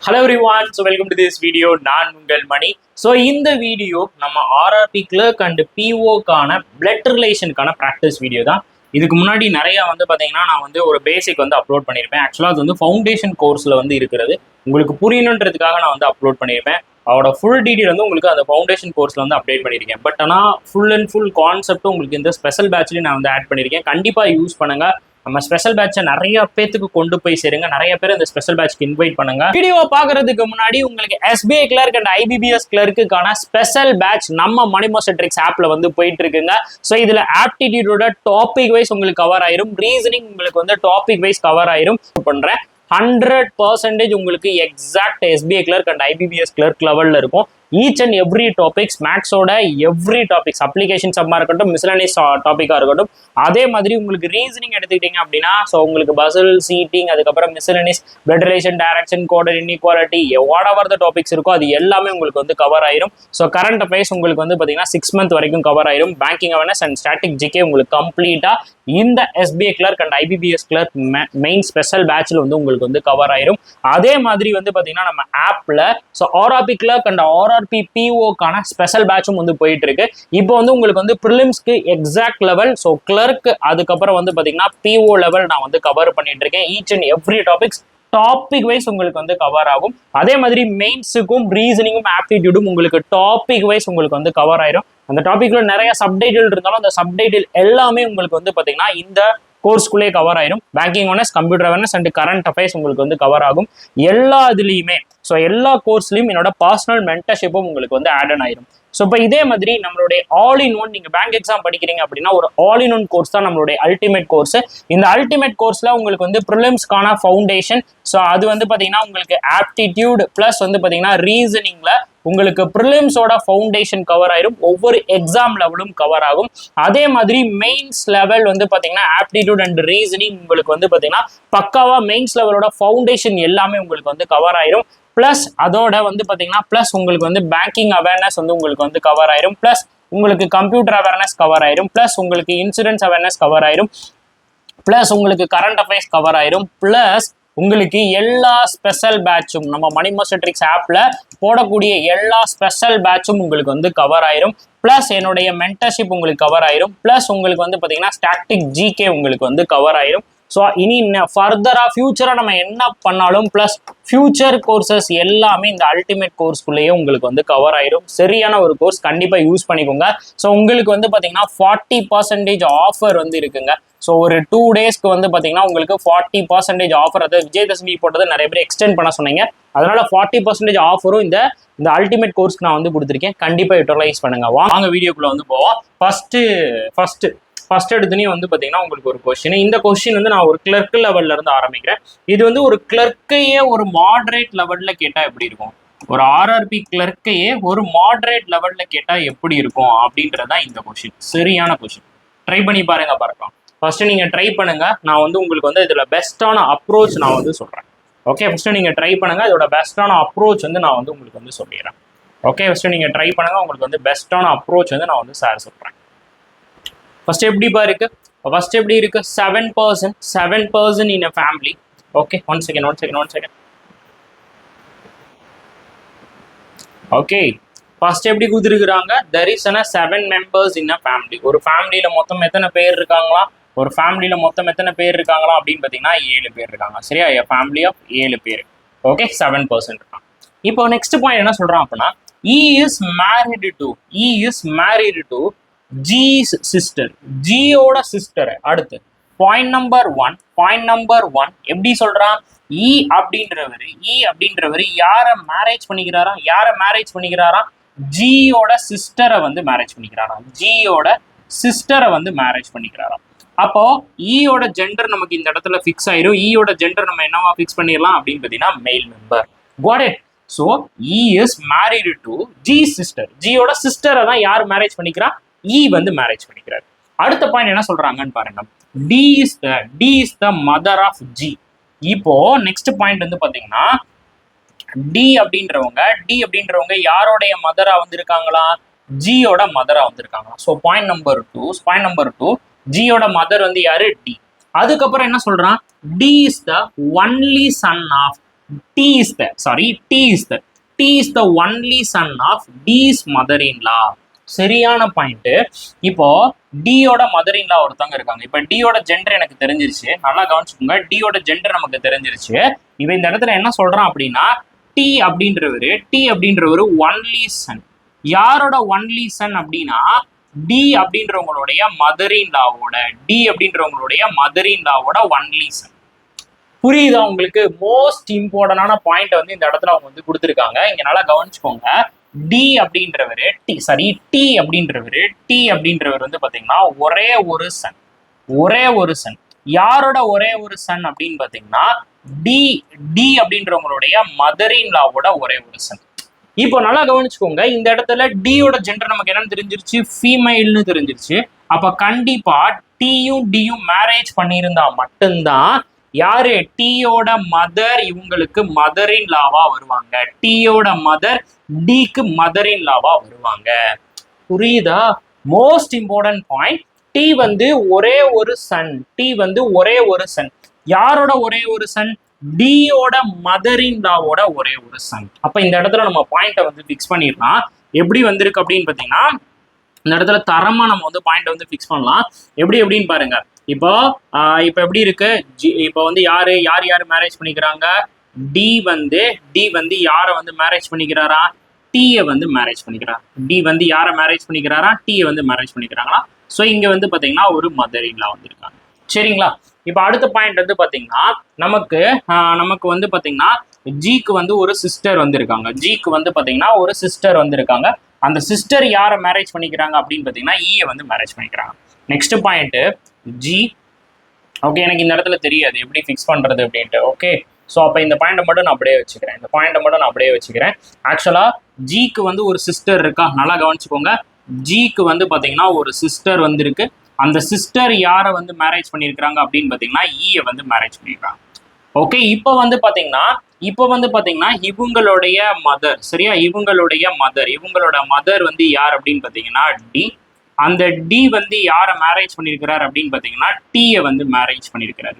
Hello everyone, so welcome to this video. நான் உங்கள் Mani. So இந்த வீடியோ நம்ம ஆர்ஆர்பி கிளர்க் அண்ட் பிஓக்கான பிளட் ரிலேஷனுக்கான ப்ராக்டிஸ் வீடியோ தான். இதுக்கு முன்னாடி நிறையா பார்த்தீங்கன்னா நான் ஒரு பேசிக் அப்லோட் பண்ணியிருப்பேன். ஆக்சுவலாக அது ஃபவுண்டேஷன் கோர்ஸில் இருக்கிறது. உங்களுக்கு புரியணுன்றதுக்காக நான் அப்லோட் பண்ணியிருப்பேன். அவரோட ஃபுல் டீட்டெயில் உங்களுக்கு அந்த ஃபவுண்டேஷன் கோர்ஸில் அப்டேட் பண்ணியிருக்கேன். பட் ஆனால் ஃபுல் அண்ட் ஃபுல் கான்செப்ட்டும் உங்களுக்கு இந்த ஸ்பெஷல் பேட்ச்லேயும் நான் ஆட் பண்ணியிருக்கேன். கண்டிப்பாக யூஸ் பண்ணுங்கள். நம்ம ஸ்பெஷல் பேட்சை நிறைய பேத்துக்கு கொண்டு போய் சேருங்க. நிறைய பேர் இந்த ஸ்பெஷல் பேட்ச்க்கு இன்வைட் பண்ணுங்க. வீடியோ பாக்குறதுக்கு முன்னாடி உங்களுக்கு எஸ்பிஐ கிளர்க் அண்ட் ஐபிபிஎஸ் கிளர்க்குக்கான ஸ்பெஷல் பேட்ச் நம்ம மணி மாஸ்டர் ட்ரிக்ஸ் ஆப்ல போயிட்டு இருக்குங்க. ஸோ இதுல ஆப்டிடியூடோட டாபிக் வைஸ் உங்களுக்கு கவர் ஆயிரும், ரீசனிங் உங்களுக்கு டாபிக் வைஸ் கவர் ஆயிரும். பண்றேன் 100% உங்களுக்கு exact SBI clerk and IBPS clerk லெவல்ல இருக்கும். ஈச் அண்ட் எவ்ரி டாபிக்ஸ், மேக்ஸோட எவ்ரி டாபிக்ஸ், அப்ளிகேஷன் சம்மா இருக்கட்டும், மிஸ்லனியஸ் டாபிக்காக இருக்கட்டும். அதே மாதிரி உங்களுக்கு ரீசனிங் எடுத்துக்கிட்டீங்க அப்படின்னா, ஸோ உங்களுக்கு பசில், சீட்டிங், அதுக்கப்புறம் miscellaneous, blood relation, direction, coder, inequality, whatever the topics இருக்கோ அது எல்லாமே உங்களுக்கு கவர் ஆயிரும். ஸோ கரண்ட் அஃபேர்ஸ் உங்களுக்கு பார்த்தீங்கன்னா 6 month வரைக்கும் கவர் ஆயிரும். Banking awareness and static GK உங்களுக்கு கம்ப்ளீட்டா இந்த SBI clerk and IBPS clerk main special பேட்ச்ல உங்களுக்கு கவர் ஆயிரும். அதே மாதிரி பார்த்தீங்கன்னா நம்ம ஆப்ல so RRB clerk and RRB பிஓக்கான ஸ்பெஷல் பேட்சும் போயிட்டு இருக்கு. இப்போ உங்களுக்கு ப்ரிலிம்ஸ்க்கு எக்ஸாக்ட் லெவல், ஸோ கிளர்க், அதுக்கப்புறம் பார்த்தீங்கன்னா பிஓ லெவல் நான் கவர் பண்ணிட்டு இருக்கேன். Each and every topic wise உங்களுக்கு கவர் ஆகும். அதே மாதிரி மெயின்ஸுக்கும் ரீசனிங்கும் ஆப்டிடியூடும் உங்களுக்கு டாபிக் வைஸ் உங்களுக்கு கவர் ஆயிரும். அந்த டாபிக்ல நிறைய சப்டைட்டில் இருந்தாலும் அந்த சப்டைட்டில் எல்லாமே உங்களுக்கு பார்த்தீங்கன்னா இந்த கோர்ஸ்குள்ளே கவர் ஆயிரும். Banking awareness, computer awareness and current affairs உங்களுக்கு கவர் ஆகும். எல்லா இதுலையுமே, ஸோ எல்லா கோர்ஸ்லையும் என்னோட பர்சனல் மென்டர்ஷிப்பும் உங்களுக்கு ஆட் ஆன் ஆயிரும். ஸோ இப்போ இதே மாதிரி நம்மளுடைய ஆல் இன் ஒன், நீங்கள் பேங்க் எக்ஸாம் படிக்கிறீங்க அப்படின்னா ஒரு ஆல் இன் ஒன் கோர்ஸ் தான் நம்மளுடைய அல்டிமேட் கோர்ஸ். இந்த அல்டிமேட் கோர்ஸில் உங்களுக்கு ப்ரிலிம்ஸ்க்கான ஃபவுண்டேஷன், ஸோ அது பார்த்தீங்கன்னா உங்களுக்கு ஆப்டிடியூட் ப்ளஸ் பார்த்தீங்கன்னா ரீசனிங்கில் உங்களுக்கு ப்ரிலிம்ஸோட ஃபவுண்டேஷன் கவர் ஆயிரும். ஒவ்வொரு எக்ஸாம் லெவலும் கவர் ஆகும். அதே மாதிரி மெயின்ஸ் லெவல் பார்த்தீங்கன்னா ஆப்டிடியூட் அண்ட் ரீசனிங் உங்களுக்கு பார்த்தீங்கன்னா பக்காவா மெயின்ஸ் லெவலோட ஃபவுண்டேஷன் எல்லாமே உங்களுக்கு கவர் ஆயிரும். பிளஸ் அதோட பார்த்தீங்கன்னா பிளஸ் உங்களுக்கு பேங்கிங் அவேர்னஸ் உங்களுக்கு கவர் ஆயிரும். பிளஸ் உங்களுக்கு கம்ப்யூட்டர் அவேர்னஸ் கவர் ஆயிரும். பிளஸ் உங்களுக்கு இன்சூரன்ஸ் அவேர்னஸ் கவர் ஆயிரும். பிளஸ் உங்களுக்கு கரண்ட் அஃபேர்ஸ் கவர் ஆயிரும். பிளஸ் உங்களுக்கு எல்லா ஸ்பெஷல் பேட்சும் நம்ம மணி மாஸ்டர் ட்ரிக்ஸ் ஆப்ல போடக்கூடிய எல்லா ஸ்பெஷல் பேட்சும் உங்களுக்கு கவர் ஆயிரும். பிளஸ் என்னுடைய மென்டர்ஷிப் உங்களுக்கு கவர் ஆயிரும். பிளஸ் உங்களுக்கு பார்த்தீங்கன்னா ஸ்டாட்டிக் ஜிகே உங்களுக்கு கவர் ஆயிரும். ஸோ இனி ஃபர்தராக ஃபியூச்சராக நம்ம என்ன பண்ணாலும் ப்ளஸ் ஃபியூச்சர் கோர்சஸ் எல்லாமே இந்த அல்டிமேட் கோர்ஸ்குள்ளேயே உங்களுக்கு கவர் ஆயிரும். சரியான ஒரு கோர்ஸ், கண்டிப்பாக யூஸ் பண்ணிக்கோங்க. ஸோ உங்களுக்கு பார்த்தீங்கன்னா 40% ஆஃபர் இருக்குங்க. ஸோ ஒரு 2 daysக்கு பார்த்தீங்கன்னா உங்களுக்கு 40% ஆஃபர், அதாவது விஜயதசமி போட்டது நிறைய பேர் எக்ஸ்டெண்ட் பண்ண சொன்னீங்க. அதனால 40% ஆஃபரும் இந்த அல்டிமேட் கோர்ஸ்க்கு நான் கொடுத்துருக்கேன். கண்டிப்பாக யூட்டிலைஸ் பண்ணுங்க. வாங்க வீடியோக்குள்ள போவோம். ஃபர்ஸ்ட் எடுத்துனே பார்த்தீங்கன்னா உங்களுக்கு ஒரு கொஸ்டின். இந்த கொஸ்டின் நான் ஒரு கிளர்க் லெவல்ல இருந்து ஆரம்பிக்கிறேன். இது ஒரு கிளர்க்கையே ஒரு மாடரேட் லெவல்ல கேட்டா எப்படி இருக்கும், ஒரு ஆர்ஆர்பி கிளர்க்கையே ஒரு மாடரேட் லெவல்ல கேட்டா எப்படி இருக்கும் அப்படின்றதான் இந்த கொஸ்டின். சரியான கொஸ்டின், ட்ரை பண்ணி பார்க்கலாம். ஃபர்ஸ்ட் நீங்க ட்ரை பண்ணுங்க. நான் உங்களுக்கு இதுல பெஸ்டான அப்ரோச் நான் சொல்றேன். ஓகே, ஃபர்ஸ்ட் நீங்க ட்ரை பண்ணுங்க. இதோட பெஸ்டான அப்ரோச் நான் உங்களுக்கு சொல்லிடுறேன். ஓகே, ஃபர்ஸ்ட் நீங்க ட்ரை பண்ணுங்க. உங்களுக்கு பெஸ்டான அப்ரோச் நான் சார் சொல்றேன். ஃபர்ஸ்ட் எப்படி இருக்கு? ஃபர்ஸ்ட் எப்படி இருக்கு? 7% in a family. Okay, one second. Okay, first எப்படி கொடுத்துருக்குறாங்க? there is 7 members in a family. ஒரு ஃபேமிலியில மொத்தம் எத்தனை பேர் இருக்காங்களா? அப்படின்னு பார்த்தீங்கன்னா 7 பேர் இருக்காங்க. சரியா? ஃபேமிலி ஆஃப் 7 பேர். ஓகே, 7% இருக்காங்க. இப்போ நெக்ஸ்ட் பாயிண்ட் என்ன சொல்றான் அப்படின்னா, he is married to G's sister. ஜியோட சிஸ்டர். அடுத்து பாயிண்ட் நம்பர் ஒன் எப்படி சொல்றான்? இ அப்படின்றவர் யார மேரேஜ் பண்ணிக்கிறாராம்? ஜியோட சிஸ்டரை மேரேஜ் பண்ணிக்கிறாராம். அப்போ ஈயோட ஜெண்டர் நமக்கு இந்த இடத்துல ஃபிக்ஸ் ஆயிரும். ஈயோட ஜெண்டர் நம்ம என்னவா ஃபிக்ஸ் பண்ணிடலாம் அப்படின்னு பார்த்தீங்கன்னா male member. Got it? So E is married to G sister. ஜியோட சிஸ்டரை தான் யார் மேரேஜ் பண்ணிக்கிறா? ஈ மேரேஜ் பண்ணிக்கிறார். அடுத்த பாயிண்ட் என்ன சொல்றாங்கன்னு பாருங்க. D is the mother of G. இப்போ நெக்ஸ்ட் பாயிண்ட் பாத்தீங்கன்னா டி அப்படின்றவங்க யாரோடைய மதரா வந்திருக்காங்களா? ஜியோட மதரா வந்திருக்காங்களா? ஸோ பாயிண்ட் நம்பர் டூ ஜியோட மதர் யாரு? டி. அதுக்கப்புறம் என்ன சொல்றான்? D is the only son of T is the only son of D's mother-in-law. சரியான பாயிண்ட். இப்போ டியோட மதர் இன்லா ஒருத்தவங்க இருக்காங்க. இப்போ டியோட ஜெண்டர் எனக்கு தெரிஞ்சிருச்சு, நல்லா கவனிச்சுக்கோங்க. டியோட ஜெண்டர் நமக்கு தெரிஞ்சிருச்சு. இப்போ இந்த இடத்துல என்ன சொல்றான் அப்படின்னா டி அப்படின்றவரு ஒன்லி சன். யாரோட ஒன்லி சன் அப்படின்னா டி அப்படின்றவங்களுடைய மதர் இன் லாவோட ஒன்லி சன். புரியுதா உங்களுக்கு? மோஸ்ட் இம்பார்ட்டன்டான பாயிண்ட் வந்து இந்த இடத்துல அவங்க வந்து கொடுத்துருக்காங்க. இங்க நல்லா கவனிச்சுக்கோங்க. டி அப்படின்றவர் வந்து பாத்தீங்கன்னா ஒரே ஒரு சன். யாரோட ஒரே ஒரு சன் அப்படின்னு பாத்தீங்கன்னா டி அப்படின்றவங்களுடைய மதர் இன் லாவோட ஒரே ஒரு சன். இப்போ நல்லா கவனிச்சுக்கோங்க. இந்த இடத்துல டியோட ஜெண்டர் நமக்கு என்னன்னு தெரிஞ்சிருச்சு, ஃபீமைல்னு தெரிஞ்சிருச்சு. அப்ப கண்டிப்பா டியும் டியும் மேரேஜ் பண்ணியிருந்தா மட்டும்தான் யாரு டீயோட மதர் இவங்களுக்கு மதர் இன் லாவா வருவாங்க. டீயோட மதர் டிக்கு மதர் இன் லாவா வருவாங்க. புரியுதா? Most important point. டி வந்து ஒரே ஒரு சன். யாரோட ஒரே ஒரு சன்? டியோட மதர் இன் லாவோட ஒரே ஒரு சன். அப்ப இந்த இடத்துல நம்ம பாயிண்ட வந்து பிக்ஸ் பண்ணிடலாம். எப்படி வந்திருக்கு அப்படின்னு பாத்தீங்கன்னா இந்த இடத்துல தரமா நம்ம வந்து பாயிண்ட் வந்து பிக்ஸ் பண்ணலாம். எப்படின்னு பாருங்க. இப்போ எப்படி இருக்கு? இப்போ வந்து யார் மேரேஜ் பண்ணிக்கிறாங்க? டி வந்து யாரை வந்து மேரேஜ் பண்ணிக்கிறாரா? டீயை வந்து மேரேஜ் பண்ணிக்கிறார். டி வந்து யாரை மேரேஜ் பண்ணிக்கிறாரா? டீயை வந்து மேரேஜ் பண்ணிக்கிறாங்களா? ஸோ இங்க வந்து பாத்தீங்கன்னா ஒரு மதர் இன் லா வந்திருக்காங்க. சரிங்களா? இப்போ அடுத்த பாயிண்ட் வந்து பாத்தீங்கன்னா நமக்கு வந்து பாத்தீங்கன்னா ஜிக்கு வந்து ஒரு சிஸ்டர் வந்திருக்காங்க. அந்த சிஸ்டர் யாரை மேரேஜ் பண்ணிக்கிறாங்க அப்படின்னு பாத்தீங்கன்னா ஈயை வந்து மேரேஜ் பண்ணிக்கிறாங்க. Next point G. ஓகே, எனக்கு இந்த இடத்துல தெரியாது எப்படி ஃபிக்ஸ் பண்றது அப்படின்ட்டு. ஓகே, ஸோ அப்போ இந்த பாயிண்டை மட்டும் நான் அப்படியே வச்சுக்கிறேன். ஆக்சுவலா ஜிக்கு வந்து ஒரு சிஸ்டர் இருக்கா, நல்லா கவனிச்சுக்கோங்க. ஜிக்கு வந்து பாத்தீங்கன்னா ஒரு சிஸ்டர் வந்து இருக்கு. அந்த சிஸ்டர் யாரை வந்து மேரேஜ் பண்ணியிருக்கிறாங்க அப்படின்னு பாத்தீங்கன்னா ஈயை வந்து மேரேஜ் பண்ணியிருக்காங்க. ஓகே, இப்போ வந்து பாத்தீங்கன்னா இவங்களுடைய மதர், சரியா? இவங்களோட மதர் வந்து யார் அப்படின்னு பாத்தீங்கன்னா டி. அந்த டி வந்து யாரை மேரேஜ் பண்ணியிருக்கிறார் அப்படின்னு பாத்தீங்கன்னா டீயை வந்து மேரேஜ் பண்ணியிருக்கிறாரு.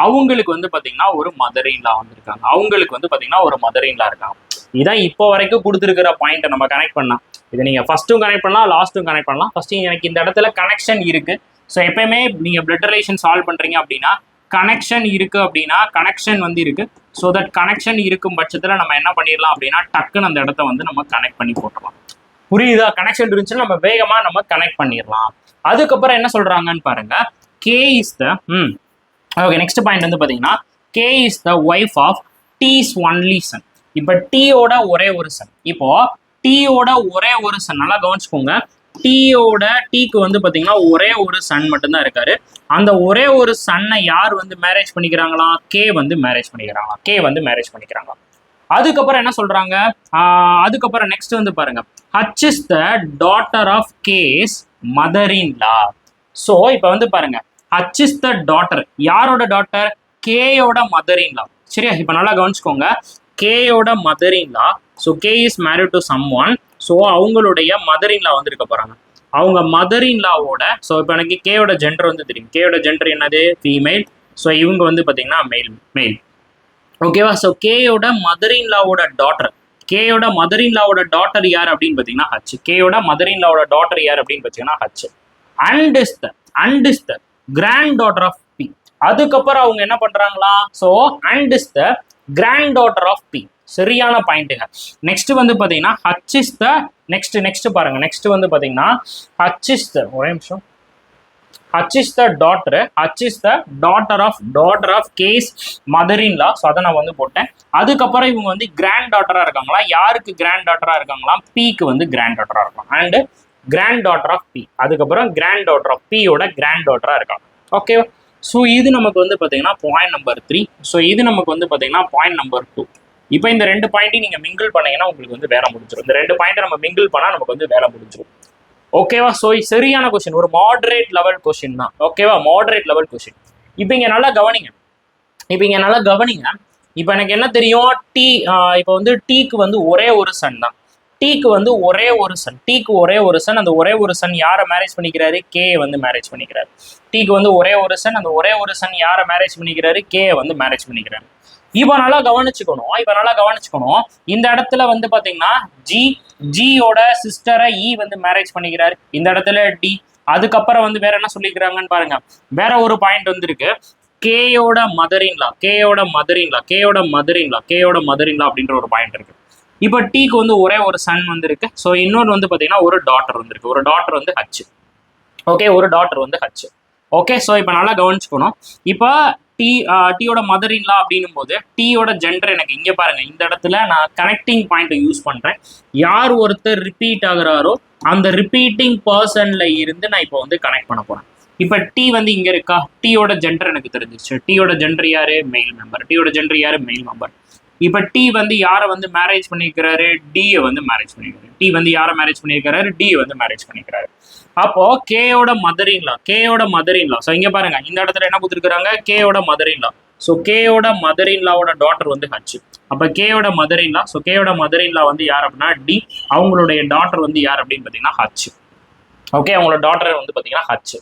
அவங்களுக்கு வந்து பாத்தீங்கன்னா ஒரு மதர் இன் லா வந்திருக்காங்க. இருக்காங்க. இதான் இப்போ வரைக்கும் கொடுத்துருக்கிற பாயிண்ட்டை நம்ம கனெக்ட் பண்ணலாம். இதை நீங்க ஃபர்ஸ்ட்டும் கனெக்ட் பண்ணலாம், லாஸ்ட்டும் கனெக்ட் பண்ணலாம். ஃபர்ஸ்ட் எனக்கு இந்த இடத்துல கனெக்ஷன் இருக்கு. ஸோ எப்பயுமே நீங்க பிளட் ரிலேஷன் சால்வ் பண்றீங்க அப்படின்னா கனெக்ஷன் வந்து இருக்கு. ஸோ தட் கனெக்ஷன் இருக்கும் பட்சத்துல நம்ம என்ன பண்ணிடலாம் அப்படின்னா டக்குன்னு அந்த இடத்த வந்து நம்ம கனெக்ட் பண்ணி போட்டுடலாம். புரியுதா? கனெக்ஷன் இருந்துச்சுன்னா நம்ம வேகமா நம்ம கனெக்ட் பண்ணிடலாம். அதுக்கப்புறம் என்ன சொல்றாங்கன்னு பாருங்க. K is the okay, next point வந்து பாத்தீங்கன்னா K is the wife of D's only son. இப்போ டீயோட ஒரே ஒரு சன். நல்லா கவனிச்சுக்கோங்க. டீக்கு வந்து பாத்தீங்கன்னா ஒரே ஒரு சன் மட்டும்தான் இருக்காரு. அந்த ஒரே ஒரு சன்னை யார் வந்து மேரேஜ் பண்ணிக்கிறாங்களா? கே வந்து மேரேஜ் பண்ணிக்கிறாங்க. அதுக்கப்புறம் என்ன சொல்றாங்க? அதுக்கப்புறம் நெக்ஸ்ட் வந்து பாருங்க. H is the daughter of K's mother in law. So இப்போ வந்து பாருங்க, ஹச் இஸ் த டாட்டர். யாரோட டாட்டர்? கேயோட மதர் இன் லா. சரியா? இப்போ நல்லா கவனிச்சுக்கோங்க. கேயோட mother in law. So K is married to someone. So அவங்களுடைய மதர் இன் லா வந்து இருக்க போறாங்க. அவங்க மதர் இன் லாவோட, ஸோ இப்போ எனக்கு கேயோட ஜெண்டர் வந்து தெரியும். கேயோட ஜெண்டர் என்னது? ஃபீமேல். ஸோ இவங்க வந்து பார்த்தீங்கன்னா மேல். ஓகேவா? ஸோ கேயோட மதர் இன் லாவோட டாட்டர். யார் அப்படின்னு பார்த்தீங்கன்னா H. And is the granddaughter of B. அதுக்கப்புறம் அவங்க என்ன பண்றாங்களா? So and is the granddaughter of P. சரியான பாயிண்ட்டுங்க. நெக்ஸ்ட் வந்து பாத்தீங்கன்னா ஹச் இஸ் த நெக்ஸ்ட் பாருங்க. நெக்ஸ்ட் வந்து பாத்தீங்கன்னா H is the daughter of K's mother in law. So அதை நான் வந்து போட்டேன். அதுக்கப்புறம் இவங்க வந்து கிராண்ட் டாட்டரா இருக்காங்களா? யாருக்கு கிராண்ட் டாட்டரா இருக்காங்களா? பிக்கு வந்து கிராண்ட் டாட்டரா இருக்கலாம். And granddaughter of B. அதுக்கப்புறம் கிராண்ட் டாட்டர் ஆஃப் பியோட கிராண்ட் டாட்டரா இருக்காங்க. ஓகேவா? ஸோ இது நமக்கு வந்து பாத்தீங்கன்னா பாயிண்ட் நம்பர் 3. ஸோ இது நமக்கு வந்து பாத்தீங்கன்னா பாயிண்ட் நம்பர் 2. இப்போ இந்த ரெண்டு பாயிண்ட்டையும் நீங்க மிங்கிள் பண்ணீங்கன்னா உங்களுக்கு வந்து வேலை முடிஞ்சிடும். இந்த ரெண்டு பாயிண்ட் நம்ம மிங்கிள் பண்ணா நமக்கு வந்து வேலை முடிஞ்சிடும். ஓகேவா? ஸோ சரியான கொஸ்டின், ஒரு மாடரேட் லெவல் கொஸ்டின் தான். ஓகேவா? Moderate level question. இப்போ இங்க நல்லா கவனிங்க. இப்போ எனக்கு என்ன தெரியும்? இப்போ வந்து டீக்கு வந்து ஒரே ஒரு சன் தான். டீக்கு ஒரே ஒரு சன். அந்த ஒரே ஒரு சன் யாரை மேரேஜ் பண்ணிக்கிறாரு? கே வந்து மேரேஜ் பண்ணிக்கிறாரு. டீக்கு வந்து ஒரே ஒரு சன். அந்த ஒரே ஒரு சன் யாரை மேரேஜ் பண்ணிக்கிறாரு? கே வந்து மேரேஜ் பண்ணிக்கிறாரு. இப்போ நல்லா கவனிச்சுக்கணும் இந்த இடத்துல வந்து பாத்தீங்கன்னா ஜியோட சிஸ்டரை வந்து மேரேஜ் பண்ணிக்கிறாரு. இந்த இடத்துல டி. அதுக்கப்புறம் வந்து வேற என்ன சொல்லிக்கிறாங்கன்னு பாருங்க. வேற ஒரு பாயிண்ட் வந்து இருக்கு. கேயோட மதரின்லா அப்படின்ற ஒரு பாயிண்ட் இருக்கு. இப்போ டீக்கு வந்து ஒரே ஒரு சன் வந்து இருக்கு. ஸோ இன்னொன்று வந்து பாத்தீங்கன்னா ஒரு டாட்டர் வந்து இருக்கு. ஒரு டாட்டர் வந்து ஹச். ஓகே, ஒரு டாட்டர் வந்து ஹச். ஓகே, ஸோ இப்போ நல்லா கவனிச்சுக்கணும். இப்போ டீயோட மதரின்லா அப்படின்னும் போது டீயோட ஜெண்டர் எனக்கு இங்க பாருங்க, இந்த இடத்துல நான் கனெக்டிங் பாயிண்ட் யூஸ் பண்றேன். யார் ஒருத்தர் ரிப்பீட் ஆகுறாரோ அந்த ரிப்பீட்டிங் பர்சன்ல இருந்து நான் இப்போ வந்து கனெக்ட் பண்ண போறேன். இப்போ டி வந்து இங்க இருக்கா, டீயோட ஜெண்டர் எனக்கு தெரிஞ்சிருச்சு. டீயோட ஜெண்டர் யாரு? Mail member. இப்ப டி வந்து யாரை வந்து மேரேஜ் பண்ணிக்கிறாரு? டியை வந்து மேரேஜ் பண்ணிக்கிறாரு. டி வந்து யாரை மேரேஜ் பண்ணிக்கிறாரு? டியை வந்து மேரேஜ் பண்ணிக்கிறாரு. அப்போ கேயோட மதரின்லா. ஸோ இங்க பாருங்க, இந்த இடத்துல என்ன கொடுத்துருக்காங்க? கேயோட மதரின்லா. ஸோ கேயோட மதரின்லாவோட டாட்டர் வந்து ஹச். அப்ப கேயோட மதரின்லா. ஸோ கேயோட மதரின்லா வந்து யார் அப்படின்னா டி. அவங்களுடைய டாட்டர் வந்து யார் அப்படின்னு பாத்தீங்கன்னா ஹச். ஓகே, அவங்களோட டாட்டர் வந்து பாத்தீங்கன்னா ஹச்.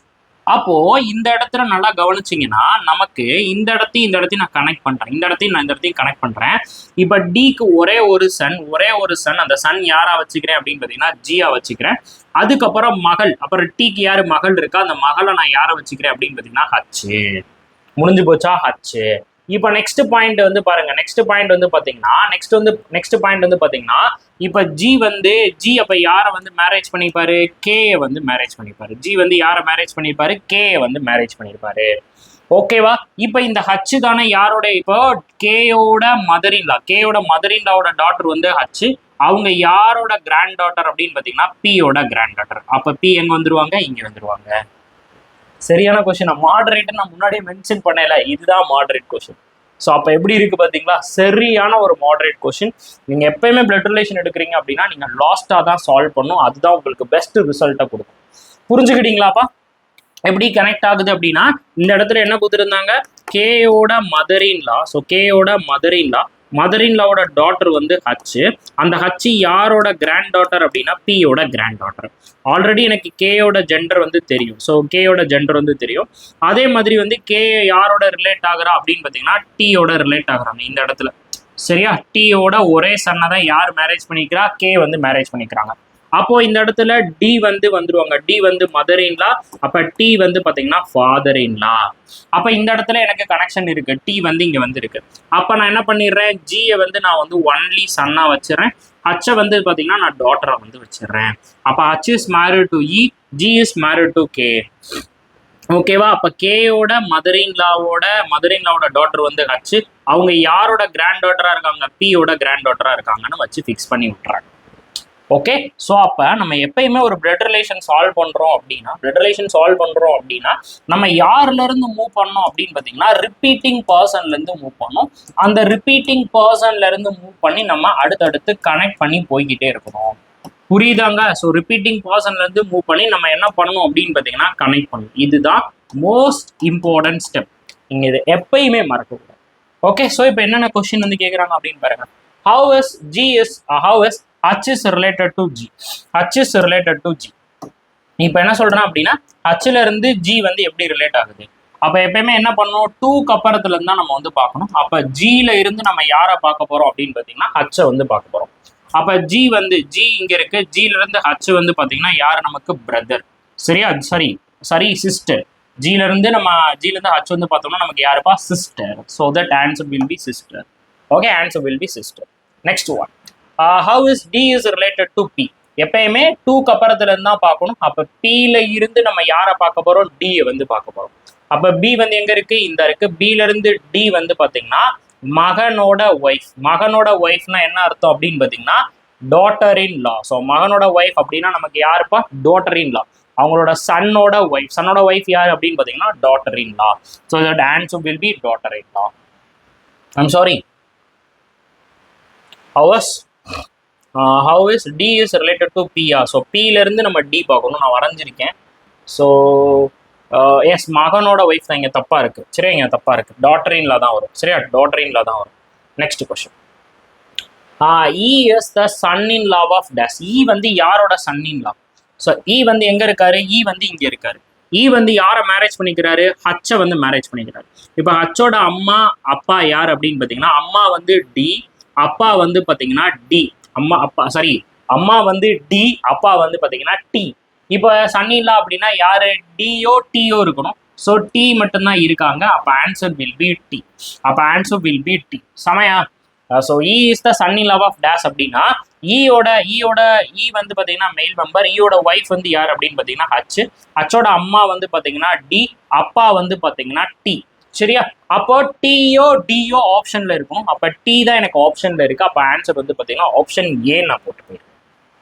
அப்போ இந்த இடத்துல நல்லா கவனிச்சிங்கன்னா நமக்கு இந்த இடத்தையும் நான் கனெக்ட் பண்றேன். இந்த இடத்தையும் கனெக்ட் பண்றேன். இப்ப டிக்கு ஒரே ஒரு சன். அந்த சன் யாரா வச்சுக்கிறேன் அப்படின்னு பாத்தீங்கன்னா ஜியா வச்சுக்கிறேன். அதுக்கப்புறம் மகள். அப்புறம் டிக்கு யாரு மகள் இருக்கா, அந்த மகளை நான் யாரை வச்சுக்கிறேன் அப்படின்னு பாத்தீங்கன்னா ஹச். முடிஞ்சு போச்சா? ஹச். இப்போ நெக்ஸ்ட் பாயிண்ட் வந்து பாருங்க. நெக்ஸ்ட் பாயிண்ட் வந்து பாத்தீங்கன்னா இப்ப ஜி அப்ப யாரை வந்து மேரேஜ் பண்ணிப்பாரு? கேயை வந்து மேரேஜ் பண்ணிப்பாரு. ஜி வந்து யாரை மேரேஜ் பண்ணிப்பாரு? கேயை வந்து மேரேஜ் பண்ணிருப்பாரு. ஓகேவா? இப்ப இந்த ஹச் தானே யாரோட? இப்போ கேயோட மதரின்லாவோட டாட்டர் வந்து ஹச். அவங்க யாரோட கிராண்ட் டாட்டர் அப்படின்னு பாத்தீங்கன்னா பியோட கிராண்ட் டாட்டர். அப்ப பி எங்க வந்துருவாங்க? இங்க வந்துருவாங்க. சரியான கொஸ்டின். மாடரேட் நான் முன்னாடியே மென்ஷன் பண்ணல, இதுதான் மாடரேட் கொஸ்டின். ஸோ அப்போ எப்படி இருக்கு பார்த்தீங்களா? சரியான ஒரு மாடரேட் கொஸ்டின். நீங்கள் எப்பயுமே பிளட் ரிலேஷன் எடுக்கிறீங்க அப்படின்னா நீங்கள் லாஸ்ட்டாக தான் சால்வ் பண்ணும். அதுதான் உங்களுக்கு பெஸ்ட் ரிசல்ட்டை கொடுக்கும். புரிஞ்சுக்கிட்டீங்களாப்பா? எப்படி கனெக்ட் ஆகுது அப்படின்னா இந்த இடத்துல என்ன கொடுத்துருந்தாங்க? கேயோட மதரின்லா. ஸோ கேயோட மதரின்லாவோட டாட்டர் வந்து ஹச். அந்த ஹச் யாரோட கிராண்ட் டாட்டர் அப்படின்னா பியோட கிராண்ட் டாட்டர். ஆல்ரெடி எனக்கு கேயோட ஜெண்டர் வந்து தெரியும். ஸோ கேயோட ஜெண்டர் வந்து தெரியும். அதே மாதிரி வந்து கே யாரோட ரிலேட் ஆகுறா அப்படின்னு பார்த்தீங்கன்னா டியோட ரிலேட் ஆகுறாங்க இந்த இடத்துல. சரியா? டியோட ஒரே சன்னை தான் யார் மேரேஜ் பண்ணிக்கிறா? கே வந்து மேரேஜ் பண்ணிக்கிறாங்க. அப்போ இந்த இடத்துல டி வந்து வந்துருவாங்க. டி வந்து மதர் இன்லா. அப்ப டி வந்து பாத்தீங்கன்னா ஃபாதர் இன்லா. அப்ப இந்த இடத்துல எனக்கு கனெக்ஷன் இருக்கு. டி வந்து இங்க வந்து இருக்கு. அப்ப நான் என்ன பண்ணிடுறேன்? ஜியை வந்து நான் வந்து ஒன்லி சன்னா வச்சிடறேன். ஹச்சை வந்து பாத்தீங்கன்னா நான் டாட்டரை வந்து வச்சிடுறேன். அப்ப H is married to E, G is married to K. ஓகேவா? அப்ப கேயோட மதர்-இன்-லாவோட டாட்டர் வந்து ஹச். அவங்க யாரோட கிராண்ட் டாட்டரா இருக்காங்க? பியோட கிராண்ட் டாட்டரா இருக்காங்கன்னு வச்சு ஃபிக்ஸ் பண்ணி விட்டுறாங்க. ஓகே, ஸோ அப்போ நம்ம எப்பயுமே ஒரு பிளட் ரிலேஷன் சால்வ் பண்ணுறோம் அப்படின்னா நம்ம யாருலேருந்து மூவ் பண்ணோம் அப்படின்னு பார்த்தீங்கன்னா ரிப்பீட்டிங் பர்சன்லேருந்து மூவ் பண்ணோம். அந்த ரிப்பீட்டிங் பர்சன்லேருந்து மூவ் பண்ணி நம்ம அடுத்தடுத்து கனெக்ட் பண்ணி போய்கிட்டே இருக்கணும். புரியுதாங்க? ஸோ ரிப்பீட்டிங் பர்சன்லேருந்து மூவ் பண்ணி நம்ம என்ன பண்ணணும் அப்படின்னு பார்த்தீங்கன்னா கனெக்ட் பண்ணணும். இதுதான் மோஸ்ட் இம்பார்ட்டன்ட் ஸ்டெப். நீங்கள் இதை எப்பயுமே மறக்கக்கூடாது. ஓகே, ஸோ இப்போ என்னென்ன கொஸ்டின் வந்து கேட்குறாங்க அப்படின்னு பாருங்க. How is H is related to G? H is related to G. இப்போ என்ன சொல்றேன் அப்படின்னா ஹச்ல இருந்து ஜி வந்து எப்படி ரிலேட் ஆகுது? அப்ப எப்பயுமே என்ன பண்ணணும்? 2க்கு அப்புறத்துல இருந்தா நம்ம வந்து பார்க்கணும். அப்ப ஜில இருந்து நம்ம யாரை பார்க்க போறோம் அப்படின்னு பாத்தீங்கன்னா ஹச்சை வந்து பார்க்க போறோம். அப்ப ஜி இங்க இருக்கு. ஜில இருந்து ஹச் வந்து பாத்தீங்கன்னா யாரு? நமக்கு பிரதர். சரியா? சரி சிஸ்டர். ஜில இருந்து ஹச் வந்து பார்த்தோம்னா நமக்கு யாருப்பா? Sister. So that answer will B sister. Okay, answer will B sister. Next one. How is D is related to P? எப்பயுமே 2க்கு அப்புறத்துல இருந்து தான் பார்க்கணும். அப்ப Pல இருந்து நம்ம யாரை பார்க்க போறோம்? டியை வந்து பார்க்க போறோம். அப்ப பி வந்து எங்க இருக்கு? இந்த இருக்கு. பில இருந்து டி வந்து பாத்தீங்கன்னா மகனோட ஒய்ஃப்னா என்ன அர்த்தம் அப்படின்னு பாத்தீங்கன்னா டாட்டர் இன் லா. ஸோ மகனோட ஒய்ஃப் அப்படின்னா நமக்கு யாருப்பா? Daughter in law. அவங்களோட சன்னோட ஒய்ஃப் யார் அப்படின்னு பாத்தீங்கன்னா daughter in law. So that answer will be daughter in law. I'm sorry. How is D is related to P? So Pல இருந்து நம்ம D பார்க்கணும். நான் வரைஞ்சிருக்கேன். ஸோ எஸ், மகனோட ஒய்ஃப் தான் இங்கே தப்பா இருக்கு. சரியா? இங்கே தப்பா இருக்கு. டாட்டர் இன்லா தான் வரும். சரியா? டாட்டர் இன்லா தான் வரும். Next question. E is the son in law of dash. E வந்து யாரோட son in law? So E வந்து எங்க இருக்காரு? E வந்து இங்க இருக்காரு. வந்து யாரை மேரேஜ் பண்ணிக்கிறாரு? ஹச்சை வந்து மேரேஜ் பண்ணிக்கிறாரு. இப்போ ஹச்சோட அம்மா அப்பா யார் அப்படின்னு பார்த்தீங்கன்னா, அம்மா வந்து டி, அப்பா வந்து பார்த்தீங்கன்னா டி. அம்மா வந்து டி, அப்பா வந்து பார்த்தீங்கன்னா டி. இப்போ சன்னிலா அப்படின்னா யாரு? டியோ டியோ இருக்கணும். ஸோ டி மட்டும்தான் இருக்காங்க. அப்போ ஆன்சர் வில் பி டி. சமயா. So E is the son in love of D's அப்படின்னா ஈயோட வந்து பார்த்தீங்கன்னா மெயில் மெம்பர். ஈயோட ஒய்ஃப் வந்து யார் அப்படின்னு பார்த்தீங்கன்னா ஹச்சோட அம்மா வந்து பார்த்தீங்கன்னா டி, அப்பா வந்து பார்த்தீங்கன்னா டி. சரியா? அப்போ டியோ டியோ ஆப்ஷன்ல இருக்கும். அப்போ டி தான் எனக்கு ஆப்ஷன்ல இருக்கு. அப்போ ஆன்சர் வந்து பார்த்தீங்கன்னா ஆப்ஷன் ஏ நான் போட்டு போயிருக்கேன்.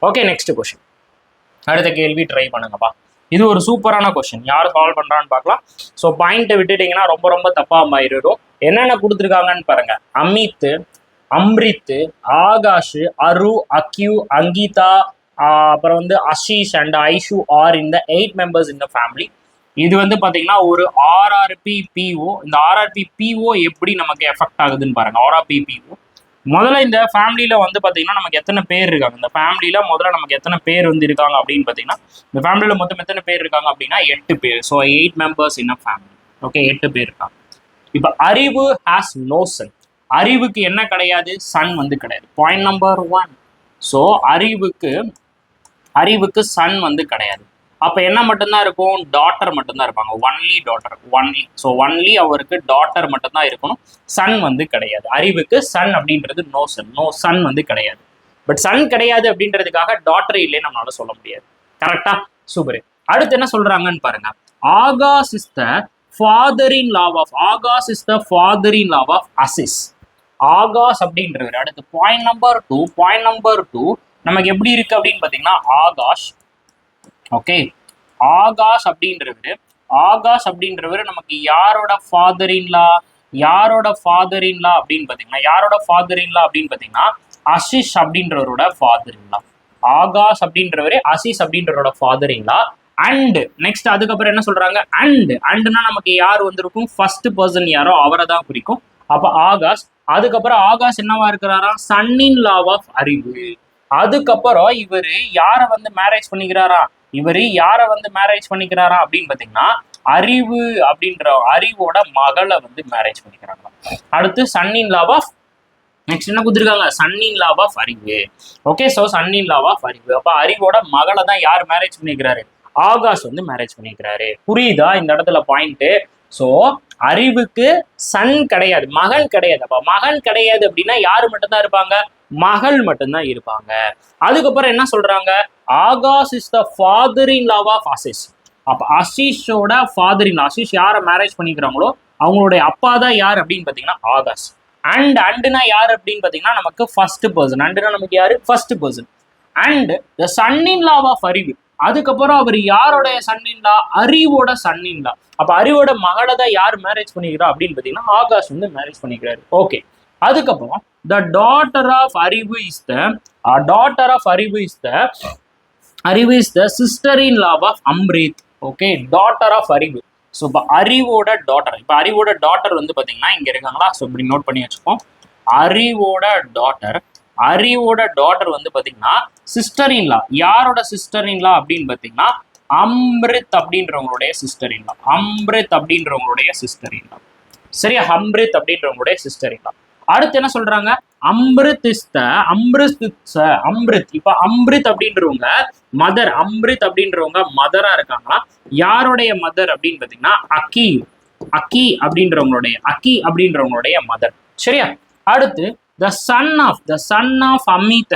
Okay, next question. அடுத்த கேள்வி ட்ரை பண்ணுங்கப்பா. இது ஒரு சூப்பரான கொஸ்டின். யார் சால்வ் பண்றான்னு பார்க்கலாம். ஸோ பாயிண்ட்டை விட்டுட்டீங்கன்னா ரொம்ப ரொம்ப தப்பா மாறிடும். என்னென்ன கொடுத்துருக்காங்கன்னு பாருங்க. அமித், அம்ரித், ஆகாஷ், அரு, அக்யூ, அங்கீதா, அப்புறம் வந்து அஷீஷ் அண்ட் ஐஷு ஆர் இந்த 8 மெம்பர்ஸ் இந்த ஃபேமிலி. இது வந்து பார்த்தீங்கன்னா ஒரு ஆர்ஆர்பி பிஓ. இந்த ஆர்ஆர்பி பிஓ எப்படி நமக்கு எஃபெக்ட் ஆகுதுன்னு பாருங்க. ஆர்ஆர்பி பிஓ முதல்ல இந்த ஃபேமிலியில வந்து பார்த்தீங்கன்னா நமக்கு எத்தனை பேர் இருக்காங்க? இந்த ஃபேமிலியில முதல்ல நமக்கு எத்தனை பேர் வந்து இருக்காங்க அப்படின்னு பார்த்தீங்கன்னா, இந்த ஃபேமிலியில மொத்தம் எத்தனை பேர் இருக்காங்க அப்படின்னா 8 பேர். ஸோ 8 மெம்பர்ஸ் இன் அ ஃபேமிலி. ஓகே, 8 பேர் இருக்காங்க. இப்போ அறிவு ஹாஸ் நோ சன். அறிவுக்கு என்ன கிடையாது? சன் வந்து கிடையாது. Point number 1. ஸோ அறிவுக்கு சன் வந்து கிடையாது. அப்போ என்ன மட்டும்தான் இருக்கும்? டாட்டர் மட்டும்தான் இருப்பாங்க. Only daughter. ஸோ ஒன்லி அவருக்கு டாட்டர் மட்டும்தான் இருக்கணும். சன் வந்து கிடையாது. அறிவுக்கு சன் அப்படின்றது நோ சன் வந்து கிடையாது. பட் சன் கிடையாது அப்படின்றதுக்காக டாட்டர் இல்லைன்னு நம்மளால சொல்ல முடியாது. கரெக்டா? சூப்பர். அடுத்து என்ன சொல்றாங்கன்னு பாருங்க. Akash is the father in law of Asis. Akash அப்படின்றவர். அடுத்து பாயிண்ட் நம்பர் 2 நமக்கு எப்படி இருக்கு அப்படின்னு பாத்தீங்கன்னா, ஆகாஷ். ஓகே, ஆகாஷ் அப்படின்றவர் நமக்கு யாரோட ஃபாதர் இன் லா அப்படின்னு பாத்தீங்கன்னா, அசிஷ் அப்படின்றவரோட ஃபாதர் இன் லா. ஆகாஷ் அப்படின்றவரு அசிஷ் அப்படின்றவரோட father in law. And next அதுக்கப்புறம் என்ன சொல்றாங்க? அண்ட்னா நமக்கு யார் வந்திருக்கும்? ஃபர்ஸ்ட் பர்சன் யாரோ அவரை தான் குறிக்கும். அப்ப ஆகாஷ். அதுக்கப்புறம் ஆகாஷ் என்னவா இருக்கிறாரா? Sun in law of Arivu. அதுக்கப்புறம் இவரு யாரை வந்து மேரேஜ் பண்ணிக்கிறாரா அப்படின்னு பாத்தீங்கன்னா, அறிவோட மகளை வந்து மேரேஜ் பண்ணிக்கிறாங்க. அடுத்து son in law of next என்ன கொடுத்துருக்காங்க? Son in law of Arivu. Okay, so son in law of Arivu. அப்ப அறிவோட மகளை தான் யார் மேரேஜ் பண்ணிக்கிறாரு? ஆகாஷ் வந்து மேரேஜ் பண்ணிக்கிறாரு. புரியுதா இந்த இடத்துல பாயிண்ட்? ஸோ அறிவுக்கு சன் கிடையாது, மகன் கிடையாது. அப்ப மகன் கிடையாது அப்படின்னா யாரு மட்டும்தான் இருப்பாங்க? மகள் மட்டும்தான் இருப்பாங்க. அதுக்கப்புறம் என்ன சொல்றாங்க? Akash is the father in law of Ashish. அப்ப அசிஷோட ஃபாதர் இன் லா, அசிஷ் யாரை மேரேஜ் பண்ணிக்கிறாங்களோ அவங்களுடைய அப்பா தான் யார் அப்படின்னு பாத்தீங்கன்னா ஆகாஷ். அண்ட்னா யார் அப்படின்னு பாத்தீங்கன்னா நமக்கு ஃபர்ஸ்ட் பர்சன். அண்ட்னா நமக்கு யாரு? First person. And the son in law of Arivu. அதுக்கப்புறம் அவர் யாரோடைய சன் இன் லா? அறிவோட சன் இன் லா. அப்ப அறிவோட மகளை தான் யார் மேரேஜ் பண்ணிக்கிறா அப்படின்னு பாத்தீங்கன்னா ஆகாஷ் வந்து மேரேஜ் பண்ணிக்கிறாரு. ஓகே, அதுக்கப்புறம் the daughter of Arivu is the sister in law of Amrit. Okay, daughter of Arivu. So இப்போ அறிவோட டாட்டர் வந்து பார்த்தீங்கன்னா இங்கே இருக்காங்களா? ஸோ இப்படி நோட் பண்ணி வச்சுப்போம். அறிவோட டாட்டர் வந்து பார்த்தீங்கன்னா சிஸ்டர் இன் லா. யாரோட சிஸ்டர் இன் லா அப்படின்னு பார்த்தீங்கன்னா அம்ரித் அப்படின்றவங்களுடைய சிஸ்டர் இன் லா. சரியா? அம்ரித் அப்படின்றவங்களுடைய சிஸ்டர் இன் லா. அடுத்து என்ன சொல்றாங்க? அம்ரித். இப்ப அம்ரித் அப்படின்றவங்க மதரா இருக்காங்களா? யாருடைய மதர் அப்படின்னு பாத்தீங்கன்னா அக்கி அப்படின்றவங்களுடைய மதர். சரியா? அடுத்து the son of Amit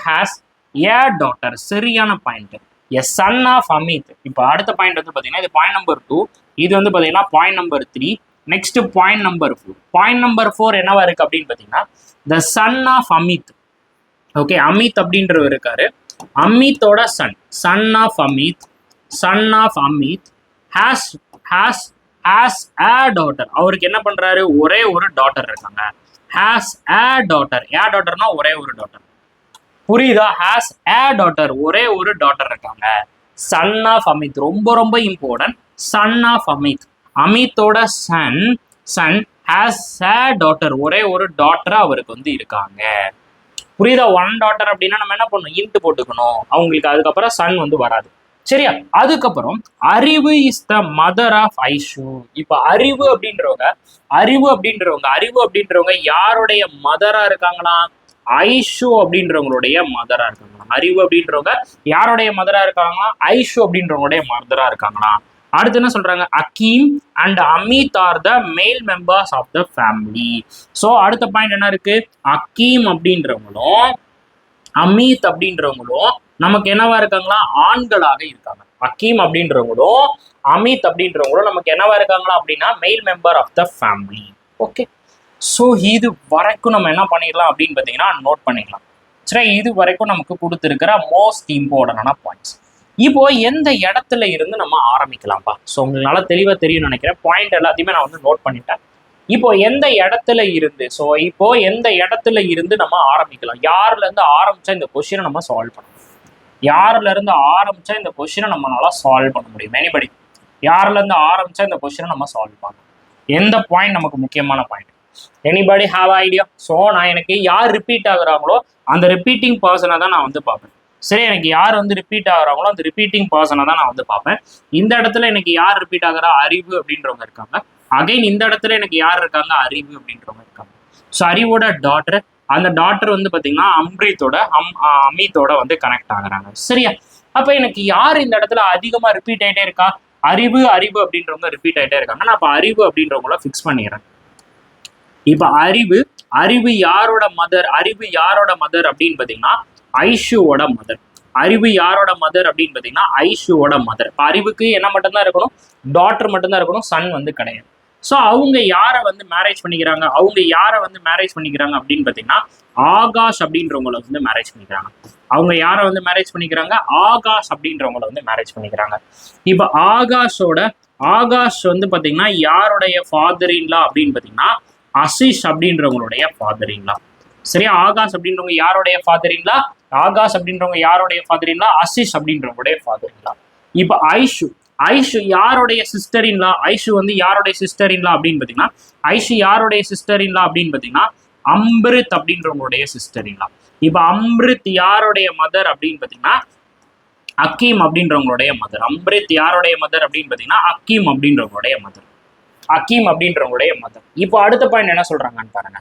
has a daughter. சரியான point. a son of Amit. இப்ப அடுத்த பாயிண்ட் வந்து பாத்தீங்கன்னா இது பாயிண்ட் நம்பர் 2. இது வந்து பாத்தீங்கன்னா point number 3. Next point number 4. Point number 4 என்னவா இருக்கு அப்படின்னு பாத்தீங்கன்னா the son of Amit. Okay, Amit அப்படின்றவர் இருக்காரு. அமித்தோட son of Amit has a daughter. அவருக்கு என்ன பண்றாரு? ஒரே ஒரு டாட்டர் இருக்காங்க. has a daughter. டாட்டர்னா ஒரே ஒரு டாட்டர். புரியுதா? has a daughter, ஒரே ஒரு டாட்டர் இருக்காங்க. சன் ஆஃப் அமித் ரொம்ப ரொம்ப இம்பார்ட்டன்ட். சன் ஆஃப் அமித்தோட சன் ஹாஸ் a daughter. ஒரே ஒரு டாட்டர் அவருக்கு வந்து இருக்காங்க. புரியுதா? 1 டாட்டர் அப்படின்னா நம்ம என்ன பண்ணணும்? இன்ட் போட்டுக்கணும் அவங்களுக்கு. அதுக்கப்புறம் சன் வந்து வராது. சரியா? அதுக்கப்புறம் Arivu is the mother of Aishu. இப்ப அறிவு அப்படின்றவங்க யாருடைய மதரா இருக்காங்களா? ஐஷு அப்படின்றவங்களுடைய மதரா இருக்காங்களா? அறிவு அப்படின்றவங்க யாருடைய மதரா இருக்காங்களா? ஐஷு அப்படின்றவங்களுடைய மதரா இருக்காங்களா? அடுத்து என்ன சொல்றாங்க? Akeem and Amit are the male members of the family. So அடுத்த பாயிண்ட் என்ன இருக்கு? அகீம் அப்படின்றவங்களும் அமித் அப்படின்றவங்களும் நமக்கு என்னவா இருக்காங்களா? ஆண்களாக இருக்காங்க. அகீம் அப்படின்றவங்களும் அமித் அப்படின்றவங்களும் நமக்கு என்னவா இருக்காங்களா அப்படின்னா male member of the family. Okay, so இது வரைக்கும் நம்ம என்ன பண்ணிடலாம் அப்படின்னு பார்த்தீங்கன்னா நோட் பண்ணிக்கலாம். சரி, இது வரைக்கும் நமக்கு கொடுத்துருக்கிற மோஸ்ட் இம்பார்ட்டன்டான பாயிண்ட்ஸ். இப்போ எந்த இடத்துல இருந்து நம்ம ஆரம்பிக்கலாம்ப்பா? ஸோ உங்களால தெளிவாக தெரியும் நினைக்கிறேன். பாயிண்ட் எல்லாத்தையுமே நான் வந்து நோட் பண்ணிட்டேன். இப்போ எந்த இடத்துல இருந்து நம்ம ஆரம்பிக்கலாம்? யாருல இருந்து ஆரம்பிச்சா இந்த கொஸ்டினை நம்ம சால்வ் பண்ணலாம்? யாருல இருந்து ஆரம்பிச்சா இந்த கொஸ்டினை நம்மளால சால்வ் பண்ண முடியும்? எனிபடி யாருல இருந்து ஆரம்பிச்சா இந்த கொஸ்டினை நம்ம சால்வ் பண்ணலாம்? எந்த பாயிண்ட் நமக்கு முக்கியமான point? Anybody have idea? So நான் எனக்கு யார் ரிப்பீட் ஆகுறாங்களோ அந்த ரிப்பீட்டிங் பர்சனை தான் நான் வந்து பார்ப்பேன். சரி, எனக்கு யார் வந்து ரிப்பீட் ஆகுறாங்களோ அந்த ரிப்பீட்டிங் பர்சனை தான் நான் வந்து பார்ப்பேன். இந்த இடத்துல எனக்கு யார் ரிப்பீட் ஆகுறா? அறிவு அப்படின்றவங்க இருக்காங்க. அகைன் இந்த இடத்துல எனக்கு யார் இருக்காங்க? அறிவு அப்படின்றவங்க இருக்காங்க. ஸோ அறிவோட டாட்டர், அந்த டாட்டர் வந்து பார்த்தீங்கன்னா அமித்தோட வந்து கனெக்ட் ஆகுறாங்க. சரியா? அப்போ எனக்கு யார் இந்த இடத்துல அதிகமாக ரிப்பீட் ஆகிட்டே இருக்கா? அறிவு அப்படின்றவங்க ரிப்பீட் ஆகிட்டே இருக்காங்க. நான் அப்போ அறிவு அப்படின்றவங்கள ஃபிக்ஸ் பண்ணிடுறேன். இப்போ அறிவு யாரோட மதர் அப்படின்னு பார்த்தீங்கன்னா ஐஷுவோட மதர். அறிவு யாரோட மதர் அப்படின்னு பார்த்தீங்கன்னா ஐஷுவோட மதர். இப்போ அறிவுக்கு என்ன மட்டும்தான் இருக்கணும்? டாட்டர் மட்டும்தான் இருக்கணும், சன் வந்து கிடையாது. ஸோ அவங்க யாரை வந்து மேரேஜ் பண்ணிக்கிறாங்க அப்படின்னு பார்த்தீங்கன்னா ஆகாஷ் அப்படின்றவங்கள வந்து மேரேஜ் பண்ணிக்கிறாங்க. அவங்க யாரை வந்து மேரேஜ் பண்ணிக்கிறாங்க? ஆகாஷ் அப்படின்றவங்கள வந்து மேரேஜ் பண்ணிக்கிறாங்க. இப்போ ஆகாஷ் வந்து பார்த்தீங்கன்னா யாருடைய ஃபாதர் இன்லா அப்படின்னு பார்த்தீங்கன்னா அசிஷ் அப்படின்றவங்களுடைய ஃபாதர் இன்லா. சரியா? ஆகாஷ் அப்படின்றவங்க யாருடைய ஃபாதர் இன்லா? அசிஷ் அப்படின்றவங்களுடைய ஃபாதர் இன்லா. இப்போ ஐஷு யாருடைய சிஸ்டர் இன்லா? ஐஷு வந்து யாருடைய சிஸ்டர் இன்லா அப்படின்னு பார்த்தீங்கன்னா அம்ரித் அப்படின்றவங்களுடைய சிஸ்டர் இன்லா. இப்போ அம்ரித் யாருடைய மதர் அப்படின்னு பார்த்தீங்கன்னா அக்கீம் அப்படின்றவங்களுடைய மதர். அம்ரித் யாருடைய மதர் அப்படின்னு பார்த்தீங்கன்னா அக்கீம் அப்படின்றவங்களுடைய மதர். இப்போ அடுத்த பாயிண்ட் என்ன சொல்றாங்கன்னு பாருங்க.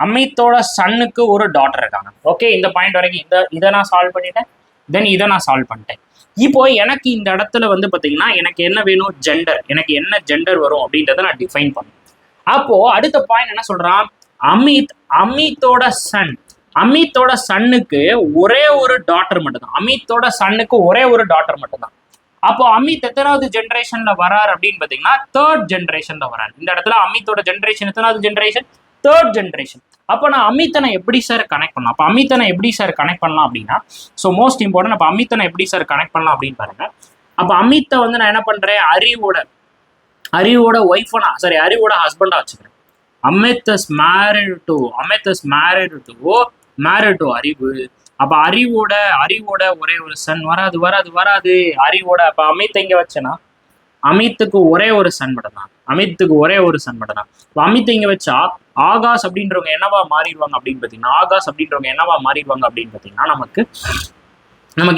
அமித்தோட சன்னுக்கு ஒரு டாட்டர் இருக்காங்க. ஓகே, இந்த பாயிண்ட் வரைக்கும் இதை நான் சால்வ் பண்ணிட்டேன். தென் இதை நான் சால்வ் பண்ணிட்டேன். இப்போ எனக்கு இந்த இடத்துல வந்து பார்த்தீங்கன்னா எனக்கு என்ன வேணும்? ஜெண்டர். எனக்கு என்ன ஜெண்டர் வரும் அப்படின்றத நான் டிஃபைன் பண்ணேன். அப்போ அடுத்த பாயிண்ட் என்ன சொல்றான்? அமித்தோட சன்னுக்கு ஒரே ஒரு டாட்டர் மட்டும்தான். அப்போ அமித் எத்தனாவது ஜென்ரேஷன்ல வராரு அப்படின்னு பாத்தீங்கன்னா தேர்ட் ஜென்ரேஷன்ல வராரு. இந்த இடத்துல அமித்தோட ஜென்ரேஷன் எத்தனாவது ஜென்ரேஷன்? Third generation. அப்போ நான் அமித்தனை எப்படி சார் கனெக்ட் பண்ணலாம்? அப்போ அமித்தனை எப்படி சார் கனெக்ட் பண்ணலாம் அப்படின்னா, ஸோ மோஸ்ட் இம்பார்ட்டன்ட், அப்போ அமித்தனை எப்படி சார் கனெக்ட் பண்ணலாம் அப்படின்னு பாருங்க. அப்போ அமித்தை வந்து நான் என்ன பண்றேன்? அறிவோட ஹஸ்பண்டா வச்சுக்கிறேன். அமித் இஸ் மேரிட் டு அறிவு. அப்ப அறிவோட ஒரே ஒரு சன் வராது. அறிவோட அப்ப அமித் எங்க வச்சேன்னா அமித்துக்கு ஒரே ஒரு சன் மட்டும் தான். அமித் இங்க வச்சா ஆகாஷ் அப்படின்றவங்க என்னவா மாறிடுவாங்க அப்படின்னு பாத்தீங்கன்னா நமக்கு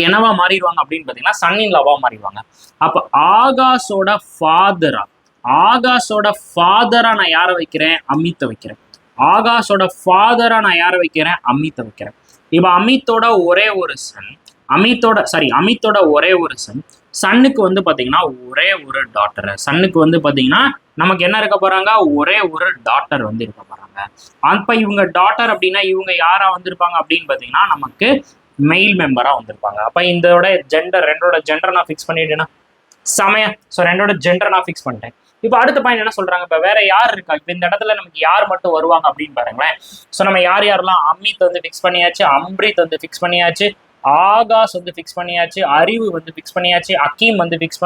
என்னவா மாறிடுவாங்க அப்படின்னு பாத்தீங்கன்னா சன் இன் லாவா மாறிடுவாங்க. அப்ப ஆகாஷோட ஃபாதரா நான் யாரை வைக்கிறேன்? அமித்தை வைக்கிறேன். அமித்தை வைக்கிறேன். இப்ப அமித்தோட ஒரே ஒரு சன், சன்னுக்கு வந்து பாத்தீங்கன்னா ஒரே ஒரு டாட்டர். சன்னுக்கு வந்து பாத்தீங்கன்னா நமக்கு என்ன இருக்க போறாங்க? ஒரே ஒரு டாட்டர் வந்து இருக்க போறாங்க. அப்ப இவங்க டாட்டர் அப்படின்னா இவங்க யாரா வந்திருப்பாங்க அப்படின்னு பாத்தீங்கன்னா நமக்கு மெயில் மெம்பரா வந்திருப்பாங்க. அப்ப ரெண்டோட ஜெண்டர் நான் ஃபிக்ஸ் பண்ணிட்டேன்னா சமய. ஸோ ரெண்டோட ஜெண்டர் நான் ஃபிக்ஸ் பண்ணிட்டேன். இப்போ அடுத்த பாயிண்ட் என்ன சொல்றாங்க? இப்போ வேற யார் இருக்கா? இப்போ இந்த இடத்துல நமக்கு யார் மட்டும் வருவாங்க அப்படின்னு பாருங்களேன். ஸோ நம்ம யாரெல்லாம் அமித் வந்து ஃபிக்ஸ் பண்ணியாச்சு, அம்ரித் வந்து ஃபிக்ஸ் பண்ணியாச்சு, ஆகாஷ் வந்து ஃபிக்ஸ் பண்ணியாச்சு, அறிவு வந்து ஃபிக்ஸ் பண்ணியாச்சு, அக்கீம் வந்து ஃபிக்ஸ்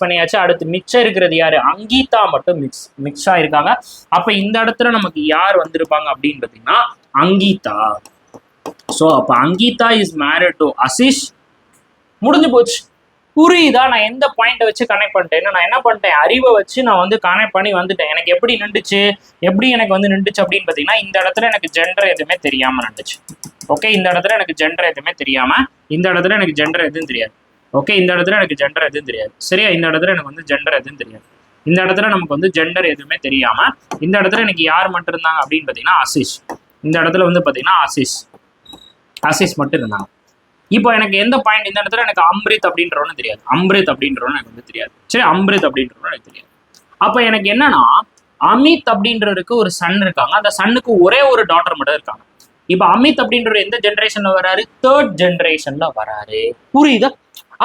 பண்ணியாச்சு. அடுத்து மிச்சம் இருக்கிறது யாரு? அங்கீதா மட்டும் மிக்ஸ் ஆயிருக்காங்க. அப்ப இந்த இடத்துல நமக்கு யார் வந்திருப்பாங்க அப்படின்னு பாத்தீங்கன்னா அங்கீதா. ஸோ அப்ப Ankita is married to Ashish. முடிஞ்சு போச்சு. புரியுதா? நான் எந்த பாயிண்ட்டை வச்சு கனெக்ட் பண்ணிட்டேன்? நான் என்ன பண்ணிட்டேன்? அறிவை வச்சு நான் வந்து கனெக்ட் பண்ணி வந்துட்டேன். எனக்கு எப்படி நின்றுச்சு அப்படின்னு பாத்தீங்கன்னா இந்த இடத்துல எனக்கு ஜெண்டர் எதுவுமே தெரியாம நின்றுச்சு. ஓகே, இந்த இடத்துல எனக்கு ஜெண்டர் எதுவுமே தெரியாம, இந்த இடத்துல எனக்கு ஜெண்டர் எதுவும் தெரியாது. ஓகே, இந்த இடத்துல எனக்கு ஜெண்டர் எதுவும் தெரியாது. சரியா, இந்த இடத்துல எனக்கு வந்து ஜெண்டர் எதுவும் தெரியாது. இந்த இடத்துல நமக்கு வந்து ஜெண்டர் எதுவுமே தெரியாம, இந்த இடத்துல எனக்கு யார் மட்டும் இருந்தாங்க அப்படின்னு பாத்தீங்கன்னா ஆசிஷ். இந்த இடத்துல வந்து பாத்தீங்கன்னா ஆசிஷ் மட்டும் இருந்தாங்க. இப்போ எனக்கு எந்த பாயிண்ட், இந்த இடத்துல எனக்கு அம்ரித் அப்படின்றவனு தெரியாது, அம்ரித் அப்படின்றவனு எனக்கு வந்து தெரியாது. சரி, அம்ரித் அப்படின்றவனு எனக்கு தெரியாது. அப்ப எனக்கு என்னன்னா, அமித் அப்படின்றவருக்கு ஒரு சன் இருக்காங்க, அந்த சன்னுக்கு ஒரே ஒரு டாட்டர் மட்டும் இருக்காங்க. இப்ப அமித் அப்படின்ற எந்த ஜென்ரேஷன்ல வராரு? 3rd ஜென்ரேஷன்ல வராரு. புரியுதா?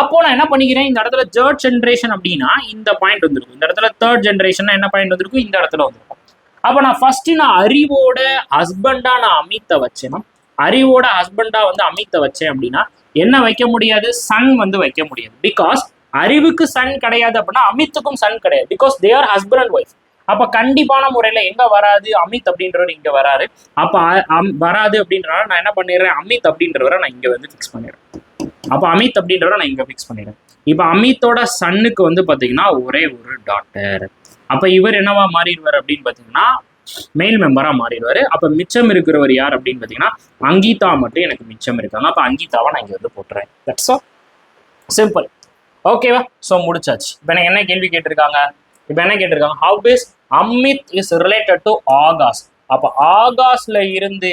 அப்போ நான் என்ன பண்ணிக்கிறேன், இந்த இடத்துல 3rd ஜென்ரேஷன் அப்படின்னா இந்த பாயிண்ட் வந்துருக்கும். இந்த இடத்துல 3rd ஜென்ரேஷன் என்ன பாயிண்ட் வந்திருக்கும்? இந்த இடத்துல வந்துருக்கும். அப்ப நான் ஃபர்ஸ்ட் நான் அறிவோட ஹஸ்பண்டா நான் அமித்தை வச்சேன்னா, அறிவோட ஹஸ்பண்டா வந்து அமித்தை வச்சேன் அப்படின்னா என்ன வைக்க முடியாது? சன் வந்து வைக்க முடியாது. பிகாஸ் அறிவுக்கு சன் கிடையாது அப்படின்னா அமித்துக்கும் சன் கிடையாது. Because they or husband and wife. அப்ப கண்டிப்பான முறையில எங்க வராது? அமித் அப்படின்றவர் இங்க வராரு. அப்ப வராது அப்படின்றனால நான் என்ன பண்ணிடுறேன், அமித் அப்படின்றவரை நான் இங்க வந்து ஃபிக்ஸ் பண்ணிடுறேன். அப்ப அமித் அப்படின்றவரை நான் இங்க ஃபிக்ஸ் பண்ணிடுறேன். இப்ப அமித்தோட சன்னுக்கு வந்து பாத்தீங்கன்னா ஒரே ஒரு டாட்டர். அப்ப இவர் என்னவா மாறிடுவார் அப்படின்னு பாத்தீங்கன்னா மெயில் மெம்பரா மாறிடுவாரு. அப்ப மிச்சம் இருக்கிறவர் யார் அப்படின்னு பாத்தீங்கன்னா அங்கீதா மட்டும் எனக்கு மிச்சம் இருக்காங்க. அப்ப அங்கீதாவை நான் இங்க வந்து போட்டுறேன். That's all, simple. ஓகேவா? ஸோ முடிச்சாச்சு. இப்போ எனக்கு என்ன கேள்வி கேட்டிருக்காங்க? இப்போ என்ன கேட்டிருக்காங்க, how is Amit is related to Akash. அப்போ ஆகாஷ்ல இருந்து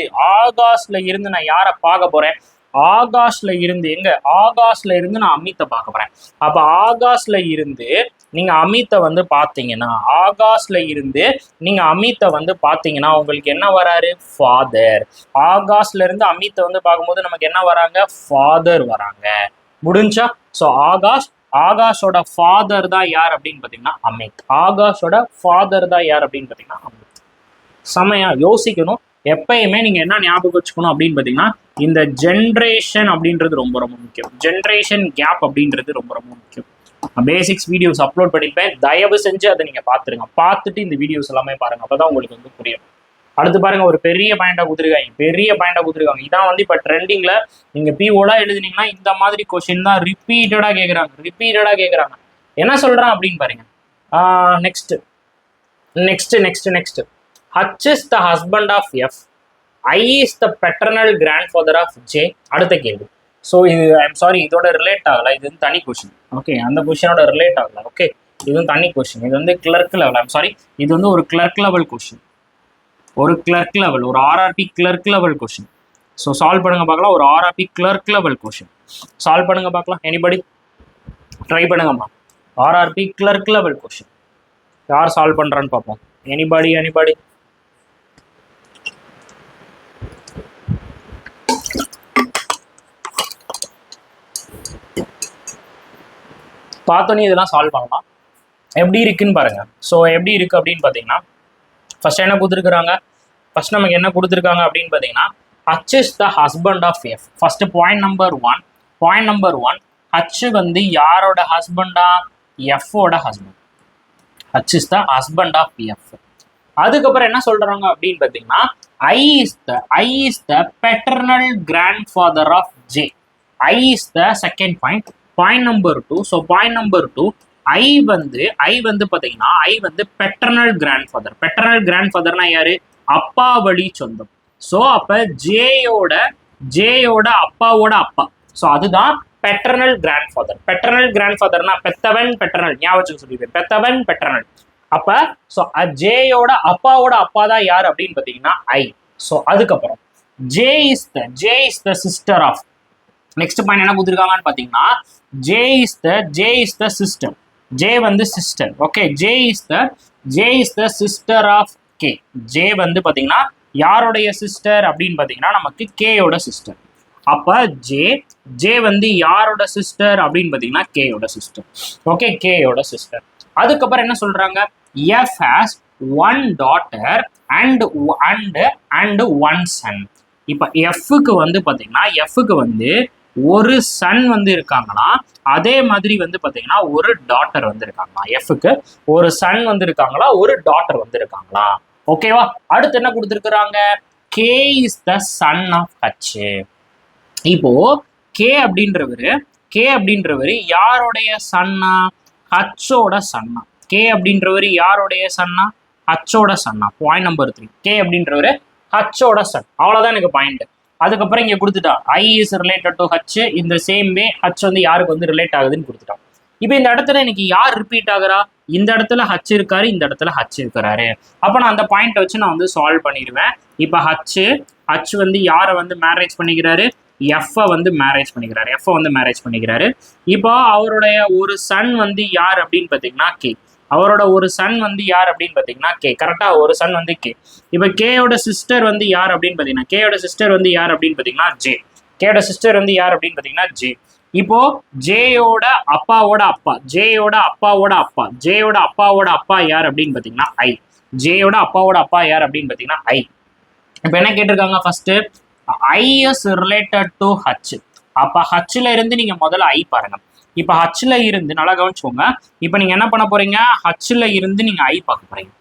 நான் யாரை பார்க்க போறேன்? ஆகாஷ்ல இருந்து எங்க? ஆகாஷ்ல இருந்து நான் அமித்தை பார்க்க போறேன். அப்ப ஆகாஷ்ல இருந்து நீங்க அமித்தை வந்து பாத்தீங்கன்னா, ஆகாஷ்ல இருந்து நீங்க அமித்தை வந்து பாத்தீங்கன்னா உங்களுக்கு என்ன வராரு? ஃபாதர். ஆகாஷ்ல இருந்து அமித்தை வந்து பார்க்கும்போது நமக்கு என்ன வராங்க? ஃபாதர் வராங்க. முடிஞ்சா? ஸோ ஆகாஷோட ஃபாதர் தான் யார் அப்படின்னு பாத்தீங்கன்னா அமித். ஆகாஷோட ஃபாதர் தான் யார் அப்படின்னு பாத்தீங்கன்னா அமித். செமையா யோசிக்கணும். எப்பயுமே நீங்க என்ன ஞாபகம் வச்சுக்கணும் அப்படின்னு பாத்தீங்கன்னா, இந்த ஜென்ரேஷன் அப்படின்றது ரொம்ப ரொம்ப முக்கியம். ஜென்ரேஷன் கேப் அப்படின்றது ரொம்ப ரொம்ப முக்கியம். பேசிக்ஸ் வீடியோஸ் அப்லோட் பண்ணிருப்பேன், தயவு செஞ்சு அதை நீங்க பாத்துருங்க. பார்த்துட்டு இந்த வீடியோஸ் எல்லாமே பாருங்க, அப்பதான் உங்களுக்கு வந்து புரியும். அடுத்து பாருங்க, ஒரு பெரிய பாயிண்டா கொடுத்துருக்காங்க. இதான் வந்து இப்ப ட்ரெண்டிங்ல நீங்க பிஓலா எழுதுனீங்கன்னா இந்த மாதிரி கொஸ்டின் தான் ரிப்பீட்டடா கேக்குறாங்க. என்ன சொல்றான் அப்படின்னு பாருங்க. Next H is the husband of F. I is the paternal grandfather of J. அடுத்த கேள்வி. ஸோ இது ஐம் சாரி, இதோட ரிலேட் ஆகல, இது வந்து தனி கொஸ்டின். ஓகே, அந்த கொஸ்டினோட ரிலேட் ஆகல. ஓகே, இது வந்து தனி கொஸ்டின். இது வந்து கிளர்க் லெவல். ஐம் சாரி, இது வந்து ஒரு கிளர்க் லெவல் கொஸ்டின். ஒரு RRB clerk level question. So solve பண்ணுங்க பார்க்கலாம். ஒரு RRB clerk level question solve பண்ணுங்க பார்க்கலாம். எனிபடி ட்ரை பண்ணுங்கம்மா. ஆர்ஆர்பி கிளர்க் லெவல் கொஸ்டின் யார் சால்வ் பண்றான்னு பார்ப்போம். எனிபடி பார்த்தோன்னே இதெல்லாம் சால்வ் பண்ணலாம். எப்படி இருக்குன்னு பாருங்க. ஸோ எப்படி இருக்கு அப்படின்னு பார்த்தீங்கன்னா, ஃபர்ஸ்ட் என்ன கொடுத்துருக்குறாங்க? ஃபர்ஸ்ட் நமக்கு என்ன கொடுத்துருக்காங்க அப்படின்னு பார்த்தீங்கன்னா, H is the husband of F. First point number one, H வந்து யாரோட ஹஸ்பண்டா? எஃப்ஓட husband. H is the husband of F. அதுக்கப்புறம் என்ன சொல்றாங்க அப்படின்னு பார்த்தீங்கன்னா, I is the paternal grandfather of J. I is the second point. Point number 2. So point number 2, ஐ வந்து பாத்தீங்கன்னா ஐ வந்து பெட்டர்னல் கிராண்ட்ஃபாதர்னா யாரு? அப்பா வழி சொந்தம். ஸோ அப்ப ஜேயோட அப்பாவோட அப்பா. ஸோ அதுதான் பெட்டர்னல் கிராண்ட்ஃபாதர்னா பெத்தவன் பெட்டர்னல். ஞாபகம் சொல்லிடுறேன், பெத்தவன் பெட்டர்னல். அப்ப ஸோ ஜேயோட அப்பாவோட அப்பா தான் யார் அப்படின்னு பாத்தீங்கன்னா ஐ. ஸோ அதுக்கப்புறம் J is the sister of. Next point என்ன கொடுத்துருக்காங்கன்னு பாத்தீங்கன்னா, J is the sister. J வந்து sister. Okay, J is the sister of K. J வந்து பாத்தீங்கன்னா யாருடைய சிஸ்டர் அப்படின்னு பாத்தீங்கன்னா நமக்கு கேயோட சிஸ்டர். அப்ப ஜே வந்து யாரோட சிஸ்டர் அப்படின்னு பாத்தீங்கன்னா கேயோட சிஸ்டர். ஓகே, கேயோட சிஸ்டர். அதுக்கப்புறம் என்ன சொல்றாங்க? F has one daughter and one son. இப்ப எஃப்க்கு வந்து பாத்தீங்கன்னா ஒரு சன் வந்து இருக்காங்களா, அதே மாதிரி வந்து பாத்தீங்கன்னா ஒரு டாட்டர் வந்து இருக்காங்களா. எஃப்க்கு ஒரு சன் வந்து இருக்காங்களா, ஒரு டாட்டர் வந்து இருக்காங்களா. ஓகேவா? அடுத்து என்ன கொடுத்துருக்குறாங்க? K is the son of H. இப்போ கே அப்படின்றவரு யாருடைய சன்னா? ஹச்சோட சன்னா. கே அப்படின்றவரு யாருடைய சன்னா? ஹச்சோட சன்னா. பாயிண்ட் நம்பர் 3, கே அப்படின்றவரு ஹச்சோட சன். அவ்வளவுதான் எனக்கு பாயிண்ட். அதுக்கப்புறம் இங்க கொடுத்துட்டான் I is related to H, இந்த சேம் வே ஹச் வந்து யாருக்கு வந்து ரிலேட் ஆகுதுன்னு கொடுத்துட்டான். இப்போ இந்த இடத்துல எனக்கு யார் ரிப்பீட் ஆகுறா, இந்த இடத்துல ஹச் இருக்காரு, இந்த இடத்துல ஹச் இருக்கிறாரு. அப்போ நான் அந்த பாயிண்ட் வச்சு நான் வந்து சால்வ் பண்ணிடுவேன். இப்போ ஹச் வந்து யாரை வந்து மேரேஜ் பண்ணிக்கிறாரு, எஃப்ஐ வந்து மேரேஜ் பண்ணிக்கிறாரு, எஃப்ஐ வந்து மேரேஜ் பண்ணிக்கிறாரு. இப்போ அவருடைய ஒரு சன் வந்து யார் அப்படின்னு பார்த்தீங்கன்னா கே. அவரோட ஒரு சன் வந்து யார் அப்படின்னு பார்த்தீங்கன்னா கே. கரெக்டா ஒரு சன் வந்து கே. இப்போ கேயோட சிஸ்டர் வந்து யார் அப்படின்னு பார்த்தீங்கன்னா கேயோட சிஸ்டர் வந்து யார் அப்படின்னு பார்த்தீங்கன்னா ஜே. கேயோட சிஸ்டர் வந்து யார் அப்படின்னு பார்த்தீங்கன்னா ஜே. இப்போ ஜேயோட அப்பாவோட அப்பா, ஜேயோட அப்பாவோட அப்பா, ஜேயோட அப்பாவோட அப்பா யார் அப்படின்னு பார்த்தீங்கன்னா ஐ. ஜேயோட அப்பாவோட அப்பா யார் அப்படின்னு பார்த்தீங்கன்னா ஐ. இப்போ என்ன கேட்டிருக்காங்க, first I is related to H. அப்போ ஹச்ல இருந்து நீங்க முதல்ல ஐ பாருங்க. இப்போ ஹச்ல இருந்து நல்லா கவனிச்சுக்கோங்க. இப்போ நீங்க என்ன பண்ண போறீங்க, ஹச்ல இருந்து நீங்க ஐ பார்க்க போறீங்க.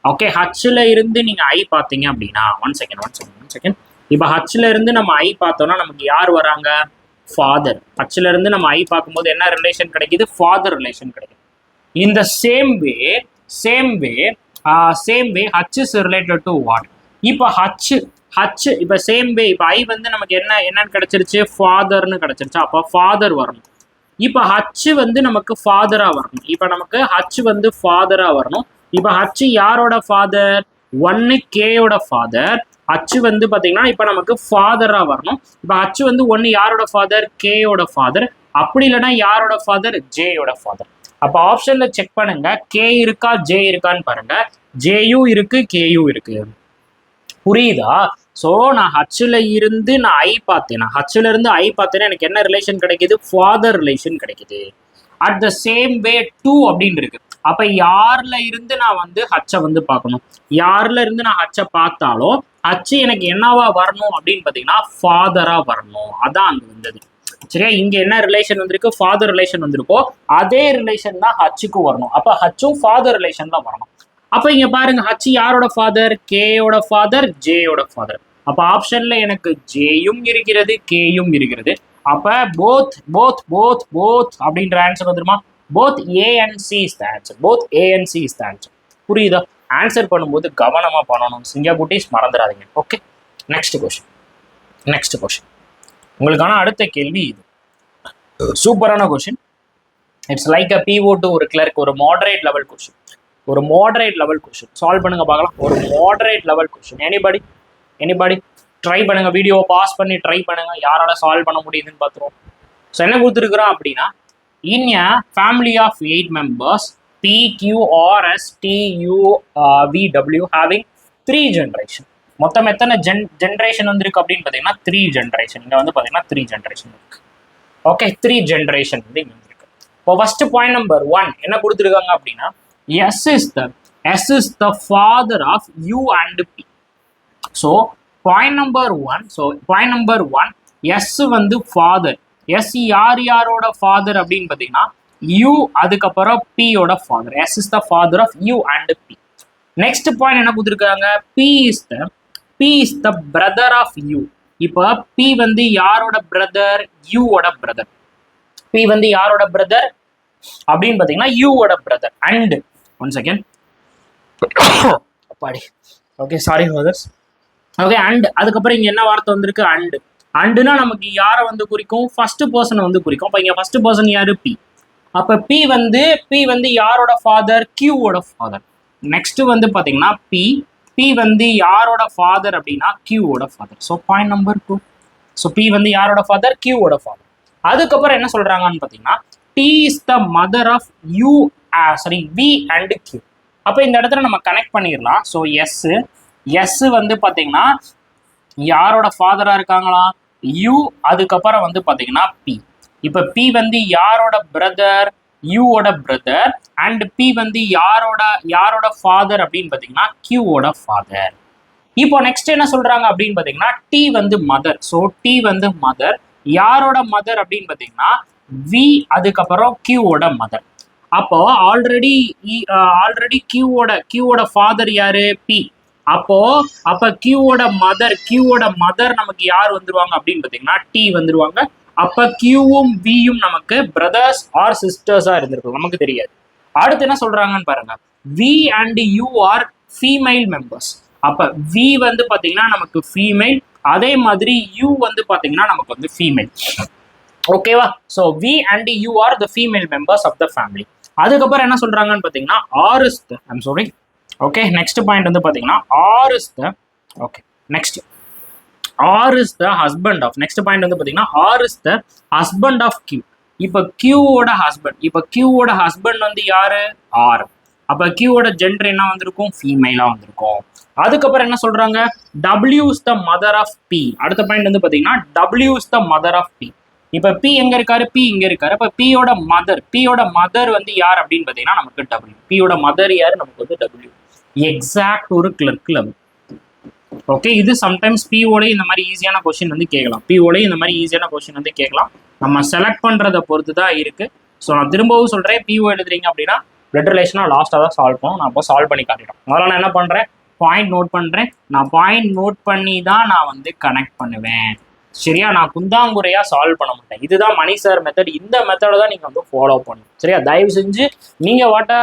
ஓகே, ஹச்ல இருந்து நீங்க ஐ பார்த்தீங்க அப்படின்னா ஒன் செகண்ட். இப்போ ஹச்ல இருந்து நம்ம ஐ பார்த்தோம்னா நமக்கு யார் வராங்க, ஃபாதர். ஹச்ல இருந்து நம்ம ஐ பார்க்கும்போது என்ன ரிலேஷன் கிடைக்குது, ஃபாதர் ரிலேஷன் கிடைக்குது. இந்த same way H is related to what. இப்போ ஹச் இப்போ சேம் வே இப்போ ஐ வந்து நமக்கு என்னன்னு கிடைச்சிருச்சு, ஃபாதர்னு கிடைச்சிருச்சு. அப்போ ஃபாதர் வரணும். இப்போ ஹச் வந்து நமக்கு ஃபாதரா வரணும். இப்போ நமக்கு ஹச் வந்து ஃபாதரா வரணும். இப்போ ஹச் யாரோட ஃபாதர், ஒன்னு கேயோட ஃபாதர். ஹச் வந்து பாத்தீங்கன்னா இப்போ நமக்கு ஃபாதரா வரணும். இப்போ ஹச் வந்து ஒன்னு யாரோட ஃபாதர், கேயோட ஃபாதர். அப்படி இல்லைன்னா யாரோட ஃபாதர், ஜேயோட ஃபாதர். அப்போ ஆப்ஷன்ல செக் பண்ணுங்க, கே இருக்கா ஜே இருக்கான்னு பாருங்க. ஜேயும் இருக்கு கேயும் இருக்கு. புரியுதா? ஸோ நான் ஹச்ல இருந்து நான் ஐ பார்த்தேன், ஹச்ல இருந்து ஐ பார்த்தேன்னா எனக்கு என்ன ரிலேஷன் கிடைக்குது, ஃபாதர் ரிலேஷன் கிடைக்குது. At the same way too அப்படின்னு இருக்கு. அப்ப யார்ல இருந்து நான் வந்து ஹச்சை வந்து பார்க்கணும், யார்ல இருந்து நான் ஹச்சை பார்த்தாலும் ஹச் எனக்கு என்னவா வரணும் அப்படின்னு பார்த்தீங்கன்னா ஃபாதரா வரணும். அதான் அங்க வந்தது. சரியா? இங்க என்ன ரிலேஷன் வந்திருக்கு, ஃபாதர் ரிலேஷன் வந்திருக்கோ அதே ரிலேஷன் தான் ஹச்சுக்கு வரணும். அப்ப ஹச்சும் ஃபாதர் ரிலேஷன் தான் வரணும். அப்ப இங்க பாருங்க, ஹச் யாரோட ஃபாதர், கேயோட ஃபாதர், ஜேயோட ஃபாதர். அப்ப ஆப்ஷன்ல எனக்கு ஜேயும் இருக்கிறது கேயும் இருக்கிறது. அப்ப போத் அப்படின்ற ஆன்சர் வந்துருமா, both A and C is the answer. Both A and C is the answer. புரியுதா? ஆன்சர் பண்ணும்போது கவனமா பண்ணணும், சிங்கக்குட்டீஸ் மறந்துடாதீங்க. Okay, next question. உங்களுக்கான அடுத்த கேள்வி இது சூப்பரான question. It's like a PO2 ஒரு கிளர்க், ஒரு மாடரேட் லெவல் கொஸ்டின். சால்வ் பண்ணுங்க பார்க்கலாம். ஒரு moderate level question. Anybody try பண்ணுங்க, வீடியோவை பாஸ் பண்ணி ட்ரை பண்ணுங்க, யாரால சால்வ் பண்ண முடியுதுன்னு பார்த்துருவோம். ஸோ என்ன கொடுத்துருக்குறோம் அப்படின்னா, இன் a family of 8 members PQRSTUVW having 3 generation. மொத்தம் எத்தனை ஜென்ரேஷன் வந்திருக்கு அப்படின்னு பார்த்தீங்கன்னா 3 ஜென்ரேஷன். இங்கே வந்து பார்த்தீங்கன்னா 3 ஜென்ரேஷன் இருக்கு. ஓகே, 3 ஜென்ரேஷன் வந்து இங்கே இருக்கு. இப்போ ஃபர்ஸ்ட் பாயிண்ட் நம்பர் 1 என்ன கொடுத்துருக்காங்க அப்படின்னா, S is the father of U and P. So point number 1, S வந்து father. S யாரோட father அப்படின்னு பார்த்தீங்கன்னா U, அதுக்கப்புறம் P யோட father. S is the father of U and P. Next point என்ன கொடுத்துருக்காங்க, P is the brother of U. இப்போ P வந்து யாரோட பிரதர், U ஓட பிரதர். P வந்து யாரோட பிரதர் அப்படின்னு பார்த்தீங்கன்னா U ஓட brother. And one second, okay sorry fathers. Okay, and அதுக்கப்புறம் இங்க என்ன வார்த்தை வந்திருக்கு, அண்டுனா நமக்கு யாரை வந்து குறிக்கும், ஃபர்ஸ்ட் பர்சனை வந்து குறிக்கும். அப்ப இங்க ஃபர்ஸ்ட் பர்சன் யாரு, P. அப்ப P வந்து யாரோட ஃபாதர், Qவோட ஃபாதர். நெக்ஸ்ட் வந்து பாத்தீங்கன்னா P வந்து யாரோட ஃபாதர் அப்படின்னா Qவோட father. So point number 2. So P வந்து யாரோட ஃபாதர், Qவோட ஃபாதர். அதுக்கப்புறம் என்ன சொல்றாங்கன்னு பாத்தீங்கன்னா, T is the mother of U, V and Q. அப்போ இந்த இடத்துல நம்ம கனெக்ட் பண்ணிடலாம். ஸோ எஸ் வந்து பார்த்தீங்கன்னா யாரோட ஃபாதரா இருக்காங்களா, U. அதுக்கப்புறம் வந்து பார்த்தீங்கன்னா P. இப்போ P வந்து யாரோட பிரதர், யூவோட பிரதர். அண்ட் P வந்து யாரோட ஃபாதர் அப்படின்னு பார்த்தீங்கன்னா Qவோட ஃபாதர். இப்போ நெக்ஸ்ட் என்ன சொல்றாங்க அப்படின்னு பார்த்தீங்கன்னா, T வந்து மதர். ஸோ T வந்து மதர். யாரோட மதர் அப்படின்னு பார்த்தீங்கன்னா V, அதுக்கப்புறம் Qவோட மதர். அப்போ ஆல்ரெடி கியூவோட ஃபாதர் யாரு, P. அப்போ கியூவோட மதர் நமக்கு யார் வந்துருவாங்க அப்படின்னு பாத்தீங்கன்னா T வந்துருவாங்க. அப்ப கியூவும் வியும் நமக்கு பிரதர்ஸ் ஆர் சிஸ்டர்ஸா இருந்திருக்கும், நமக்கு தெரியாது. அடுத்து என்ன சொல்றாங்கன்னு பாருங்க, V and U or female members. அப்ப V வந்து பாத்தீங்கன்னா நமக்கு ஃபீமேல், அதே மாதிரி யூ வந்து பாத்தீங்கன்னா நமக்கு வந்து ஃபீமேல். ஓகேவா? So we and you are the female members of the family. அதுக்கப்புறம் என்ன சொல்றாங்கன்னு பாத்தீங்கன்னா R is the, I'm sorry, okay, next point வந்து பாத்தீங்கன்னா R is the, okay, next R is the husband of, next point வந்து பாத்தீங்கன்னா R is the husband of Q. இப்போ கியூவோட ஹஸ்பண்ட், இப்போ கியூவோட ஹஸ்பண்ட் வந்து யாரு? ஆர். அப்ப கியூவோட ஜெண்டர் என்ன வந்திருக்கும்? ஃபீமேலா வந்திருக்கும். அதுக்கப்புறம் என்ன சொல்றாங்க? W is the mother of P. அடுத்த பாயிண்ட் வந்து பாத்தீங்கன்னா W is the mother of P. இப்ப பி எங்க இருக்காரு? பி இங்க இருக்காரு. அப்ப பியோட மதர் வந்து யார் அப்படின்னு பாத்தீங்கன்னா நமக்கு டபிள்யூ. பியோட மதர் யாரு? நமக்கு வந்து டபிள்யூ. எக்ஸாக்ட் ஒரு கிளர்க் லெவல். ஓகே, இது சம்டைம்ஸ் பிஓட இந்த மாதிரி ஈஸியான கொஸ்டின் வந்து கேட்கலாம். பிஓட இந்த மாதிரி ஈஸியான கொஸ்டின் வந்து கேட்கலாம். நம்ம செலக்ட் பண்றதை பொறுத்து தான் இருக்கு. ஸோ நான் திரும்பவும் சொல்றேன், பிஓ எழுதுறீங்க அப்படின்னா பிளட் ரிலேஷனா லாஸ்ட்டாக தான் சால்வ் பண்ணும். நான் இப்போ சால்வ் பண்ணி காட்டிட்டோம். முதல்ல நான் என்ன பண்றேன்? பாயிண்ட் நோட் பண்றேன். நான் பாயிண்ட் நோட் பண்ணி தான் நான் வந்து கனெக்ட் பண்ணுவேன். சரியா? நான் குந்தாங்குறையா சால்வ் பண்ண மாட்டேன். இதுதான் மணி சார் மெத்தட். இந்த மெத்தடை தான் நீங்க வந்து ஃபாலோ பண்ணணும். சரியா? தயவு செஞ்சு நீங்க வாட்ட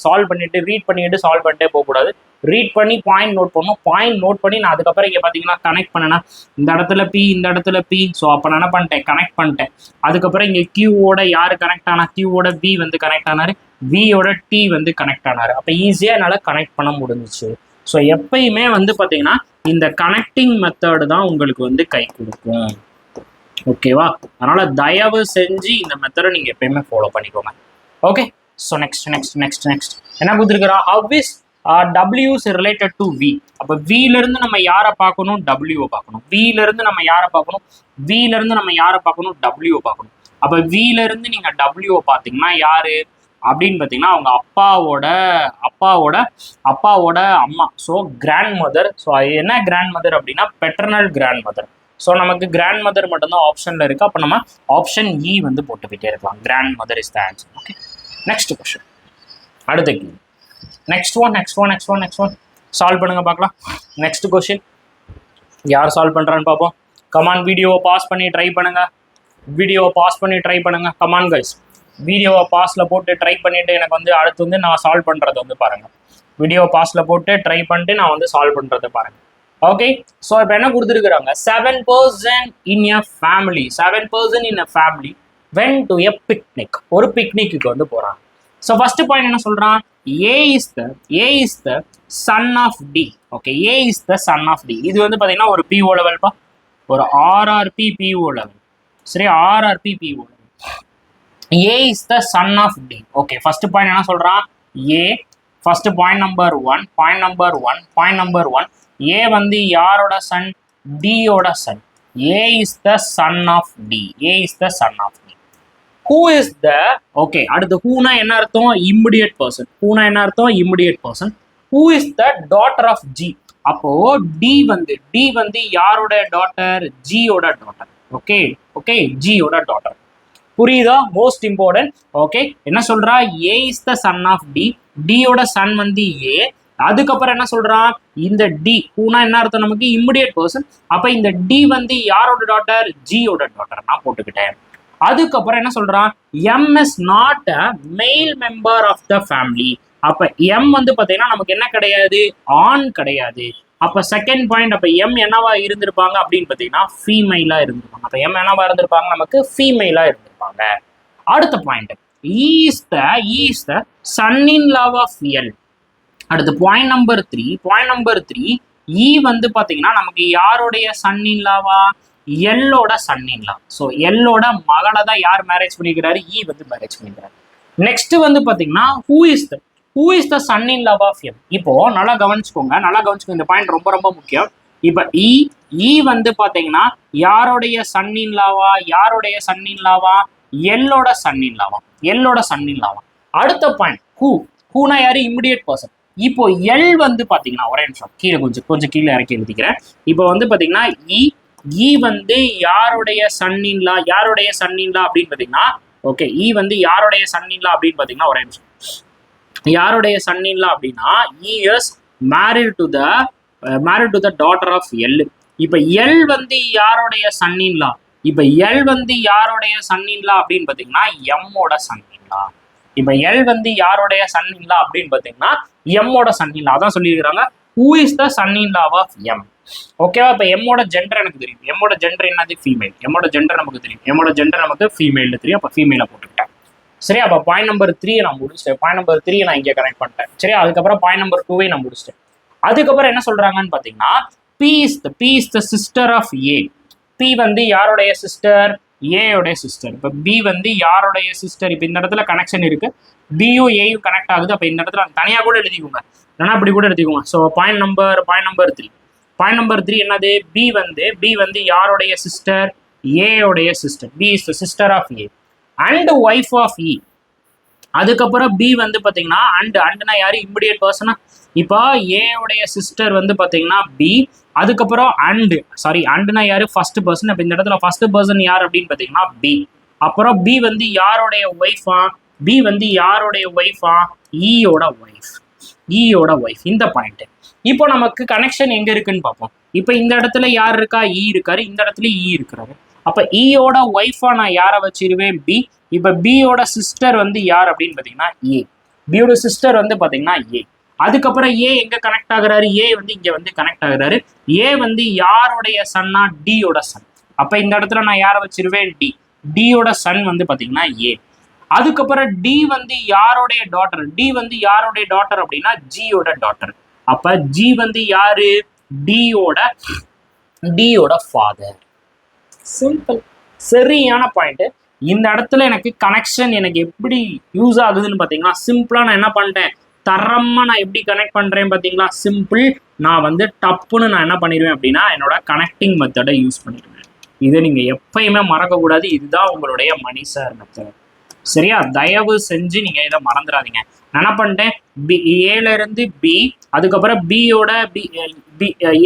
சால்வ் பண்ணிட்டு ரீட் பண்ணிட்டு சால்வ் பண்ணிட்டே போகக்கூடாது. ரீட் பண்ணி பாயிண்ட் நோட் பண்ணணும். பாயிண்ட் நோட் பண்ணி நான் அதுக்கப்புறம் இங்கே பார்த்தீங்கன்னா கனெக்ட் பண்ணேன்னா இந்த இடத்துல பி, இந்த இடத்துல பி. ஸோ அப்போ நான் என்ன பண்ணிட்டேன்? கனெக்ட் பண்ணிட்டேன். அதுக்கப்புறம் இங்கே கியூவோட யார் கனெக்ட் ஆனா? கியூவோட பி வந்து கனெக்ட் ஆனாரு, வியோட டி வந்து கனெக்ட் ஆனாரு. அப்போ ஈஸியாக என்னால் கனெக்ட் பண்ண முடிஞ்சிச்சு. ஸோ எப்பயுமே வந்து பார்த்தீங்கன்னா இந்த கனெக்டிங் மெத்தடு தான் உங்களுக்கு வந்து கை கொடுக்கும். ஓகேவா? அதனால தயவு செஞ்சு இந்த மெத்தடை நீங்க எப்பயுமே ஃபாலோ பண்ணிக்கோங்க. ஓகே, ஸோ நெக்ஸ்ட் என்ன கொடுத்துருக்கிறா? How is W is related to V. அப்போ Vல இருந்து நம்ம யாரை பார்க்கணும்? W பார்க்கணும். Vல இருந்து நம்ம யாரை பார்க்கணும்? W பார்க்கணும். அப்போ Vல இருந்து நீங்க W பார்த்தீங்கன்னா யாரு அப்படின்னு பார்த்தீங்கன்னா அவங்க அப்பாவோட அம்மா. So grand mother. ஸோ என்ன கிராண்ட் மதர் அப்படின்னா பெட்டர்னல் கிராண்ட் மதர். ஸோ நமக்கு கிராண்ட் மதர் மட்டும்தான் ஆப்ஷன்ல இருக்கு. அப்போ நம்ம ஆப்ஷன் இ வந்து போட்டுக்கிட்டே இருக்கலாம். Grand mother is the answer. Okay, next question. அடுத்த கேள்வி. நெக்ஸ்ட் ஒன் சால்வ் பண்ணுங்க பார்க்கலாம். நெக்ஸ்ட் கொஸ்டின் யார் சால்வ் பண்றான்னு பார்ப்போம். கமான், வீடியோவை பாஸ் பண்ணி ட்ரை பண்ணுங்க. கமான் கைஸ், வீடியோவை பாஸ்ல போட்டு ட்ரை பண்ணிட்டு எனக்கு வந்து அடுத்து வந்து நான் சால்வ் பண்றதை வந்து பாருங்க. வீடியோ பாஸ்ல போட்டு ட்ரை பண்ணிட்டு நான் வந்து சால்வ் பண்றதை பாருங்க. ஓகே, ஸோ இப்போ என்ன கொடுத்துருக்குறாங்க? 7% in a family, 7% in a family went to a picnic. ஒரு பிக்னிக்கு வந்து போறாங்க. ஸோ ஃபர்ஸ்ட் பாயிண்ட் என்ன சொல்றான்? A is the son of D. Okay, A is the son of D. இது வந்து பாத்தீங்கன்னா ஒரு PO லெவல்ப்பா, ஒரு RRP PO லெவல். சரி, RRP PO level. A is the son of D. Okay, first point என்ன சொல்றான்? A, first point number one, A வந்து யாரோட சன்? D ஓட son. A is the son of D. Who is the, okay, அடுத்து whoனா என்ன அர்த்தம்? Immediate person. Who is the daughter of G? அப்போ D வந்து யாரோட டாட்டர்? G ஓட டாட்டர். ஓகே, G ஓட டாட்டர். புரியுதா? Most important. ஓகே, என்ன சொல்றா? A is the son of D. D ஓட சன் வந்து A. அதுக்கப்புறம் என்ன சொல்றான்? இந்த D, ஹூனா என்ன அர்த்தம் நமக்கு? Immediate person. அப்ப இந்த D வந்து யாரோட டாட்டர்? G ஓட டாட்டர். நான் போட்டுக்கிட்டேன். அதுக்கப்புறம் என்ன சொல்றான்? M is not a male member of the family. அப்ப M வந்து பாத்தீங்கன்னா நமக்கு என்ன கிடையாது? ஆண் கிடையாது. அப்ப செகண்ட் பாயிண்ட், அப்ப M என்னவா இருந்திருப்பாங்க அப்படின்னு பாத்தீங்கன்னா ஃபீமேலா இருந்திருப்பாங்க. அப்ப M என்னவா இருந்திருப்பாங்க? நமக்கு ஃபீமேலா இருந்திருப்பாங்க. அடுத்த point, E is the son-in-law of L. அடுத்து பாயிண்ட் நம்பர் 3, E வந்து பாத்தீங்கன்னா நமக்கு யாருடைய சன்-இன்-லாவா? எல்லோட சன்-இன்-லா. ஸோ எல்லோட மகளை தான் யார் மேரேஜ் பண்ணிக்கிறாரு? ஈ வந்து மேரேஜ் பண்ணிக்கிறாரு. நெக்ஸ்ட் வந்து பாத்தீங்கன்னா who is the son in law of M. இப்போ நல்லா கவனிச்சுக்கோங்க. இந்த பாயிண்ட் ரொம்ப ரொம்ப முக்கியம். இப்போ ஈ வந்து பாத்தீங்கன்னா யாருடைய சன்-இன்-லாவா? எல்லோட சன்-இன்-லாவா. அடுத்த பாயிண்ட் ஹூனா யாரு? Immediate person. இப்போ எல் வந்து பாத்தீங்கன்னா ஒரே நிமிஷம் கீழே கொஞ்சம் கீழே இறக்கி எழுதிக்கிறேன். இப்போ வந்து பாத்தீங்கன்னா ஈ வந்து யாருடைய சன்-இன்-லா அப்படின்னு பாத்தீங்கன்னா, ஓகே, ஈ வந்து யாருடைய சன்-இன்-லா அப்படின்னு பாத்தீங்கன்னா ஒரே நிமிஷம், யாருடைய சன்-இன்-லா அப்படின்னா E is married to the daughter of L. இப்ப எல் வந்து யாருடைய சன்-இன்-லா? அப்படின்னு பாத்தீங்கன்னா எம்மோட சன்-இன்-லா. இப்ப எல் வந்து யாருடைய சன்-இன்-லா அப்படின்னு பாத்தீங்கன்னா எம்மோட சன்-இன்-லா. அதான் சொல்லியிருக்கிறாங்க who is the son in law of M. ஓகேவா? இப்போ எம்மோட ஜெண்டர் எனக்கு தெரியும். எம்மோட ஜெண்டர் என்னது? ஃபீமேல். எம்மோட ஜெண்டர் நமக்கு தெரியும். எம்மோட ஜெண்டர் நமக்கு ஃபீமேல் தெரியும். அப்போ ஃபீமேலை போட்டுக்கிட்டேன். சரியா? அப்போ பாயிண்ட் நம்பர் 3 நான் முடிச்சிட்டேன். பாயிண்ட் நம்பர் 3 நான் இங்கே கனெக்ட் பண்ணிட்டேன். சரியா? அதுக்கப்புறம் பாயிண்ட் நம்பர் 2 நான் முடிச்சிட்டேன். அதுக்கப்புறம் என்ன சொல்றாங்கன்னு பார்த்தீங்கன்னா, P is the sister of A. P வந்து யாருடைய சிஸ்டர்? ஏயோடைய சிஸ்டர். இப்போ B வந்து யாருடைய சிஸ்டர்? இப்போ இந்த இடத்துல கனெக்ஷன் இருக்கு. பியும் ஏயும் கனெக்ட் ஆகுது. அப்போ இந்த இடத்துல தனியாக கூட எழுதிக்கோங்க, இல்லைன்னா அப்படி கூட எழுதிக்கோங்க. So point number 3. Point number 3 என்னது? பி வந்து யாருடைய சிஸ்டர்? ஏயோடைய சிஸ்டர். B is the sister of A and wife of E. அதுக்கப்புறம் பி வந்து பார்த்தீங்கன்னா அண்ட்னா யாரு? இமிடியட் பர்சனா. இப்போ ஏயோடைய சிஸ்டர் வந்து பார்த்தீங்கன்னா பி. அதுக்கப்புறம் அண்ட்னா யாரு? First person. அப்போ இந்த இடத்துல ஃபர்ஸ்ட் பர்சன் யார் அப்படின்னு பார்த்தீங்கன்னா பி. அப்புறம் பி வந்து யாருடைய ஒய்ஃபா? பி வந்து யாருடைய ஒய்ஃபா? ஈயோட ஒய்ஃப். இந்த பாயிண்ட். இப்போ நமக்கு கனெக்ஷன் எங்க இருக்குன்னு பார்ப்போம். இப்போ இந்த இடத்துல யார் இருக்கா? ஈ இருக்காரு. இந்த இடத்துல ஈ இருக்கிறாரு. அப்ப ஈயோட ஒய்ஃபா நான் யாரை வச்சிருவேன்? பி. இப்ப பியோட சிஸ்டர் வந்து யார் அப்படின்னு பாத்தீங்கன்னா ஏ. பியோட சிஸ்டர் வந்து பாத்தீங்கன்னா ஏ. அதுக்கப்புறம் ஏ எங்க கனெக்ட் ஆகுறாரு? ஏ வந்து இங்க வந்து கனெக்ட் ஆகுறாரு. ஏ வந்து யாருடைய சன்னா? டியோட சன். அப்ப இந்த இடத்துல நான் யாரை வச்சிருவேன்? டி. டியோட சன் வந்து பாத்தீங்கன்னா ஏ. அதுக்கப்புறம் டி வந்து யாருடைய டாட்டர்? டி வந்து யாருடைய டாட்டர் அப்படின்னா ஜியோட டாட்டர். அப்ப ஜி வந்து யாரு? டியோட ஃபாதர். சிம்பிள். சரியான பாயிண்ட். இந்த இடத்துல எனக்கு கனெக்ஷன் எனக்கு எப்படி யூஸ் ஆகுதுன்னு பார்த்தீங்கன்னா, சிம்பிளா நான் என்ன பண்ணிட்டேன்? தரமா நான் எப்படி கனெக்ட் பண்றேன் பார்த்தீங்களா? சிம்பிள். நான் வந்து டப்புன்னு நான் என்ன பண்ணிடுவேன் அப்படின்னா என்னோட கனெக்டிங் மெத்தடை யூஸ் பண்ணிடுவேன். இதை நீங்க எப்பயுமே மறக்கக்கூடாது. இதுதான் உங்களுடைய மணி சார் மெத்தட். சரியா? தயவு செஞ்சு நீங்க இதை மறந்துடாதீங்க. நான் என்ன பண்ணிட்டேன்? ஏல இருந்து பி. அதுக்கப்புறம்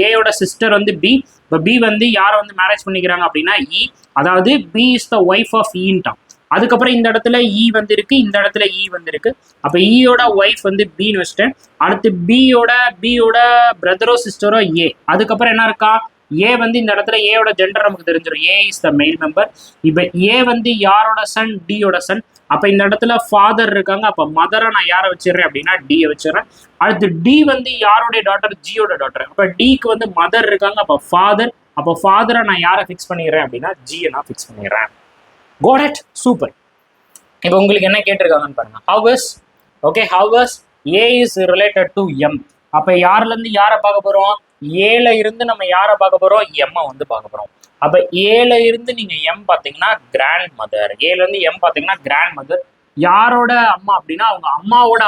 ஏயோட சிஸ்டர் வந்து பி. இப்போ பி வந்து யாரை வந்து மேரேஜ் பண்ணிக்கிறாங்க அப்படின்னா இ. அதாவது B is the wife of ஈன்ட்டான். அதுக்கப்புறம் இந்த இடத்துல இ வந்து இருக்கு, இந்த இடத்துல இ வந்து இருக்கு. அப்போ ஈயோட ஒய்ஃப் வந்து பின்னு வச்சுட்டேன். அடுத்து பியோட பிரதரோ சிஸ்டரோ ஏ. அதுக்கப்புறம் என்ன இருக்கா? ஏ வந்து இந்த இடத்துல ஏயோட ஜெண்டர் நமக்கு தெரிஞ்சிடும். ஏ இஸ் த மெயில் மெம்பர். இப்போ ஏ வந்து யாரோட சன்? டியோட சன். அப்போ இந்த இடத்துல ஃபாதர் இருக்காங்க. அப்போ மதரை நான் யாரை வச்சிடுறேன் அப்படின்னா டியை வச்சிடறேன். அடுத்து டி வந்து யாருடைய டாட்டர்? ஜியோட டாட்டர். அப்போ டிக்கு வந்து மதர் இருக்காங்க. அப்போ ஃபாதர். அப்போ ஃபாதரை நான் யாரை ஃபிக்ஸ் பண்ணிடுறேன் அப்படின்னா ஜியை நான் ஃபிக்ஸ் பண்ணிடுறேன். Got it? சூப்பர். இப்போ உங்களுக்கு என்ன கேட்டிருக்காங்கன்னு பாருங்க. How is A is related to M? அப்போ யாருல இருந்து யாரை பார்க்க போறோம்? ஏல இருந்து நம்ம யாரை பார்க்க போறோம்? எம்மை வந்து பார்க்க போறோம். அப்ப ஏல இருந்து நீங்க எம் பாத்தீங்கன்னா கிராண்ட் மதர். ஏல இருந்து எம் பாத்தீங்கன்னா கிராண்ட் மதர். யாரோட அம்மா அப்படின்னா அவங்க அம்மாவோட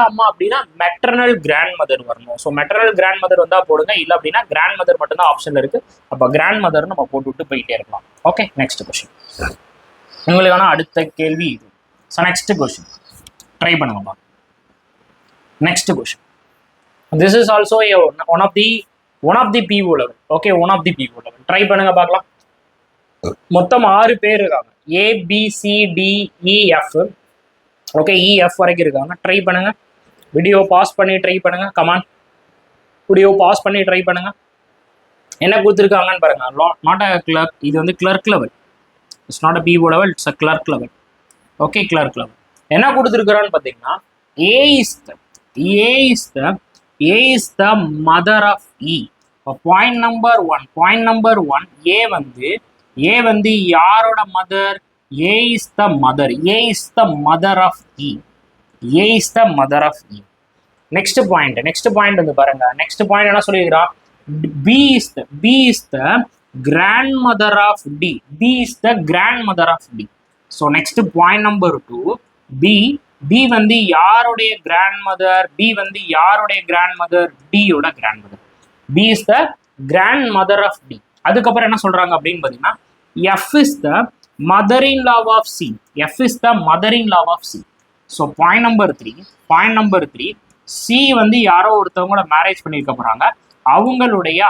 அம்மா அப்படின்னா மெட்டர்னல் கிராண்ட் மதர் வரணும். ஸோ மெட்டர்னல் கிராண்ட் மதர் வந்தா போடுங்க, இல்லை அப்படின்னா கிராண்ட் மதர் மட்டும்தான் ஆப்ஷன்ல இருக்கு. அப்போ கிராண்ட் மதர் நம்ம போட்டு விட்டு போயிட்டே இருக்கலாம். Okay, next question. உங்களுக்கான அடுத்த கேள்வி இது. ஸோ நெக்ஸ்ட் கொஸ்டின் ட்ரை பண்ணுங்கப்பா. Next question. This is also one of the PO level. Okay, one of the PO level. Try பண்ணுங்க பார்க்கலாம். மொத்தம் 6 பேர் இருக்காங்க. ABCDEF. ஓகே, EF வரைக்கும் இருக்காங்க. ட்ரை பண்ணுங்க. வீடியோ பாஸ் பண்ணி ட்ரை பண்ணுங்க. கமான், வீடியோ பாஸ் பண்ணி ட்ரை பண்ணுங்க. என்ன கொடுத்துருக்காங்கன்னு பாருங்க. Not a clerk. இது வந்து clerk level. It's not a PO level, it's a clerk level. Okay, clerk level. என்ன கொடுத்துருக்குறான்னு பார்த்தீங்கன்னா A is the mother of E. Point number 1 A வந்து யாரோட mother? A is the mother of E. Next point வந்து பாருங்க. Next point என்ன சொல்லியிருக்கிறான்? B is the grandmother of D. So next point number 2, B வந்து யாருடைய grandmother? D யோட grandmother. B is the grandmother of D. அதுக்கப்புறம் என்ன சொல்றாங்க அப்படின்னு பார்த்தீங்கன்னா F is the mother-in-law of C. So point number 3, C வந்து யாரோ ஒருத்தவங்களோட மேரேஜ் பண்ணியிருக்க போறாங்க. அவங்களுடைய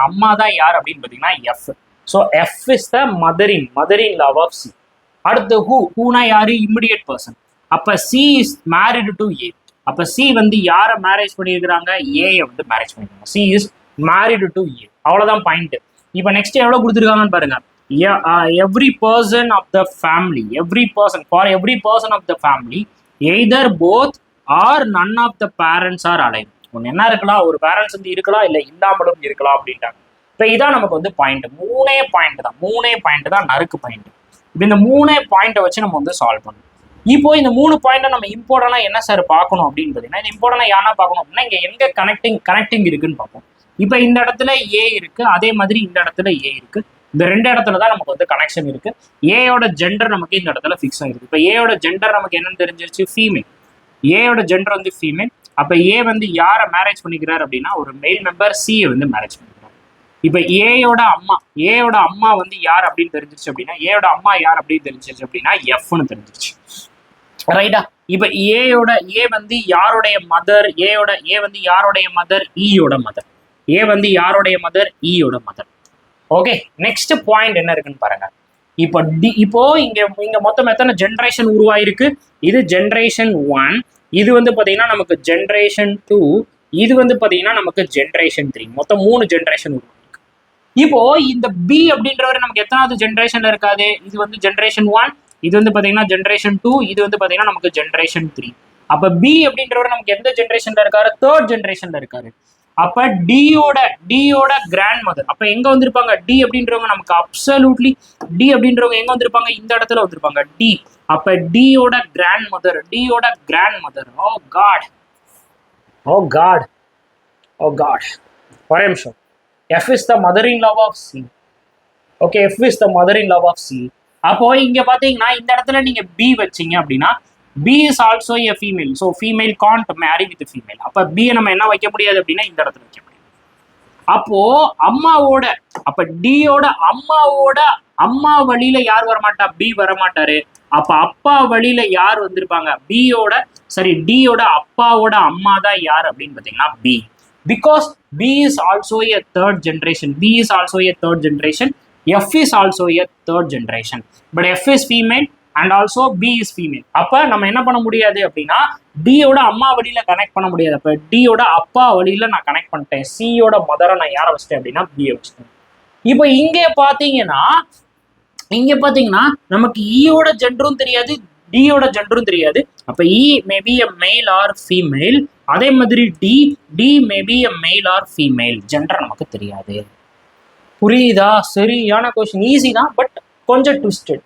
அம்மா தான் யார் அப்படின்னு பார்த்தீங்கன்னா F. So F is the mother-in-law of C. அடுத்து ஹூனா யாரு? Immediate person. அப்ப C is married to A. அப்ப C வந்து யாரை மேரேஜ் பண்ணியிருக்கிறாங்க? ஏயை வந்து மேரேஜ் பண்ணிருக்காங்க. C is married to A. அவ்வளவுதான் பாயிண்ட். இப்போ நெக்ஸ்ட் எவ்வளவு கொடுத்துருக்காங்கன்னு பாருங்க. Every person of the family, for every person of the family, either both or none of the parents are alive. ஒன்று என்ன இருக்கலாம், ஒரு பேரண்ட்ஸ் வந்து இருக்கலாம், இல்லை இல்லாமலும் இருக்கலாம் அப்படின்ட்டாங்க. இப்போ இதான் நமக்கு வந்து பாயிண்ட், மூணே பாயிண்ட் தான் நறுக்கு பாயிண்ட். இப்போ இந்த மூணே பாயிண்ட்டை வச்சு நம்ம வந்து சால்வ் பண்ணணும். இப்போ இந்த 3 பாயிண்ட்டை நம்ம இம்பார்ட்டனா என்ன சார் பார்க்கணும் அப்படின்னு பார்த்தீங்கன்னா, இந்த இம்பார்ட்டனா யாரா பார்க்கணும் அப்படின்னா, இங்கே எங்க கனெக்டிங் இருக்குன்னு பார்ப்போம். இப்போ இந்த இடத்துல ஏ இருக்கு, அதே மாதிரி இந்த இடத்துல ஏ இருக்கு. இந்த 2 இடத்துல தான் நமக்கு வந்து கனெக்ஷன் இருக்கு. ஏயோட ஜெண்டர் நமக்கு இந்த இடத்துல ஃபிக்ஸ் ஆகிருக்கு. இப்போ ஏயோட ஜெண்டர் நமக்கு என்னன்னு தெரிஞ்சிருச்சு, ஃபீமேல். ஏயோட ஜெண்டர் வந்து ஃபீமேல். அப்போ ஏ வந்து யாரை மேரேஜ் பண்ணிக்கிறார் அப்படின்னா, ஒரு மெயில் மெம்பர் சியை வந்து மேரேஜ் பண்ணிக்கிறார். இப்போ ஏயோட அம்மா வந்து யார் அப்படின்னு தெரிஞ்சிருச்சு அப்படின்னா, ஏயோட அம்மா யார் அப்படின்னு தெரிஞ்சிருச்சு அப்படின்னா எஃப்னு தெரிஞ்சிருச்சு, ரைட்டா? இப்போ ஏ வந்து யாருடைய மதர், ஏ வந்து யாருடைய மதர், ஈயோட மதர். ஏ வந்து யாருடைய மதர், ஈயோட மதர். ஓகே, நெக்ஸ்ட் பாயிண்ட் என்ன இருக்குன்னு பாருங்க. இப்போ இங்க மொத்தம் எத்தனை ஜென்ரேஷன் உருவாயிருக்கு? இது ஜென்ரேஷன் 1, இது வந்து பாத்தீங்கன்னா நமக்கு ஜென்ரேஷன் 2, இது வந்து பாத்தீங்கன்னா நமக்கு ஜென்ரேஷன் 3. மொத்தம் 3 ஜென்ரேஷன் உருவாயிருக்கு. இப்போ இந்த பி அப்படின்றவர் நமக்கு எத்தனாவது ஜென்ரேஷன்ல இருக்காது? இது வந்து ஜென்ரேஷன் 1, இது வந்து பாத்தீங்கன்னா ஜென்ரேஷன் 2, இது வந்து பாத்தீங்கன்னா நமக்கு ஜென்ரேஷன் 3. அப்ப பி அப்படின்றவர் நமக்கு எந்த ஜென்ரேஷன்ல இருக்காரு? 3rd ஜென்ரேஷன்ல இருக்காரு. அப்ப டியோட கிராண்ட் மதர். அப்ப எங்க வந்திருப்பாங்க? டி அப்படின்றவங்க நமக்கு அப்சல்யூட்லி டி அப்படின்றவங்க எங்க வந்திருப்பாங்க? இந்த இடத்துல வந்திருப்பாங்க, டி. அப்ப டியோட கிராண்ட் மதர். ஓ காட், ஒரே நிமிஷம். F is the mother in love of C. Okay, F is the mother in love of C. அப்போ இங்க பாத்தீங்கன்னா இந்த இடத்துல நீங்க பி வச்சீங்க அப்படின்னா, B is also a female. So female can't marry with female. அப்ப பி நம்ம என்ன வைக்க முடியாது அப்படின்னா இந்த இடத்துல வைக்க முடியாது. அப்போ டியோட அம்மா வழியில யார் வரமாட்டா? பி வரமாட்டாரு. அப்ப அப்பா வழியில யார் வந்திருப்பாங்க? டியோட அப்பாவோட அம்மா தான் யார் அப்படின்னு பாத்தீங்கன்னா B. Because B is also a 3rd generation. F is also a 3rd generation, but F is female and also B is female. அப்ப நம்ம என்ன பண்ண முடியாது அப்படின்னா, டியோட அம்மா வழியில கனெக்ட் பண்ண முடியாது. அப்ப டியோட அப்பா வழியில நான் கனெக்ட் பண்ணிட்டேன். சியோட மதரை நான் யாரை வச்சிட்டேன் அப்படின்னா பியை வச்சிட்டேன். இப்போ இங்க பாத்தீங்கன்னா நமக்கு ஈயோட ஜெண்டரும் தெரியாது, டியோட ஜெண்டரும் தெரியாது. அப்ப இ maybe a male or female. அதே மாதிரி D maybe a male or female. Gender நமக்கு தெரியாது. புரியுதா? சரியான கொஸ்டின், ஈஸி தான், பட் கொஞ்சம் ட்விஸ்டட்.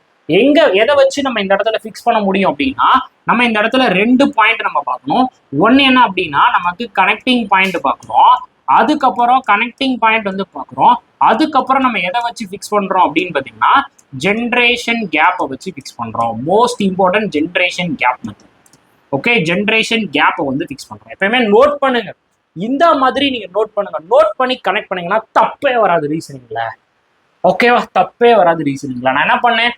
எதை வச்சு நம்ம இந்த இடத்துல ஃபிக்ஸ் பண்ண முடியும் அப்படின்னா, நம்ம இந்த இடத்துல 2 பாயிண்ட் நம்ம பார்க்கணும். ஒன்னு என்ன அப்படின்னா, நமக்கு கனெக்டிங் பாயிண்ட் பார்க்கணும். அதுக்கப்புறம் கனெக்டிங் பாயிண்ட் வந்து பார்க்குறோம். அதுக்கப்புறம் நம்ம எதை வச்சு ஃபிக்ஸ் பண்றோம் அப்படின்னு பார்த்தீங்கன்னா, ஜென்ரேஷன் கேப்பை வச்சு ஃபிக்ஸ் பண்றோம். Most important generation gap method. Okay, generation கேப்பை வந்து ஃபிக்ஸ் பண்றோம். எப்பயுமே நோட் பண்ணுங்க, இந்த மாதிரி நீங்க நோட் பண்ணுங்க. நோட் பண்ணி கனெக்ட் பண்ணீங்கன்னா தப்பே வராது ரீசனிங்ல. ஓகேவா? தப்பே வராது ரீசனிங்ல. நான் என்ன பண்ணேன்,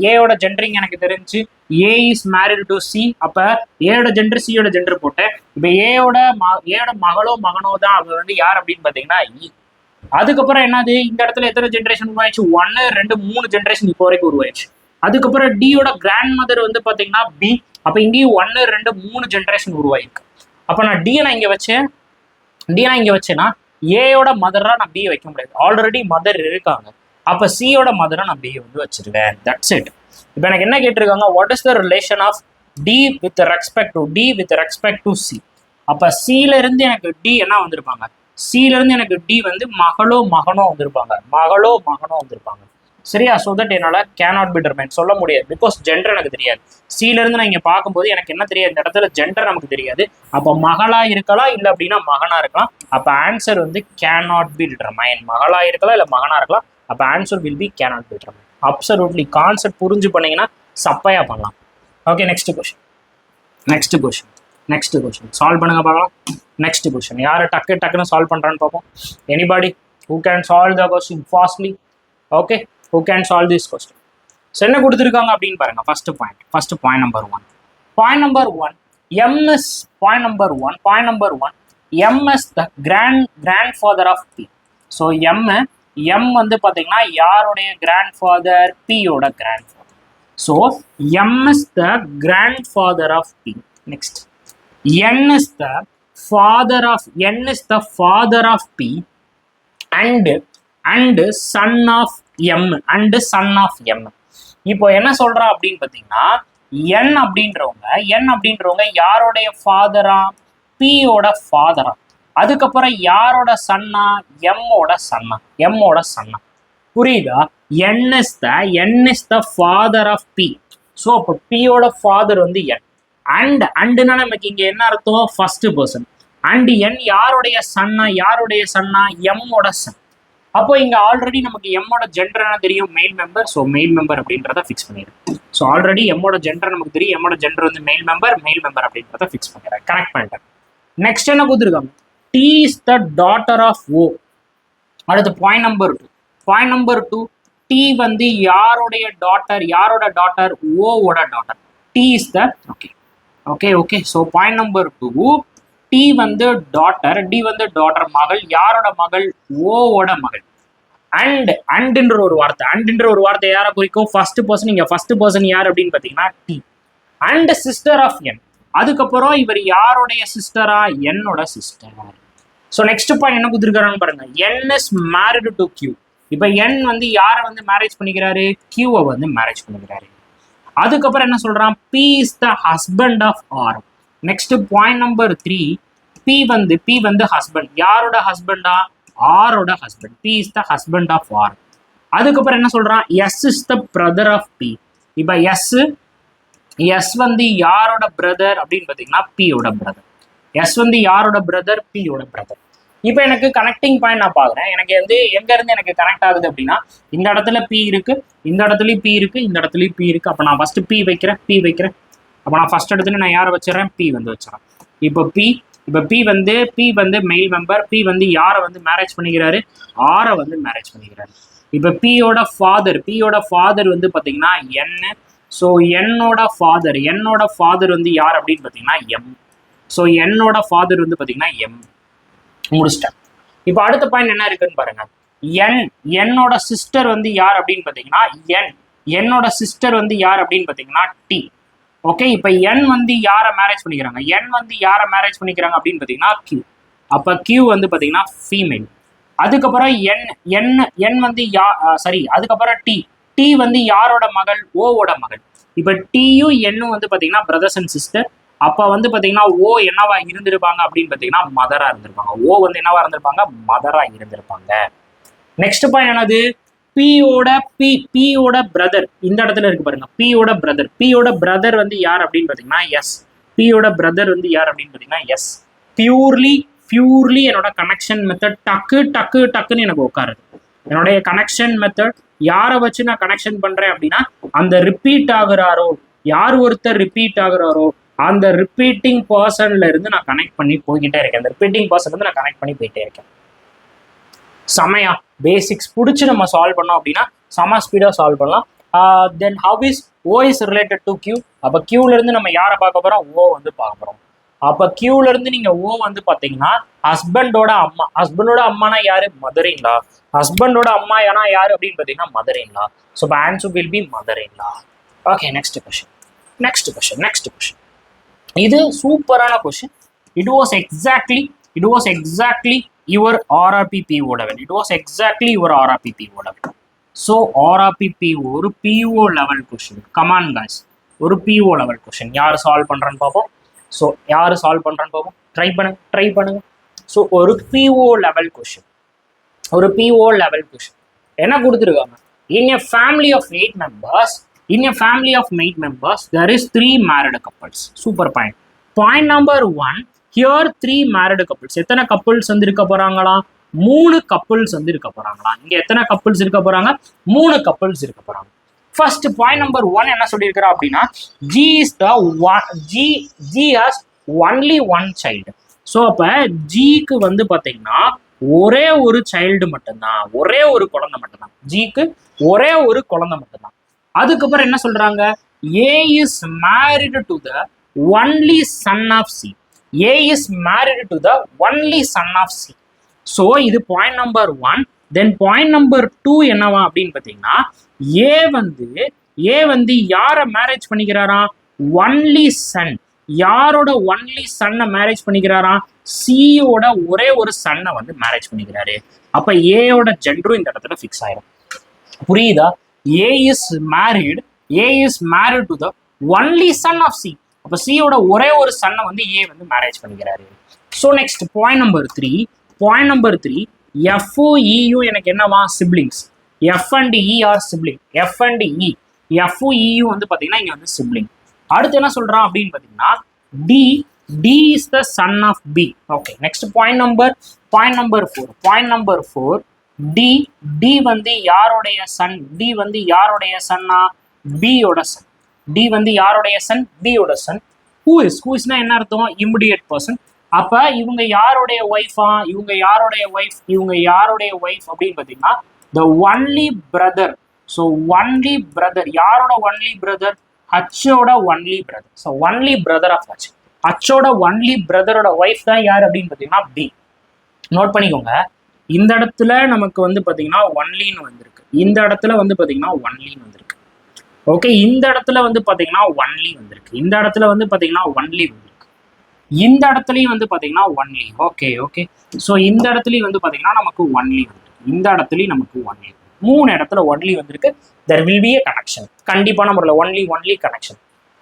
ஏயோட ஜெண்டரிங் எனக்கு தெரிஞ்சு ஏ இஸ் மேரிட் டு சி. அப்ப ஏயோட ஜெண்டர் சியோட ஜெண்டர் போட்டேன். இப்ப ஏயோட மகனோ தான் அவர் வந்து யார் அப்படின்னு பாத்தீங்கன்னா இ. அதுக்கப்புறம் என்னது, இந்த இடத்துல எத்தனை ஜென்ரேஷன் உருவாயிடுச்சு? 1, 2, 3 ஜென்ரேஷன் இப்போ வரைக்கும் உருவாயிடுச்சு. அதுக்கப்புறம் டியோட கிராண்ட் மதர் வந்து பாத்தீங்கன்னா பி. அப்ப இங்கேயும் 1, 2, 3 ஜென்ரேஷன் உருவாயிருக்கு. அப்ப நான் டி நான் இங்க வச்சேன்னா ஏயோட மதரா நான் பி வைக்க முடியாது, ஆல்ரெடி மதர் இருக்காங்க. அப்ப சியோட மதரா நான் பி வந்து வச்சிருவேன். That's it. இப்போ எனக்கு என்ன கேட்டிருக்காங்க, what is the relation of D with respect to C. அப்ப சில இருந்து எனக்கு டி என்ன வந்திருப்பாங்க? சில இருந்து எனக்கு டி வந்து மகளோ மகனோ வந்திருப்பாங்க. சரியா? ஸோ தட் என்னால் கேனாட் பி டிட்டர்மைன் சொல்ல முடியாது, பிகாஸ் ஜெண்டர் எனக்கு தெரியாது. சில இருந்து நான் இங்கே பார்க்கும்போது எனக்கு என்ன தெரியாது, இந்த இடத்துல ஜெண்டர் நமக்கு தெரியாது. அப்போ மகளா இருக்கலாம், இல்லை அப்படின்னா மகனா இருக்கலாம். அப்போ ஆன்சர் வந்து கேனாட் பி டிட்டர்மைன். மகளா இருக்கலாம், இல்லை மகனா இருக்கலாம். அப்போ answer will B cannot be determine. Absolutely concept புரிஞ்சு பண்ணீங்கன்னா சப்பையா பண்ணலாம். ஓகே, நெக்ஸ்ட் கொஸ்டின் சால்வ் பண்ணுங்க பார்க்கலாம். நெக்ஸ்ட் கொஸ்டின் யாரு டக்குன்னு சால்வ் பண்றான்னு பார்ப்போம். Anybody who can solve the question fastly? Okay, who can solve this question? So என்ன கொடுத்திருக்காங்க அப்படின்னு பாருங்க. First point number 1. Point number 1, M is the grandfather of P. So M வந்து பார்த்தீங்கன்னா யாருடைய கிராண்ட்ஃபாதர்? பியோட grandfather. So M is the grandfather of P. Next N is the father of P and son of M. இப்போ என்ன சொல்றா அப்படின்னு பார்த்தீங்கன்னா, N அப்படின்றவங்க யாருடைய ஃபாதரா? பியோட ஃபாதரா, அதுக்கப்புறம் யாரோட சன்னா, எம்மோட சன்னா, எம்மோட சன்னா. புரியுதா? n is the father of p. So அப்போ பியோட ஃபாதர் வந்து n. அண்டுனா நமக்கு இங்க என்ன அர்த்தம்? First person. அண்ட் n யாருடைய சன்னா, யாருடைய சன்னா, எம்மோட சன். அப்போ இங்க ஆல்ரெடி நமக்கு எம்மோட ஜெண்டர் என்ன தெரியும்? Male member. So male member அப்படின்றத ஃபிக்ஸ் பண்ணிடுறேன். ஸோ ஆல்ரெடி எம்மோட ஜெண்டர் நமக்கு தெரியும். எம்மோட ஜெண்டர் வந்து மெயில் மெம்பர் அப்படின்றத ஃபிக்ஸ் பண்ணிடுறேன். கனெக்ட் பண்ணிட்டேன். நெக்ஸ்ட் என்ன கொடுத்துருக்காங்க? D is the daughter of O. அடுத்து point number 2. Point number 2, D வந்து யாருடைய டாட்டர், யாரோட டாட்டர்? ஓவோட டாட்டர். D is the okay. So point number 2, D வந்து டாட்டர், டி வந்து டாட்டர் மகள், யாரோட மகள்? ஓவோட மகள். அண்ட்ன்ற ஒரு வார்த்தை யாரை குறிக்கும்? First person. இங்க ஃபர்ஸ்ட் பர்சன் யார் அப்படின்னு பாத்தீங்கன்னா D. And sister of n. அதுக்கப்புறம் இவர் யாருடைய சிஸ்டரா? என்னோட சிஸ்டர். ஸோ நெக்ஸ்ட் பாயிண்ட் என்ன கொடுத்துருக்காருன்னு பாருங்க. என் இஸ் மேரிடு டு கியூ. இப்போ என் வந்து யாரை வந்து மேரேஜ் பண்ணிக்கிறாரு? கியூவை வந்து மேரேஜ் பண்ணிக்கிறாரு. அதுக்கப்புறம் என்ன சொல்றான்? B is the husband of R. Next point number 3, B வந்து ஹஸ்பண்ட். யாரோட ஹஸ்பண்டா? ஆரோட husband. B is the husband of R. அதுக்கப்புறம் என்ன சொல்றான்? S is the brother of B. இப்போ எஸ் வந்து யாரோட பிரதர் அப்படின்னு பார்த்தீங்கன்னா பியோட பிரதர். எஸ் வந்து யாரோட பிரதர்? பியோட பிரதர். இப்போ எனக்கு கனெக்டிங் பாயிண்ட் நான் பார்க்குறேன். எனக்கு வந்து எங்க இருந்து எனக்கு கனெக்ட் ஆகுது அப்படின்னா, இந்த இடத்துல பி இருக்கு, இந்த இடத்துலயும் பி இருக்கு, இந்த இடத்துலயும் பி இருக்கு. அப்போ நான் ஃபர்ஸ்ட் பி வைக்கிறேன். அப்போ நான் ஃபர்ஸ்ட் இடத்துல நான் யாரை வச்சிடறேன்? பி வந்து வச்சிடறேன். இப்போ பி வந்து மெயில் மெம்பர். பி வந்து யாரை வந்து மேரேஜ் பண்ணிக்கிறாரு? ஆரை வந்து மேரேஜ் பண்ணிக்கிறாரு. இப்போ பியோட ஃபாதர் வந்து பார்த்தீங்கன்னா என்ன. ஸோ என்னோட ஃபாதர் வந்து யார் அப்படின்னு பார்த்தீங்கன்னா எம். ஸோ என்னோட ஃபாதர் வந்து பார்த்தீங்கன்னா எம். முடிச்சிட்டேன். இப்போ அடுத்த பாயிண்ட் என்ன இருக்குன்னு பாருங்க. என்னோட சிஸ்டர் வந்து யார் அப்படின்னு பார்த்தீங்கன்னா என்னோட சிஸ்டர் வந்து யார் அப்படின்னு பார்த்தீங்கன்னா டி. ஓகே. இப்போ என் வந்து யாரை மேரேஜ் பண்ணிக்கிறாங்க? அப்படின்னு பார்த்தீங்கன்னா கியூ. அப்போ கியூ வந்து பார்த்தீங்கன்னா ஃபீமேல். அதுக்கப்புறம் என் வந்து அதுக்கப்புறம் டி வந்து யாரோட மகள்? ஓவோட மகள். இப்போ டியும் என்னும் வந்து பார்த்தீங்கன்னா பிரதர்ஸ் அண்ட் சிஸ்டர். அப்போ வந்து பார்த்தீங்கன்னா ஓ என்னவா இருந்திருப்பாங்க அப்படின்னு பார்த்தீங்கன்னா மதரா இருந்திருப்பாங்க. ஓ வந்து என்னவா இருந்திருப்பாங்க? மதரா இருந்திருப்பாங்க. நெக்ஸ்ட் பாயிண்ட் என்னது? பியோட பிரதர் இந்த இடத்துல இருக்கு பாருங்க. பியோட பிரதர் வந்து யார் அப்படின்னு பார்த்தீங்கன்னா எஸ். பியோட பிரதர் வந்து யார் அப்படின்னு பார்த்தீங்கன்னா எஸ். பியூர்லி என்னோட கனெக்ஷன் மெத்தட் டக்குன்னு எனக்கு உட்காருது. என்னுடைய கனெக்ஷன் மெத்தட் யாரை வச்சு நான் கனெக்ஷன் பண்றேன் அப்படின்னா, அந்த ரிப்பீட் ஆகுறாரோ, யார் ஒருத்தர் ரிப்பீட் ஆகுறாரோ அந்த ரிப்பீட்டிங் பர்சன்ல இருந்து நான் கனெக்ட் பண்ணி போய்கிட்டே இருக்கேன். செமையா பேசிக்ஸ் பிடிச்சி நம்ம சால்வ் பண்ணோம் அப்படின்னா செம ஸ்பீடாக சால்வ் பண்ணலாம். Then how is O is related to Q. அப்போ கியூல இருந்து நம்ம யாரை பார்க்க போறோம்? ஓ வந்து பார்க்க போறோம். அப்போ கியூல இருந்து நீங்க ஓ வந்து பார்த்தீங்கன்னா ஹஸ்பண்டோட அம்மானா யாரு? மதர் இன் லா. ஹஸ்பண்டோட அம்மா ஏன்னா யாரு அப்படின்னு பார்த்தீங்கன்னா mother in law. So answer will B mother in law. Okay. Next question. இது சூப்பரான question. It was exactly your RRPPO level. So RRPPO ஒரு PO level question. Come on guys, ஒரு PO லெவல் கொஸ்டின். யார் சால்வ் பண்றேன்னு பார்ப்போம். Try பண்ணுங்க. So ஒரு PO level question. என்ன கொடுத்துருக்காங்க? In a family of 8 members, there is 3 married couples. Super point. Point number 1, here 3 married couples. எத்தனை couples வந்து இருக்க போறாங்களா? 3 couples வந்து இருக்க போறாங்களா? இங்க எத்தனை couples இருக்க போறாங்க? 3 couples இருக்க போறாங்க. First point number 1 என்ன சொல்லியிருக்கிறா அப்படின்னா, G has only one child. So அப்ப ஜிக்கு வந்து பாத்தீங்கன்னா ஒரே ஒரு சைல்டு மட்டும்தான், ஒரே ஒரு குழந்தை மட்டும்தான். ஜிக்கு ஒரே ஒரு குழந்தை மட்டும்தான். அதுக்கப்புறம் என்ன சொல்றாங்க? A is married to the only son of C. A is married to the only son of C. So இது point number 1. Then point number 2 என்னவா அப்படின்னு பார்த்தீங்கன்னா, ஏ வந்து யாரை மேரேஜ் பண்ணிக்கிறாரா? Only son. யாரோட ஒன்லி சன்னை மேரேஜ் பண்ணிக்கிறாரா? சியோட ஒரே ஒரு சன்னை வந்து மேரேஜ் பண்ணிக்கிறாரு. அப்ப ஏயோட ஜெண்டரும் இந்த இடத்துல ஃபிக்ஸ் ஆயிடும். புரியுதா? A is married to the only son of C. அப்ப சியோட ஒரே ஒரு சன்னை வந்து ஏ வந்து மேரேஜ் பண்ணிக்கிறாரு. So next point number three எஃப்இயும் எனக்கு என்னவா siblings. F and E are sibling. F and E எஃப்இயும் வந்து பார்த்தீங்கன்னா இங்கே வந்து சிப்ளிங். அடுத்து என்ன சொல்றான் அப்படின்னு பார்த்தீங்கன்னா D is the son of B. Okay next point number four D வந்து யாருடைய சன்? டி வந்து யாருடைய சன்னா? பியோட சன். டி வந்து யாருடைய சன்? பியோட சன். ஹூஸ்னா என்ன அர்த்தம்? Immediate person. அப்ப இவங்க யாருடைய ஒய்ஃபா? இவங்க யாருடைய ஒய்ஃப் அப்படின்னு பார்த்தீங்கன்னா the only brother. So only brother யாரோட ஒன்லி பிரதர்? ஹச்சோட only brother. So only brother of H. ஹச்சோட ஒன்லி பிரதரோட ஒய்ஃப் தான் யார் அப்படின்னு பார்த்தீங்கன்னா பி. நோட் பண்ணிக்கோங்க. இந்த இடத்துல நமக்கு வந்து பார்த்தீங்கன்னா ஒன்லின்னு வந்திருக்கு. இந்த இடத்துல வந்து பார்த்தீங்கன்னா ஒன்லின்னு வந்திருக்கு. ஓகே இந்த இடத்துல வந்து பார்த்தீங்கன்னா ஒன்லி வந்திருக்கு. இந்த இடத்துல வந்து பார்த்தீங்கன்னா ஒன்லி வந்திருக்கு. இந்த இடத்துலையும் வந்து பார்த்தீங்கன்னா ஒன்லி. ஓகே ஸோ இந்த இடத்துலையும் வந்து பார்த்தீங்கன்னா நமக்கு ஒன்லி வந்திருக்கு. இந்த இடத்துலையும் நமக்கு ஒன்லி. 3 இடத்துல ஒன்லி வந்திருக்கு. There will be a connection. கண்டிப்பான முறையில் ஒன்லி கனெக்ஷன்.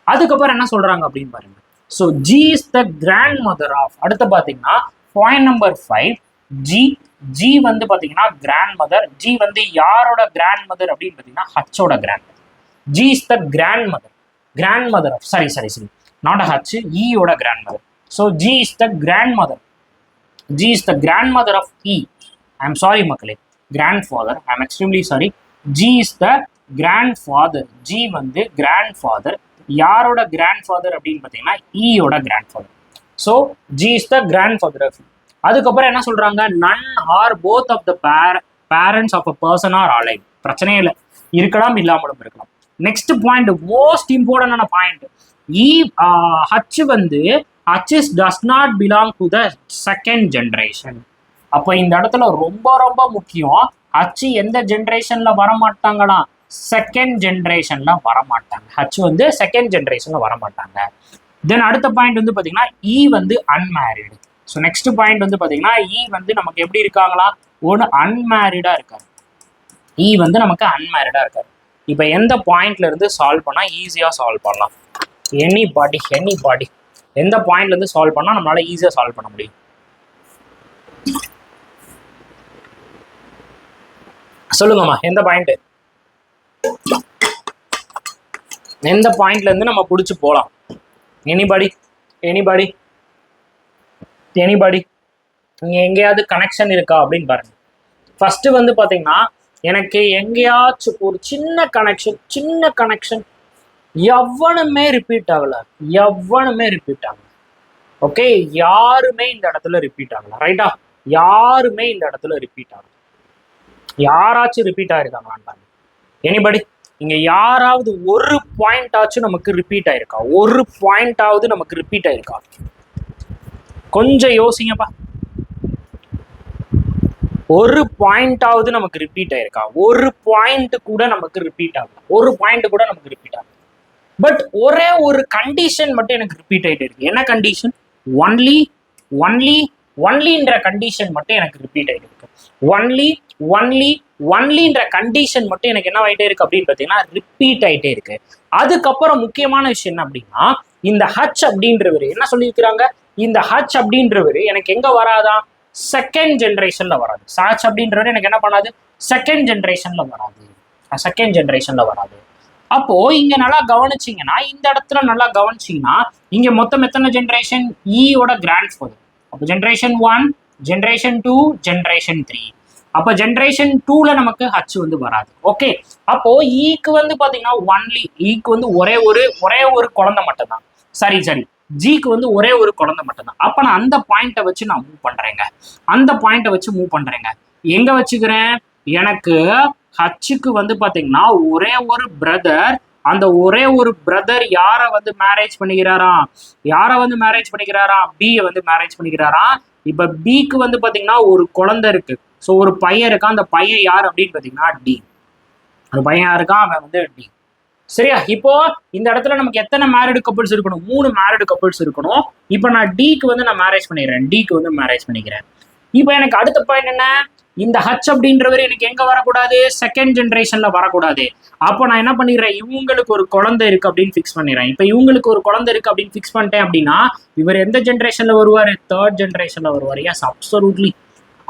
அதுக்கப்புறம் என்ன சொல்றாங்க அப்படின்னு பாருங்க. So G is the grand mother of. அடுத்து பார்த்தீங்கன்னா பாயிண்ட் நம்பர் 5 ஜி வந்து பார்த்தீங்கன்னா கிராண்ட் மதர். ஜி வந்து யாரோட கிராண்ட் மதர் அப்படின்னு பார்த்தீங்கன்னா ஹச்சோட grandmother. G is the grand mother of sorry not H, ஈயோட grand mother. So G is the grand mother of E. I am sorry மக்களே, grandfather. I am extremely sorry. G is the grandfather. G வந்து grandfather. யாரோட grandfather அப்படின்னு பார்த்தீங்கன்னா ஈயோட grandfather. So G is the grandfather of. அதுக்கப்புறம் என்ன சொல்றாங்க? None or both of the parents of a person are alive. பிரச்சனையே இல்லை, இருக்கலாம் இல்லாமலும் இருக்கலாம். நெக்ஸ்ட் பாயிண்ட் மோஸ்ட் இம்பார்ட்டன்டான பாயிண்ட். ஹச் வந்து H does not belong to the second generation. அப்போ இந்த இடத்துல ரொம்ப ரொம்ப முக்கியம். ஹச் எந்த ஜென்ரேஷன்ல வரமாட்டாங்களா? செகண்ட் ஜென்ரேஷன்ல வரமாட்டாங்க. ஹச் வந்து செகண்ட் ஜென்ரேஷன்ல வரமாட்டாங்க. தென் அடுத்த பாயிண்ட் வந்து பார்த்தீங்கன்னா இ வந்து அன்மேரிடு. ஸோ நெக்ஸ்ட் பாயிண்ட் வந்து பார்த்தீங்கன்னா இ வந்து நமக்கு எப்படி இருக்காங்களா? ஒன்று அன்மேரிடா இருக்காரு. இ வந்து நமக்கு அன்மேரிடா இருக்காரு. இப்போ எந்த பாயிண்ட்ல இருந்து சால்வ் பண்ணா ஈஸியா சால்வ் பண்ணலாம்? எனிபாடி எந்த பாயிண்ட்ல இருந்து சால்வ் பண்ணா நம்மளால ஈஸியா சால்வ் பண்ண முடியும்? சொல்லுங்கம்மா, எந்த பாயிண்ட்ல இருந்து நம்ம பிடிச்சி போலாம்? எனிபாடி இங்க எங்கேயாவது கனெக்ஷன் இருக்கா அப்படின்னு பாருங்க. ஃபர்ஸ்ட் வந்து பாத்தீங்கன்னா எனக்கு எங்கேயாச்சும் ஒரு சின்ன கனெக்ஷன் எவனுமே ரிப்பீட் ஆகல. ஓகே, யாருமே இந்த இடத்துல ரிப்பீட் ஆகல. ரைட்டா? யாருமே இந்த இடத்துல ரிப்பீட் ஆகல. யாராச்சும் ரிப்பீட் ஆயிருக்காங்களான்னு எனிபடி? இங்க யாராவது ஒரு பாயிண்ட் ஆச்சும் நமக்கு ரிப்பீட் ஆயிருக்கா? ஒரு பாயிண்டாவது நமக்கு ரிப்பீட் ஆயிருக்கா? கொஞ்சம் யோசிங்கப்பா. ஒரு பாயிண்டாவது நமக்கு ரிப்பீட் ஆயிருக்கா? ஒரு பாயிண்ட் கூட நமக்கு ரிப்பீட் ஆகல. பட் ஒரே ஒரு கண்டிஷன் மட்டும் எனக்கு ரிப்பீட் ஆயிட்டே இருக்கு. என்ன கண்டிஷன்? ஒன்லின்ற கண்டிஷன் மட்டும் எனக்கு ரிப்பீட் ஆயிட்டு இருக்கு. ஒன்லின்ற கண்டிஷன் மட்டும் எனக்கு என்ன ஆயிட்டே இருக்கு அப்படின்னு பார்த்தீங்கன்னா ரிப்பீட் ஆயிட்டே இருக்கு. அதுக்கப்புறம் முக்கியமான விஷயம் என்ன அப்படின்னா, இந்த ஹச் அப்படின்றவர் என்ன சொல்லியிருக்கிறாங்க? இந்த ஹச் அப்படின்றவர் எனக்கு எங்க வராதான்? செகண்ட் ஜென்ரேஷன்ல வராது. ஹச் அப்படின்றவர் எனக்கு என்ன பண்ணாது? செகண்ட் ஜென்ரேஷன்ல வராது. அப்போ இங்க நல்லா கவனிச்சிங்கன்னா, இந்த இடத்துல நல்லா கவனிச்சிங்கன்னா இங்க மொத்தம் எத்தனை ஜென்ரேஷன்? ஈயோட கிராண்ட் ஃபாதர். அப்போ ஜென்ரேஷன் 1, ஜென்ரேஷன் 2, ஜென்ரேஷன் 3. அப்போ ஜென்ரேஷன் 2ல நமக்கு ஹச் வந்து வராது. ஓகே, அப்போ ஈக்கு வந்து பாத்தீங்கன்னா ஈக்கு வந்து ஒரே ஒரு குழந்தை மட்டும் தான். சரி ஜிக்கு வந்து ஒரே ஒரு குழந்தை மட்டும் தான். அப்ப நான் அந்த பாயிண்ட்டை வச்சு நான் மூவ் பண்றேங்க. எங்க வச்சுக்கிறேன்? எனக்கு ஹச்சுக்கு வந்து பாத்தீங்கன்னா ஒரே ஒரு பிரதர். அந்த ஒரே ஒரு பிரதர் யாரை வந்து மேரேஜ் பண்ணிக்கிறாராம்? பியை வந்து மேரேஜ் பண்ணிக்கிறாராம். இப்ப பிக்கு வந்து பாத்தீங்கன்னா ஒரு குழந்தை இருக்கு. ஸோ ஒரு பையன் இருக்கான். அந்த பையன் யார் அப்படின்னு பாத்தீங்கன்னா டி. அந்த பையன் யாருக்கான்? அவன் வந்து டி. சரியா? இப்போ இந்த இடத்துல நமக்கு எத்தனை மேரிடு கப்புள்ஸ் இருக்கணும்? 3 மேரிடு கப்புள்ஸ் இருக்கணும். இப்போ நான் டிக்கு வந்து நான் மேரேஜ் பண்ணிக்கிறேன். இப்போ எனக்கு அடுத்த பாயிண்ட் என்ன? இந்த ஹச் அப்படின்றவர் எனக்கு எங்க வரக்கூடாது, செகண்ட் ஜென்ரேஷன்ல வரக்கூடாது. அப்போ நான் என்ன பண்ணிடுறேன், இவங்களுக்கு ஒரு குழந்தை இருக்கு அப்படின்னு ஃபிக்ஸ் பண்ணிடுறேன். இப்போ இவங்களுக்கு ஒரு குழந்தை இருக்கு அப்படின்னு ஃபிக்ஸ் பண்ணிட்டேன் அப்படின்னா இவர் எந்த ஜென்ரேஷன்ல வருவாரு, தேர்ட் ஜென்ரேஷன்ல வருவார். எஸ்,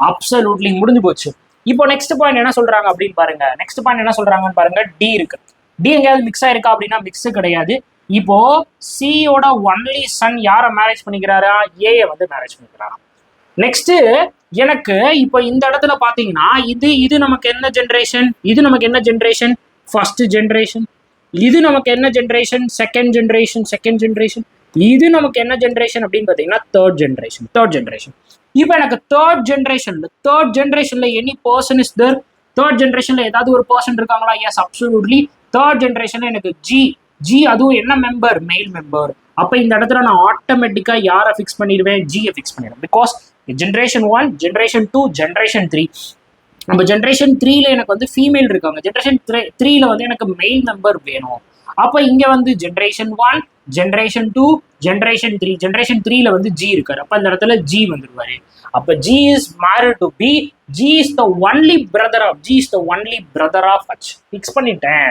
அப்சல்யூட்லி முடிஞ்சு போச்சு. இப்போ நெக்ஸ்ட் பாயிண்ட் என்ன சொல்றாங்க அப்படின்னு பாருங்க. நெக்ஸ்ட் பாயிண்ட் என்ன சொல்றாங்கன்னு பாருங்க. டி இருக்கு. டி எங்கேயாவது மிக்ஸ் ஆயிருக்கா அப்படின்னா மிக்ஸ் கிடையாது. இப்போ சியோட ஒன்லி சன் யாரை மேரேஜ் பண்ணிக்கிறாரா, ஏயை வந்து மேரேஜ் பண்ணிக்கிறாரா. நெக்ஸ்ட் எனக்கு இப்போ இந்த இடத்துல பாத்தீங்கன்னா இது நமக்கு என்ன ஜென்ரேஷன், இது நமக்கு என்ன ஜென்ரேஷன், ஃபர்ஸ்ட் ஜென்ரேஷன். இது நமக்கு என்ன ஜென்ரேஷன், செகண்ட் ஜென்ரேஷன். இது நமக்கு என்ன ஜென்ரேஷன் அப்படின்னு பாத்தீங்கன்னா தேர்ட் ஜென்ரேஷன். இப்போ எனக்கு தேர்ட் ஜென்ரேஷன்ல any person is there. Third ஜென்ரேஷன்ல ஏதாவது ஒரு பர்சன் இருக்காங்களா? S, absolutely. தேர்ட் ஜென்ரேஷன்ல எனக்கு ஜி அதுவும் என்ன மெம்பர், மெயில் மெம்பர். அப்ப இந்த இடத்துல நான் ஆட்டோமேட்டிக்கா யாரை ஃபிக்ஸ் பண்ணிடுவேன், ஜியை ஃபிக்ஸ் பண்ணிடுவேன். Because generation 1, generation 2, generation 3. நம்ம ஜென்ரேஷன் 3ல எனக்கு வந்து ஃபீமேல் இருக்காங்க, ஜென்ரேஷன் 3ல வந்து எனக்கு மெயில் மெம்பர் வேணும். அப்ப இங்க வந்து ஜென்ரேஷன் 1, ஜென்ரேஷன் 2, ஜென்ரேஷன் 3. ஜென்ரேஷன் 3ல வந்து ஜி இருக்காரு. அப்ப இந்த இடத்துல ஜி வந்துருவாரு. அப்ப G is married to B. G is the only brother of H. Fix பண்ணிட்டேன்.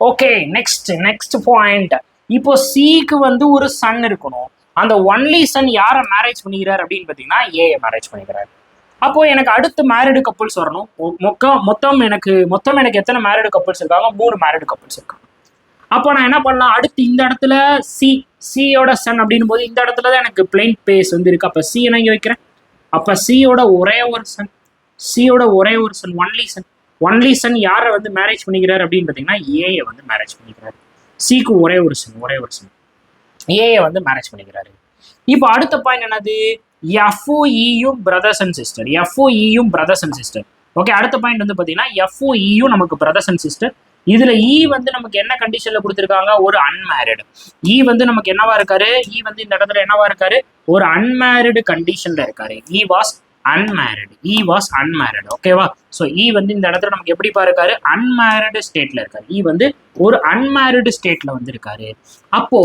Okay, next point. இப்போ சிக்கு வந்து ஒரு சன் இருக்கணும். அந்த ஒன்லி சன் யாரை மேரேஜ் பண்ணிக்கிறார் அப்படின்னு பாத்தீங்கன்னா ஏஐ மேரேஜ் பண்ணிக்கிறார். அப்போ எனக்கு அடுத்து மேரிடு கப்புள்ஸ் வரணும். மொத்தம் எனக்கு எத்தனை மேரிடு கப்புள்ஸ் இருக்காங்க, 3 மேரிடு கப்புள்ஸ் இருக்காங்க. அப்போ நான் என்ன பண்ணலாம், அடுத்து இந்த இடத்துல சியோட சன் அப்படின் போது இந்த இடத்துல தான் எனக்கு பிளைன் பேஸ் வந்து இருக்கு. அப்ப சி என்ன இங்க வைக்கிறேன். அப்ப சியோட ஒரே ஒரு சன் ஒன்லி சன் யாரை வந்து மேரேஜ் பண்ணிக்கிறார் அப்படின்னு பாத்தீங்கன்னா ஏஐ வந்து மேரேஜ் பண்ணிக்கிறாரு. சிக்கு ஒரே ஒரு சன் ஏஐ வந்து மேரேஜ் பண்ணிக்கிறாரு. இப்போ அடுத்த பாயிண்ட் என்னது, எஃப்ஓஇயும் பிரதர்ஸ் அண்ட் சிஸ்டர். ஓகே, அடுத்த பாயிண்ட் வந்து பாத்தீங்கன்னா எஃப்ஓஇயும் நமக்கு பிரதர்ஸ் அண்ட் சிஸ்டர். இதுல இ வந்து நமக்கு என்ன கண்டிஷன்ல கொடுத்துருக்காங்க, ஒரு அன்மேரிடு. இ வந்து நமக்கு என்னவா இருக்காரு, இ வந்து இந்த இடத்துல என்னவா இருக்காரு, ஒரு அன்மேரிடு கண்டிஷன்ல இருக்காரு. He was unmarried. ஓகேவா? ஸோ இ வந்து இந்த இடத்துல நமக்கு எப்படி இருக்காரு, அன்மேரிடு ஸ்டேட்ல இருக்காரு. இ வந்து ஒரு அன்மேரிடு ஸ்டேட்ல வந்து இருக்காரு. அப்போ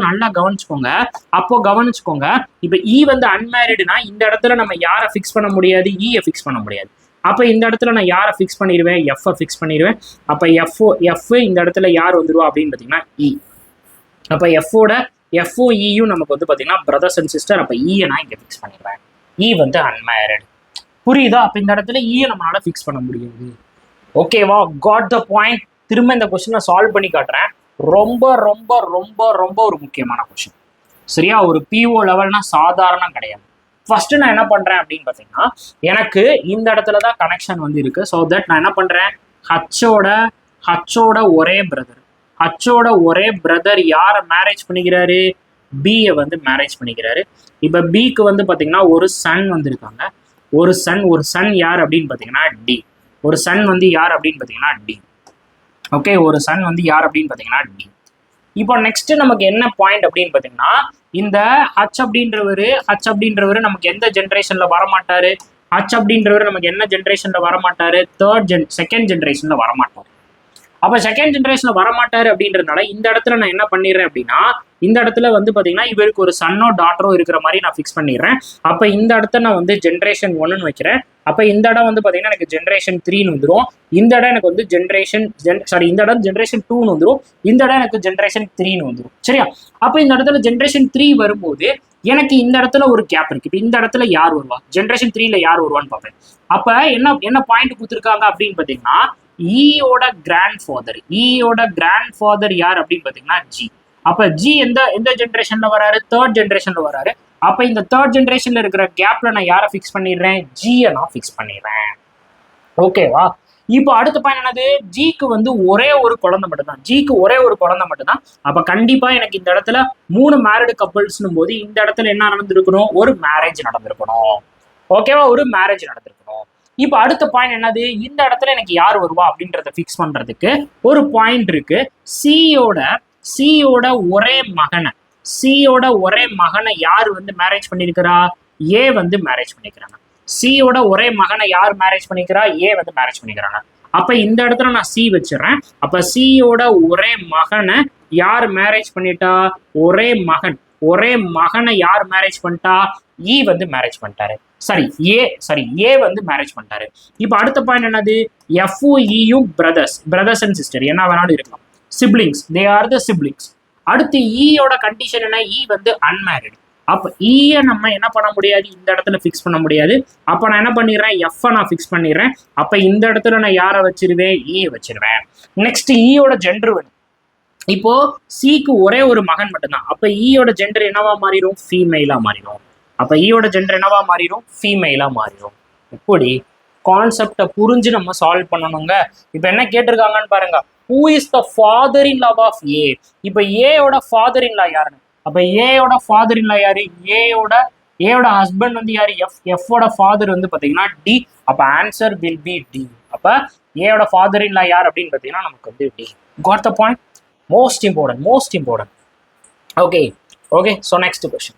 நல்லா கவனிச்சுக்கோங்க. இப்ப இ வந்து அன்மேரிடுனா இந்த இடத்துல நம்ம யாரை ஃபிக்ஸ் பண்ண முடியாது, இயை ஃபிக்ஸ் பண்ண முடியாது. அப்ப இந்த இடத்துல நான் யாரை ஃபிக்ஸ் பண்ணிடுவேன், எஃப் ஃபிக்ஸ் பண்ணிடுவேன். அப்ப எஃப் இந்த இடத்துல யார் வந்துருவா அப்படின்னு பாத்தீங்கன்னா இ. அப்ப எஃப்ஓஇயும் நமக்கு வந்து பாத்தீங்கன்னா பிரதர்ஸ் அண்ட் சிஸ்டர். அப்ப இயை நான் இங்க ஃபிக்ஸ் பண்ணிடுவேன். இ வந்து அன்மேரிட். புரியுதா? அப்ப இந்த இடத்துல இயை நம்மளால ஃபிக்ஸ் பண்ண முடியாது. ஓகேவா? Got the point. திரும்ப இந்த கொஸ்டினை சால்வ் பண்ணி காட்டுறேன். ரொம்ப ரொம்ப ரொம்ப ரொம்ப ஒரு முக்கியமான கொஸ்டின். சரியா? ஒரு பிஓ லெவல்னா சாதாரணம் கிடையாது. ஃபர்ஸ்ட் நான் என்ன பண்றேன் அப்படின்னு பாத்தீங்கன்னா, எனக்கு இந்த இடத்துல தான் கனெக்ஷன் வந்து இருக்கு. ஸோ தட் நான் என்ன பண்றேன், ஹச்சோட ஒரே பிரதர் யாரை மேரேஜ் பண்ணிக்கிறாரு, பியை வந்து மேரேஜ் பண்ணிக்கிறாரு. இப்ப பிக்கு வந்து பாத்தீங்கன்னா ஒரு சன் வந்திருக்காங்க. ஒரு சன் யார் அப்படின்னு பாத்தீங்கன்னா டி. ஒரு சன் வந்து யார் அப்படின்னு பாத்தீங்கன்னா டி. ஓகே, ஒரு சன் வந்து யார் அப்படின்னு பாத்தீங்கன்னா டி. இப்போ நெக்ஸ்ட் நமக்கு என்ன பாயிண்ட் அப்படின்னு பாத்தீங்கன்னா, இந்த ஹச் அப்படின்றவரு நமக்கு எந்த ஜென்ரேஷன்ல வரமாட்டாரு, ஹச் அப்படின்றவரு நமக்கு என்ன ஜென்ரேஷன்ல வரமாட்டாரு, செகண்ட் ஜென்ரேஷன்ல வரமாட்டாரு. அப்ப செகண்ட் ஜென்ரேஷன்ல வரமாட்டாரு அப்படின்றதுனால இந்த இடத்துல நான் என்ன பண்ணிடுறேன் அப்படின்னா, இந்த இடத்துல வந்து பாத்தீங்கன்னா இவருக்கு ஒரு சன்னோ டாட்டரோ இருக்கிற மாதிரி நான் ஃபிக்ஸ் பண்ணிடுறேன். அப்ப இந்த இடத்த நான் வந்து ஜென்ரேஷன் 1ன்னு வைக்கிறேன். அப்ப இந்த இடம் வந்து பாத்தீங்கன்னா எனக்கு ஜென்ரேஷன் 3ன்னு வந்துடும். இந்த இடம் எனக்கு வந்து இந்த இடம் ஜென்ரேஷன் 2ன்னு வந்துடும். இந்த இடம் எனக்கு ஜென்ரேஷன் 3ன்னு வந்துடும். சரியா? அப்ப இந்த இடத்துல ஜென்ரேஷன் 3 வரும்போது எனக்கு இந்த இடத்துல ஒரு கேப் இருக்கு. இப்ப இந்த இடத்துல யார் வருவா, ஜென்ரேஷன் 3ல யார் வருவான்னு பார்ப்பேன். அப்ப என்ன பாயிண்ட் கொடுத்துருக்காங்க அப்படின்னு பாத்தீங்கன்னா, ஈயோட கிராண்ட் ஃபாதர் யார் அப்படின்னு பாத்தீங்கன்னா ஜி. அப்ப ஜி எந்த ஜென்ரேஷன்ல வராரு, தேர்ட் ஜென்ரேஷன்ல வராரு. அப்ப இந்த தேர்ட் ஜென்ரேஷன்ல இருக்கிற கேப்ல நான் யாரை ஃபிக்ஸ் பண்ணிடுறேன், ஜியை நான் ஃபிக்ஸ் பண்ணிடுறேன். ஓகேவா? இப்போ அடுத்த பாயிண்ட் என்னது, ஜிக்கு வந்து ஒரே ஒரு குழந்தை மட்டும்தான். அப்ப கண்டிப்பா எனக்கு இந்த இடத்துல 3 மேரிடு கப்புள்ஸ்னும் போது இந்த இடத்துல என்ன நடந்திருக்கணும், ஒரு மேரேஜ் நடந்திருக்கணும். ஓகேவா? ஒரு மேரேஜ் நடந்திருக்கணும். இப்போ அடுத்த பாயிண்ட் என்னது, இந்த இடத்துல எனக்கு யார் வருவா அப்படின்றத ஃபிக்ஸ் பண்றதுக்கு ஒரு பாயிண்ட் இருக்கு. சியோட ஒரே மகனை யார் வந்து மேரேஜ் பண்ணிருக்கிறா, ஏ வந்து மேரேஜ் பண்ணிக்கிறாங்க. சியோட ஒரே மகனை யார் மேரேஜ் பண்ணிக்கிறா, ஏ வந்து மேரேஜ் பண்ணிக்கிறாங்க. அப்ப இந்த இடத்துல நான் சி வச்சிடறேன். அப்ப சியோட ஒரே மகனை யார் மேரேஜ் பண்ணிட்டா, ஒரே மகன் ஒரே மகனை யார் மேரேஜ் பண்ணிட்டா? ஈ வந்து மேரேஜ் பண்ணிட்டாரு. ஏ வந்து மேரேஜ் பண்ணிட்டாரு. இப்போ அடுத்த பாயிண்ட் என்னது? எஃப்பும் ஈயும் பிரதர்ஸ் அண்ட் சிஸ்டர், என்ன வேணாலும் இருக்கலாம், siblings, they are the siblings. அடுத்து ஈயோட கண்டிஷன் என்ன? ஈ வந்து அன்மேரிட். அப்போ ஈயை நம்ம என்ன பண்ண முடியாது, இந்த இடத்துல ஃபிக்ஸ் பண்ண முடியாது. அப்போ நான் என்ன பண்ணிடுறேன், எஃப்ஐ நான் ஃபிக்ஸ் பண்ணிடுறேன். அப்போ இந்த இடத்துல நான் யாரை வச்சிருவேன்? ஈயை வச்சிருவேன். நெக்ஸ்ட் ஈயோட ஜெண்டர் வேணும். இப்போ சிக்கு ஒரே ஒரு மகன் மட்டும்தான். அப்போ ஈயோட ஜெண்டர் என்னவா மாறிடும்? ஃபீமெயிலா மாறிடும். அப்போ ஈயோட ஜெண்டர் என்னவா மாறிடும்? ஃபீமெயிலா மாறிடும். இப்படி கான்செப்டை புரிஞ்சு நம்ம சால்வ் பண்ணணுங்க. இப்போ என்ன கேட்டிருக்காங்கன்னு பாருங்க. Who is the father in law of A? இப்போ ஏயோட ஃபாதர் இன் லா யாருன்னு? அப்போ ஏயோட ஃபாதர் இன் லா யாரு? ஏயோட ஹஸ்பண்ட் வந்து யாரு? எஃபோட ஃபாதர் வந்து பார்த்தீங்கன்னா டி. அப்போ ஆன்சர் வில் பி டி. அப்போ ஏயோட ஃபாதர் இன் லா யார் அப்படின்னு பார்த்தீங்கன்னா நமக்கு வந்து D. Got the point? Most important. Okay. So next question.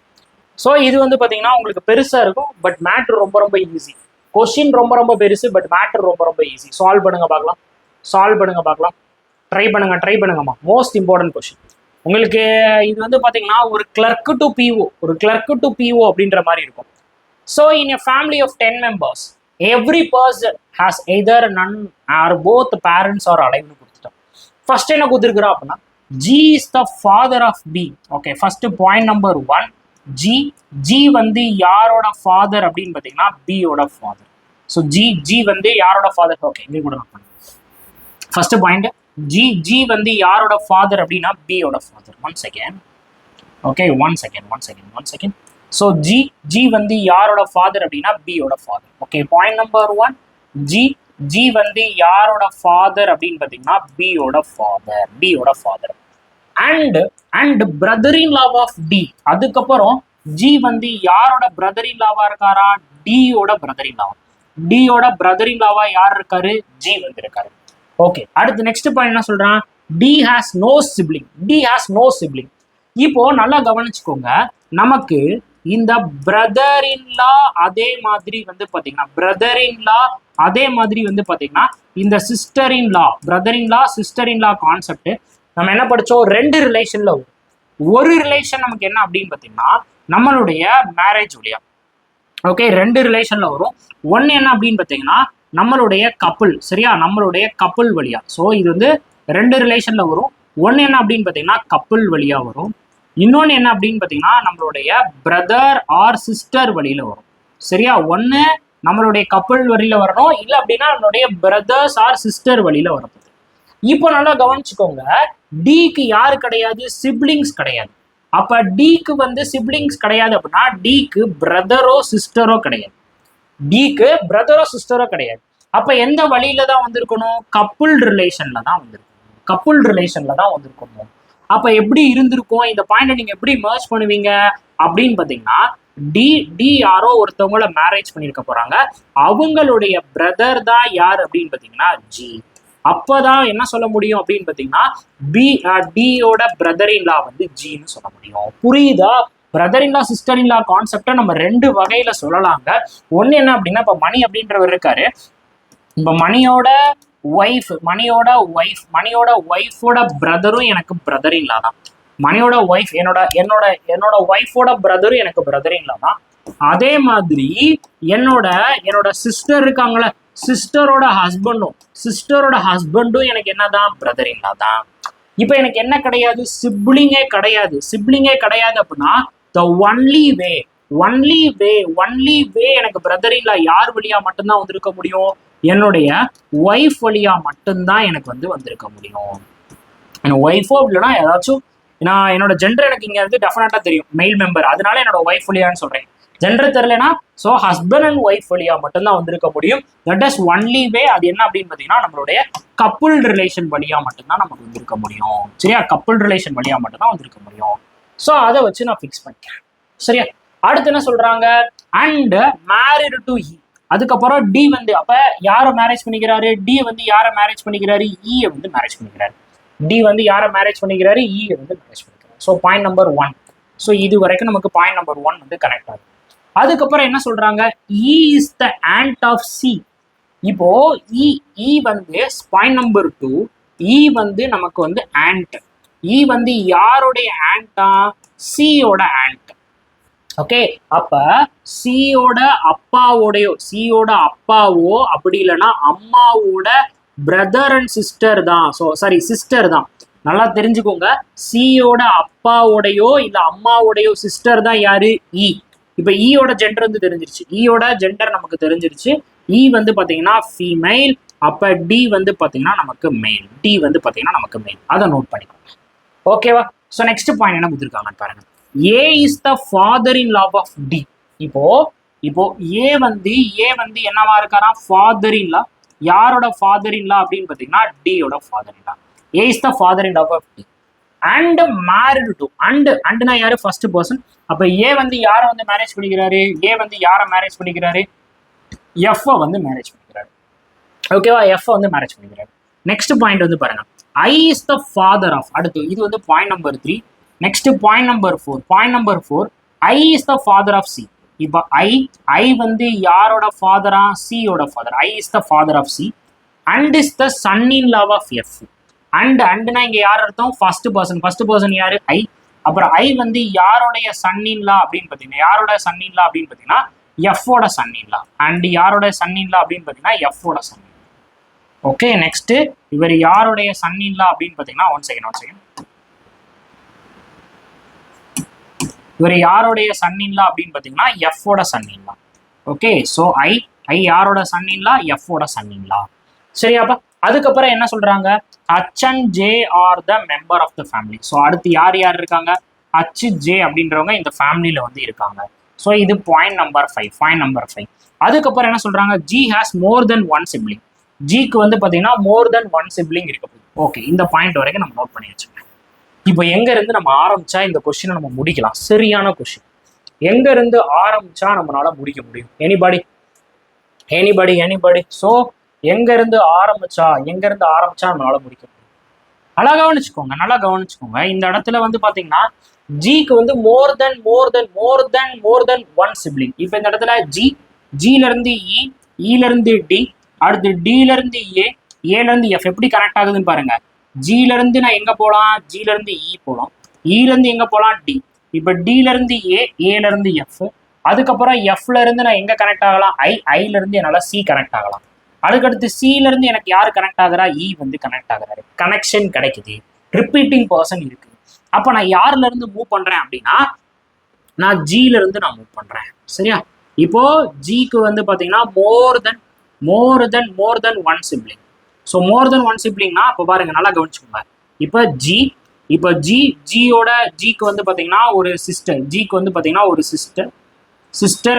So இது வந்து பார்த்தீங்கன்னா உங்களுக்கு பெருசாக இருக்கும், பட் மேட்ரு ரொம்ப ஈஸி. கொஸ்டின் ரொம்ப பெருசு, பட் மேட்ரு ரொம்ப ஈஸி. சால்வ் பண்ணுங்க பார்க்கலாம். ட்ரை பண்ணுங்கம்மா. Most important question. உங்களுக்கு இது வந்து பார்த்தீங்கன்னா ஒரு கிளர்க் டு பிஓ அப்படின்ற மாதிரி இருக்கும். So in a family of 10 members, every person has either none or both parents are அலைவ்னு கொடுத்துட்டோம். ஃபர்ஸ்ட் என்ன கொடுத்துருக்குறோம் அப்படின்னா, G is the father of B. Okay, first point number 1, G வந்து யாரோட ஃபாதர் அப்படின்னு பார்த்தீங்கன்னா பியோட ஃபாதர். ஸோ ஜி வந்து யாரோட ஃபாதர்? ஓகே, இங்கே கூட நான் பண்ணுறேன். ஃபர்ஸ்ட் பாயிண்ட், ஜி வந்து யாரோட ஃபாதர் அப்படின்னா பியோட father. One second. So G வந்து யாரோட ஃபாதர் அப்படின்னா பியோட father. Okay, point number 1, G வந்து யாரோட ஃபாதர் அப்படின்னு பார்த்தீங்கன்னா பியோட father. And brother in law of D. அதுக்கப்புறம் ஜி வந்து யாரோட பிரதர் இன் லாவா இருக்காரா? டியோட பிரதர் இன் லாவா யார் இருக்காரு? ஜி வந்து இருக்காரு. ஓகே, அடுத்து நெக்ஸ்ட் பாயிண்ட் என்ன சொல்றான்? D has no sibling. இப்போ நல்லா கவனிச்சுக்கோங்க. நமக்கு இந்த பிரதர் இன் லா அதே மாதிரி வந்து பாத்தீங்கன்னா இந்த sister in law, brother in law sister in law concept நம்ம என்ன படிச்சோம்? 2 ரிலேஷன்ல வரும். ஒரு ரிலேஷன் நமக்கு என்ன அப்படின்னு பாத்தீங்கன்னா நம்மளுடைய மேரேஜ் வழியா. ஓகே, 2 ரிலேஷன்ல வரும். ஒன்னு என்ன அப்படின்னு பாத்தீங்கன்னா நம்மளுடைய கப்புள், சரியா? நம்மளுடைய கப்புள் வழியா. ஸோ இது வந்து 2 ரிலேஷன்ல வரும். ஒன்னு என்ன அப்படின்னு பாத்தீங்கன்னா கப்புள் வழியா வரும். இன்னொன்னு என்ன அப்படின்னு பாத்தீங்கன்னா நம்மளுடைய பிரதர் ஆர் சிஸ்டர் வழியில வரும். சரியா? ஒன்னு நம்மளுடைய கப்புள் வழியில வரணும், இல்லை அப்படின்னா நம்மளுடைய பிரதர்ஸ் ஆர் சிஸ்டர் வழியில வரப்போகுது. இப்போ நல்லா கவனிச்சுக்கோங்க. டிக்கு யாரு கிடையாது? சிப்ளிங்ஸ் கிடையாது. அப்ப டிக்கு வந்து சிப்ளிங்ஸ் கிடையாது அப்படின்னா டிக்கு பிரதரோ சிஸ்டரோ கிடையாது. அப்ப எந்த வழியில தான் வந்திருக்கணும்? கப்புள் ரிலேஷன்ல தான் வந்திருக்கணும். அப்ப எப்படி இருந்திருக்கும்? இந்த பாயிண்ட் நீங்க எப்படி மர்ஜ் பண்ணுவீங்க அப்படின்னு பாத்தீங்கன்னா, டி யாரோ ஒருத்தவங்கள மேரேஜ் பண்ணிருக்க போறாங்க. அவங்களுடைய பிரதர் தான் யார் அப்படின்னு பாத்தீங்கன்னா ஜி. அப்பதான் என்ன சொல்ல முடியும் அப்படின்னு பாத்தீங்கன்னா டியோட பிரதர் இன் லா வந்து ஜின்னு சொல்ல முடியும். புரியுதா? Brother in law sister in லா கான்செப்டை நம்ம 2 வகையில சொல்லலாங்க. ஒன்னு என்ன அப்படின்னா, இப்ப மணி அப்படின்றவர் இருக்காரு. இப்ப மணியோட ஒய்ஃபோட பிரதரும் எனக்கு பிரதர் இன் லா தான். மணியோட ஒய்ஃப் என்னோட ஒய்ஃபோட பிரதரும் எனக்கு பிரதர் இன் லா தான். அதே மாதிரி என்னோட சிஸ்டர் இருக்காங்களே, சிஸ்டரோட ஹஸ்பண்டும் எனக்கு என்னதான்? பிரதர் இன் லா தான். இப்ப எனக்கு என்ன கிடையாது? சிப்ளிங்கே கிடையாது அப்படின்னா the only way எனக்கு பிரதர் இன் லா யார் வழியா மட்டும்தான் வந்திருக்க முடியும்? என்னுடைய ஒய்ஃப் வழியா மட்டும்தான் எனக்கு வந்து வந்திருக்க முடியும். ஒய்ஃபோ இல்லைன்னா ஏதாச்சும், நான் என்னோட ஜெண்டர் எனக்கு இங்க வந்து டெஃபினட்டா தெரியும், மெயில் மெம்பர், அதனால என்னோட ஒய்ஃப் வழியான்னு சொல்றேன். ஜெண்டர் தெரியலனா ஸோ ஹஸ்பண்ட் அண்ட் ஒய்ஃப் வழியா மட்டும்தான் வந்திருக்க முடியும். That is only way. அது என்ன அப்படின்னு பார்த்தீங்கன்னா நம்மளுடைய கப்புள் ரிலேஷன் வழியா மட்டும்தான் நமக்கு வந்திருக்க முடியும். சரியா? கப்புள் ரிலேஷன் வழியா மட்டும்தான் வந்திருக்க முடியும். ஸோ அதை வச்சு நான் ஃபிக்ஸ் பண்ணிக்கிறேன். சரியா? அடுத்து என்ன சொல்றாங்க? அண்ட் மேரிட் டு ஈ. அதுக்கப்புறம் டி வந்து அப்ப யாரை மேரேஜ் பண்ணிக்கிறாரு? டி வந்து யாரை மேரேஜ் பண்ணிக்கிறாரு? ஈயை வந்து மேரேஜ் பண்ணிக்கிறாரு. டி வந்து யாரை மேரேஜ் பண்ணிக்கிறாரு? ஈயை வந்து மேரேஜ் பண்ணிக்கிறாரு. So point number 1. ஸோ இது வரைக்கும் நமக்கு பாயிண்ட் நம்பர் 1 வந்து கரெக்ட் ஆகும். அதுக்கப்புறம் என்ன சொல்றாங்க? E is the aunt of C. இப்போ இ வந்து பாயிண்ட் நம்பர் 2. இ வந்து நமக்கு வந்து ஆண்ட். இ வந்து யாருடைய ஆண்டா? சியோட ஆண்ட். ஓகே, அப்ப சியோட அப்பாவோ அப்படி இல்லைன்னா அம்மாவோட பிரதர் அண்ட் சிஸ்டர் தான். ஸோ சாரி சிஸ்டர் தான். நல்லா தெரிஞ்சுக்கோங்க, சியோட அப்பாவோடையோ இல்ல அம்மாவோடையோ சிஸ்டர் தான் யாரு? இ. இப்ப ஈயோட ஜெண்டர் வந்து தெரிஞ்சிருச்சு, ஈயோட ஜெண்டர் நமக்கு தெரிஞ்சிருச்சு. இ வந்து பாத்தீங்கன்னா ஃபீமேல், அப்ப டி வந்து பாத்தீங்கன்னா நமக்கு மேல், டி வந்து பாத்தீங்கன்னா நமக்கு மேல். அதை நோட் பண்ணிக்கோங்க. ஓகேவா? ஸோ நெக்ஸ்ட் பாயிண்ட் என்ன கொடுத்துருக்காங்கன்னு பாருங்க. A is the father in law of D. இப்போ ஏ வந்து என்னவா இருக்காரா? Father in law. யாரோட ஃபாதர் இன் லா அப்படின்னு பாத்தீங்கன்னா டியோட father in law. A is the father in law of D and married to. அண்ட்னா யாரு? First person. அப்ப ஏ வந்து யாரை வந்து மேரேஜ் பண்ணிக்கிறாரு? ஏ வந்து யாரை மேரேஜ் பண்ணிக்கிறாரு? எஃப் வந்து மேரேஜ் பண்ணிக்கிறாரு. ஓகேவா? எஃப் வந்து மேரேஜ் பண்ணிக்கிறாரு. நெக்ஸ்ட் பாயிண்ட் வந்து பாருங்க, I is the father of. அடுத்து இது வந்து point number 3. Next point number 4. Point number 4, I is the father of C. இப்போ ஐ வந்து யாரோட ஃபாதரா? சியோட father. I is the father of C and is the son in law of F. அண்ட்னா இங்க யார் அர்த்தம்? ஃபர்ஸ்ட் பர்சன் யாரு? ஐ. அப்புறம் ஐ வந்து யாரோடைய சன் இன் லா அப்படின்னு பாத்தீங்கன்னா, யாரோட சன் இன் லா அப்படின்னு பாத்தீங்கன்னா எஃப்ஓட சன் இன் லா. அண்ட் யாரோட சன் இன் லா அப்படின்னு பாத்தீங்கன்னா எஃப்ஓட சன். ஓகே, நெக்ஸ்ட் இவர் யாருடைய சன் இன் லா அப்படின்னு பாத்தீங்கன்னா, ஒன் செகண்ட், இவர் யாருடைய சன் இன் லா அப்படின்னு பாத்தீங்கன்னா எஃப்ஓட son in law. Okay, so I யாரோட son in law? எஃப்ஓட son in லா. சரியாப்பா? அதுக்கப்புறம் என்ன சொல்றாங்க? H and J are the member of the family. So அடுத்து யார் இருக்காங்க? ஹச் ஜே அப்படின்றவங்க இந்த ஃபேமிலியில வந்து இருக்காங்க. ஸோ இது பாயிண்ட் நம்பர் 5. அதுக்கப்புறம் என்ன சொல்றாங்க? G has more than one sibling. ஜிக்கு வந்து பாத்தீங்கன்னா மோர் தென் ஒன் சிப்ளிங் இருக்கு. ஓகே, இந்த பாயிண்ட் வரைக்கும் நம்ம நோட் பண்ணி வச்சுக்கோங்க. இப்போ எங்க இருந்து நம்ம ஆரம்பிச்சா இந்த கொஸ்டினை நம்ம முடிக்கலாம்? சரியான கொஸ்டின். எங்க இருந்து ஆரம்பிச்சா நம்மளால முடிக்க முடியும்? எனிபடி. ஸோ எங்க இருந்து ஆரம்பிச்சா நம்மளால முடிக்க முடியும்? நல்லா கவனிச்சுக்கோங்க. இந்த இடத்துல வந்து பாத்தீங்கன்னா ஜிக்கு வந்து மோர் தென் ஒன் சிப்ளிங். இப்போ இந்த இடத்துல ஜில இருந்து இல இருந்து டி, அடுத்து டில இருந்து ஏல இருந்து எஃப். எப்படி கனெக்ட் ஆகுதுன்னு பாருங்க. ஜில இருந்து நான் எங்க போலாம்? ஜில இருந்து இ போலாம். இல இருந்து எங்க போலாம்? டி. இப்ப டில இருந்து ஏல இருந்து எஃப். அதுக்கப்புறம் எஃப்ல இருந்து நான் எங்க கனெக்ட் ஆகலாம்? ஐல இருந்து என்னால சி கனெக்ட் ஆகலாம். அதுக்கடுத்து சில இருந்து எனக்கு யாரு கனெக்ட் ஆகுறா? இ வந்து கனெக்ட் ஆகுறாரு. கனெக்ஷன் கிடைக்குது. ரிப்பீட்டிங் பர்சன் இருக்கு. அப்ப நான் யாருல இருந்து மூவ் பண்றேன் அப்படின்னா, நான் ஜில இருந்து நான் மூவ் பண்றேன். சரியா? இப்போ ஜிக்கு வந்து பாத்தீங்கன்னா more than one sibling. So more than one சிப்ளிங்னா இப்போ பாருங்க, நல்லா கவனிச்சுக்கோங்க. இப்போ ஜிக்கு வந்து பாத்தீங்கன்னா ஒரு சிஸ்டர். ஜிக்கு வந்து பாத்தீங்கன்னா ஒரு சிஸ்டர்.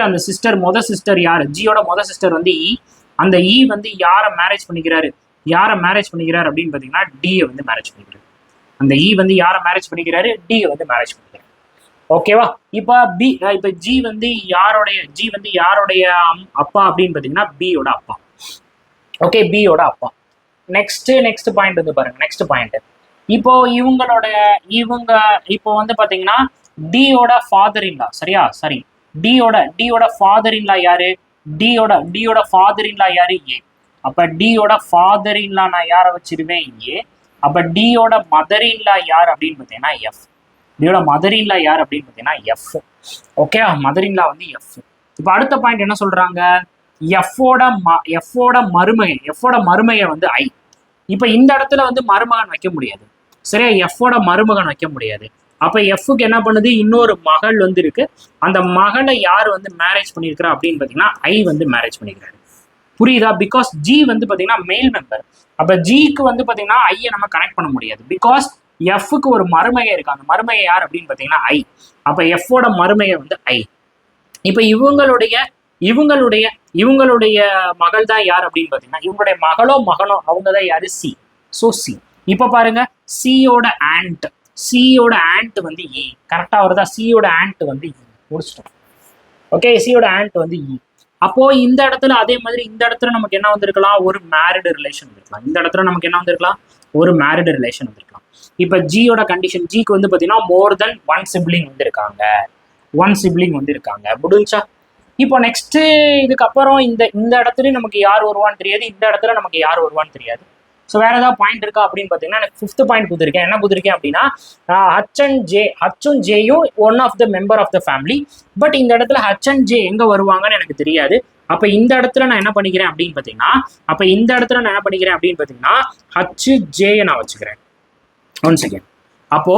அந்த சிஸ்டர் சிஸ்டர் யாரு? ஜியோட சிஸ்டர் வந்து இ. அந்த இ வந்து யாரை மேரேஜ் பண்ணிக்கிறாரு அப்படின்னு பாத்தீங்கன்னா டியை வந்து மேரேஜ் பண்ணிக்கிறாரு. அந்த இ வந்து யாரை மேரேஜ் பண்ணிக்கிறாரு? டியை வந்து மேரேஜ் பண்ணிக்கிறாரு. ஓகேவா? இப்ப ஜி வந்து யாருடைய அப்பா அப்படின்னு பாத்தீங்கன்னா பியோட அப்பா. ஓகே, பியோட அப்பா. நெக்ஸ்ட் பாயிண்ட் வந்து பாருங்க. நெக்ஸ்ட் பாயிண்ட், இப்போ இப்போ வந்து பாத்தீங்கன்னா டியோட ஃபாதர் இன் லா. சரி, டியோட ஃபாதர் இன் லா யாரு? டியோட ஃபாதர் இன் லா யாரு? ஏ. அப்ப டியோட ஃபாதர் இன் லா நான் யாரை வச்சிருவேன்? ஏ. அப்ப டியோட மதர் இன் லா யார் அப்படின்னு பாத்தீங்கன்னா எஃப். டியோட மதர் இன் லா யார் அப்படின்னு பாத்தீங்கன்னா F. Okay, mother in law வந்து எஃப். இப்ப அடுத்த பாயிண்ட் என்ன சொல்றாங்க? எஃப்ஓட மருமையை வந்து ஐ. இப்ப இந்த இடத்துல வந்து மருமகன் வைக்க முடியாது. சரியா? எஃப்ஓட மருமகன் வைக்க முடியாது. அப்ப எஃப்க்கு என்ன பண்ணுது? இன்னொரு மகள் வந்து இருக்கு. அந்த மகளை யார் வந்து மேரேஜ் பண்ணிருக்கிறா அப்படின்னு பாத்தீங்கன்னா ஐ வந்து மேரேஜ் பண்ணிக்கிறாரு. புரியுதா? பிகாஸ் ஜி வந்து பாத்தீங்கன்னா மெயில் மெம்பர். அப்ப ஜிக்கு வந்து பாத்தீங்கன்னா ஐயை நம்ம கனெக்ட் பண்ண முடியாது. பிகாஸ் எஃப்க்கு ஒரு மருமையை இருக்கு. அந்த மருமையை யார் அப்படின்னு பாத்தீங்கன்னா ஐ. அப்ப எஃப்ஓட மருமையை வந்து ஐ. இப்ப இவங்களுடைய மகள் தான் யார் அப்படின்னு பாத்தீங்கன்னா, இவங்களுடைய மகனோ அவங்க தான் யாரு? சி. So C. இப்ப பாருங்க, சியோட ஆண்ட் வந்து இ. கரெக்டா வருதா? சியோட ஆண்ட் வந்து இ. முடிச்சிட்டோம். ஓகே, சியோட ஆண்ட் வந்து இ. அப்போ இந்த இடத்துல அதே மாதிரி இந்த இடத்துல நமக்கு என்ன வந்திருக்கலாம்? ஒரு மேரிடு ரிலேஷன் வந்திருக்கலாம். இந்த இடத்துல நமக்கு என்ன வந்திருக்கலாம்? ஒரு மேரிடு ரிலேஷன் வந்திருக்கலாம். இப்ப ஜியோட கண்டிஷன், ஜிக்கு வந்து பாத்தீங்கன்னா மோர் தென் ஒன் சிப்ளிங் வந்து இருக்காங்க. முடிஞ்சா? இப்போ நெக்ஸ்ட் இதுக்கப்புறம் இந்த இடத்துல நமக்கு யார் வருவான்னு தெரியாது. இந்த இடத்துல நமக்கு யார் வருவான்னு தெரியாது. ஸோ வேற ஏதாவது பாயிண்ட் இருக்கா அப்படின்னு பார்த்தீங்கன்னா எனக்கு 5th பாயிண்ட் கொடுத்துருக்கேன். என்ன கொடுத்துருக்கேன் அப்படின்னா ஹச்சும் ஜேயும் one of the member of the family. But இந்த இடத்துல ஹச் அண்ட் ஜே எங்க வருவாங்கன்னு எனக்கு தெரியாது. அப்ப இந்த இடத்துல நான் என்ன பண்ணிக்கிறேன் அப்படின்னு பாத்தீங்கன்னா ஹச் ஜேயை நான் வச்சுக்கிறேன். One second. அப்போ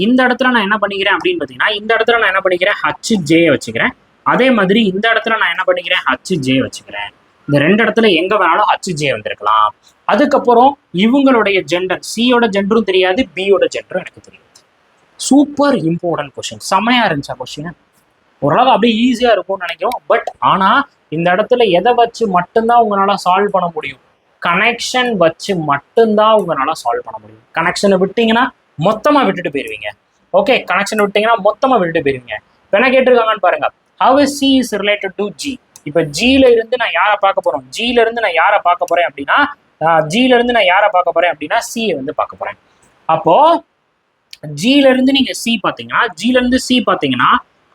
இந்த இடத்துல நான் என்ன பண்ணிக்கிறேன் அப்படின்னு பாத்தீங்கன்னா ஹச் ஜே வச்சுக்கிறேன். அதே மாதிரி இந்த இடத்துல நான் என்ன பண்ணிக்கிறேன், ஹச் ஜே வச்சுக்கிறேன். இந்த 2 இடத்துல எங்க வேணாலும் ஹச் ஜே வந்திருக்கலாம். அதுக்கப்புறம் இவங்களுடைய ஜெண்டர், சியோட ஜெண்டரும் தெரியாது, பியோட ஜெண்டரும் எனக்கு தெரியாது. Super important question. செமையா இருந்துச்சா கொஸ்டின்? ஓரளவு அப்படியே ஈஸியா இருக்கும்னு நினைக்கிறோம். பட் ஆனா இந்த இடத்துல எதை வச்சு மட்டும்தான் உங்களால சால்வ் பண்ண முடியும்? கனெக்ஷன் வச்சு மட்டும்தான் உங்களால சால்வ் பண்ண முடியும். கனெக்ஷனை விட்டீங்கன்னா மொத்தமா விட்டுட்டு போயிருவீங்க. ஓகே, கனெக்ஷன் விட்டீங்கன்னா மொத்தமா விட்டுட்டு போயிருவீங்க. இப்ப என்ன கேட்டிருக்காங்கன்னு பாருங்க. How is C is related to G? இப்ப ஜில இருந்து நான் யாரை பார்க்க போறேன்? ஜில இருந்து நான் யாரை பார்க்க போறேன் அப்படின்னா சியை வந்து பார்க்க போறேன். அப்போ ஜில இருந்து நீங்க சி பாத்தீங்கன்னா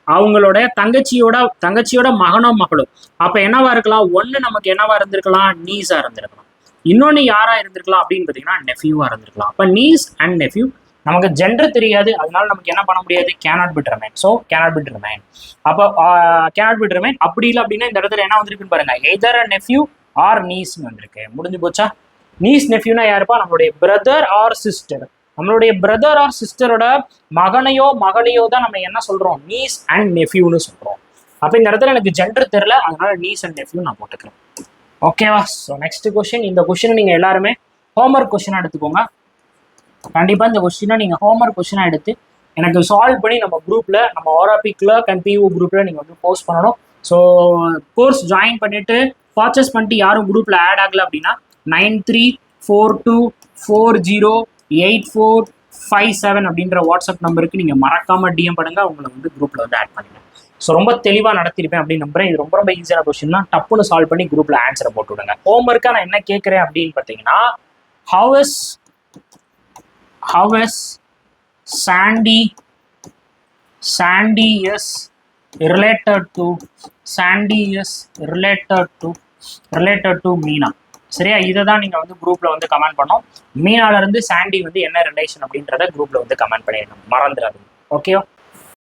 அவங்களோட தங்கச்சியோட மகனோ மகளோ. அப்ப என்னவா இருக்கலாம்? ஒண்ணு நமக்கு என்னவா இருந்திருக்கலாம், நீஸா இருந்திருக்கலாம். இன்னொன்னு யாரா இருந்திருக்கலாம் அப்படின்னு பாத்தீங்கன்னா நெஃப்யூவா இருந்திருக்கலாம். அப்ப நீஸ் அண்ட் நெஃப்யூ. நமக்கு ஜெண்டர் தெரியாது, அதனால நமக்கு என்ன பண்ண முடியாது, cannot be determined. So cannot be determined. அப்போ cannot be determined. அப்படி இல்லை அப்படின்னா இந்த இடத்துல என்ன வந்திருக்குன்னு பாருங்க, either a nephew or niece வந்திருக்கு. முடிஞ்சு போச்சா? நீஸ் நெஃப்யூனா யாருப்பா? நம்மளுடைய பிரதர் ஆர் சிஸ்டர். நம்மளுடைய பிரதர் ஆர் சிஸ்டரோட மகனையோ மகளையோ தான் நம்ம என்ன சொல்றோம், நீஸ் அண்ட் நெஃப்யூன்னு சொல்றோம். அப்ப இந்த இடத்துல எனக்கு ஜெண்டர் தெரியல, அதனால நீஸ் அண்ட் நெஃப்யூ நான் போட்டுக்கிறேன். ஓகேவா? So next question. இந்த கொஸ்டின் நீங்க எல்லாருமே ஹோம்ஒர்க் கொஸ்டினா எடுத்துக்கோங்க. கண்டிப்பா இந்த கொஸ்டினை நீங்க ஹோம்ஒர்க் கொஸ்டினா எடுத்து எனக்கு சால்வ் பண்ணி நம்ம குரூப்ல, நம்ம ஆர்ஆர்பி கிளர்க் அண்ட் பிஓ குரூப்ல நீங்க வந்து போஸ்ட் பண்ணணும். ஸோ கோர்ஸ் ஜாயின் பண்ணிட்டு பர்ச்சேஸ் பண்ணிட்டு யாரும் குரூப்ல ஆட் ஆகல அப்படின்னா 9342408457 அப்படின்ற வாட்ஸ்அப் நம்பருக்கு நீங்க மறக்காம டிஎம் பண்ணுங்க. உங்களை வந்து குரூப்ல வந்து ஆட் பண்ணுங்க. ஸோ ரொம்ப தெளிவா நடத்திருப்பேன் அப்படின்னு நம்புறேன். இது ரொம்ப ஈஸியான கொஸ்டின் தான். டப்புன்னு சால்வ் பண்ணி குரூப்ல ஆன்சரை போட்டு விடுங்க. ஹோம்ஒர்க்கா நான் என்ன கேட்கிறேன் அப்படின்னு பார்த்தீங்கன்னா, how is Sandy is related to Meena. சரியா? இதை தான் நீங்க வந்து குரூப்ல வந்து கமெண்ட் பண்ணோம். மீனால இருந்து சாண்டி வந்து என்ன ரிலேஷன் அப்படின்றத குரூப்ல வந்து கமெண்ட் பண்ணிடணும், மறந்துடாதீங்க. ஓகே.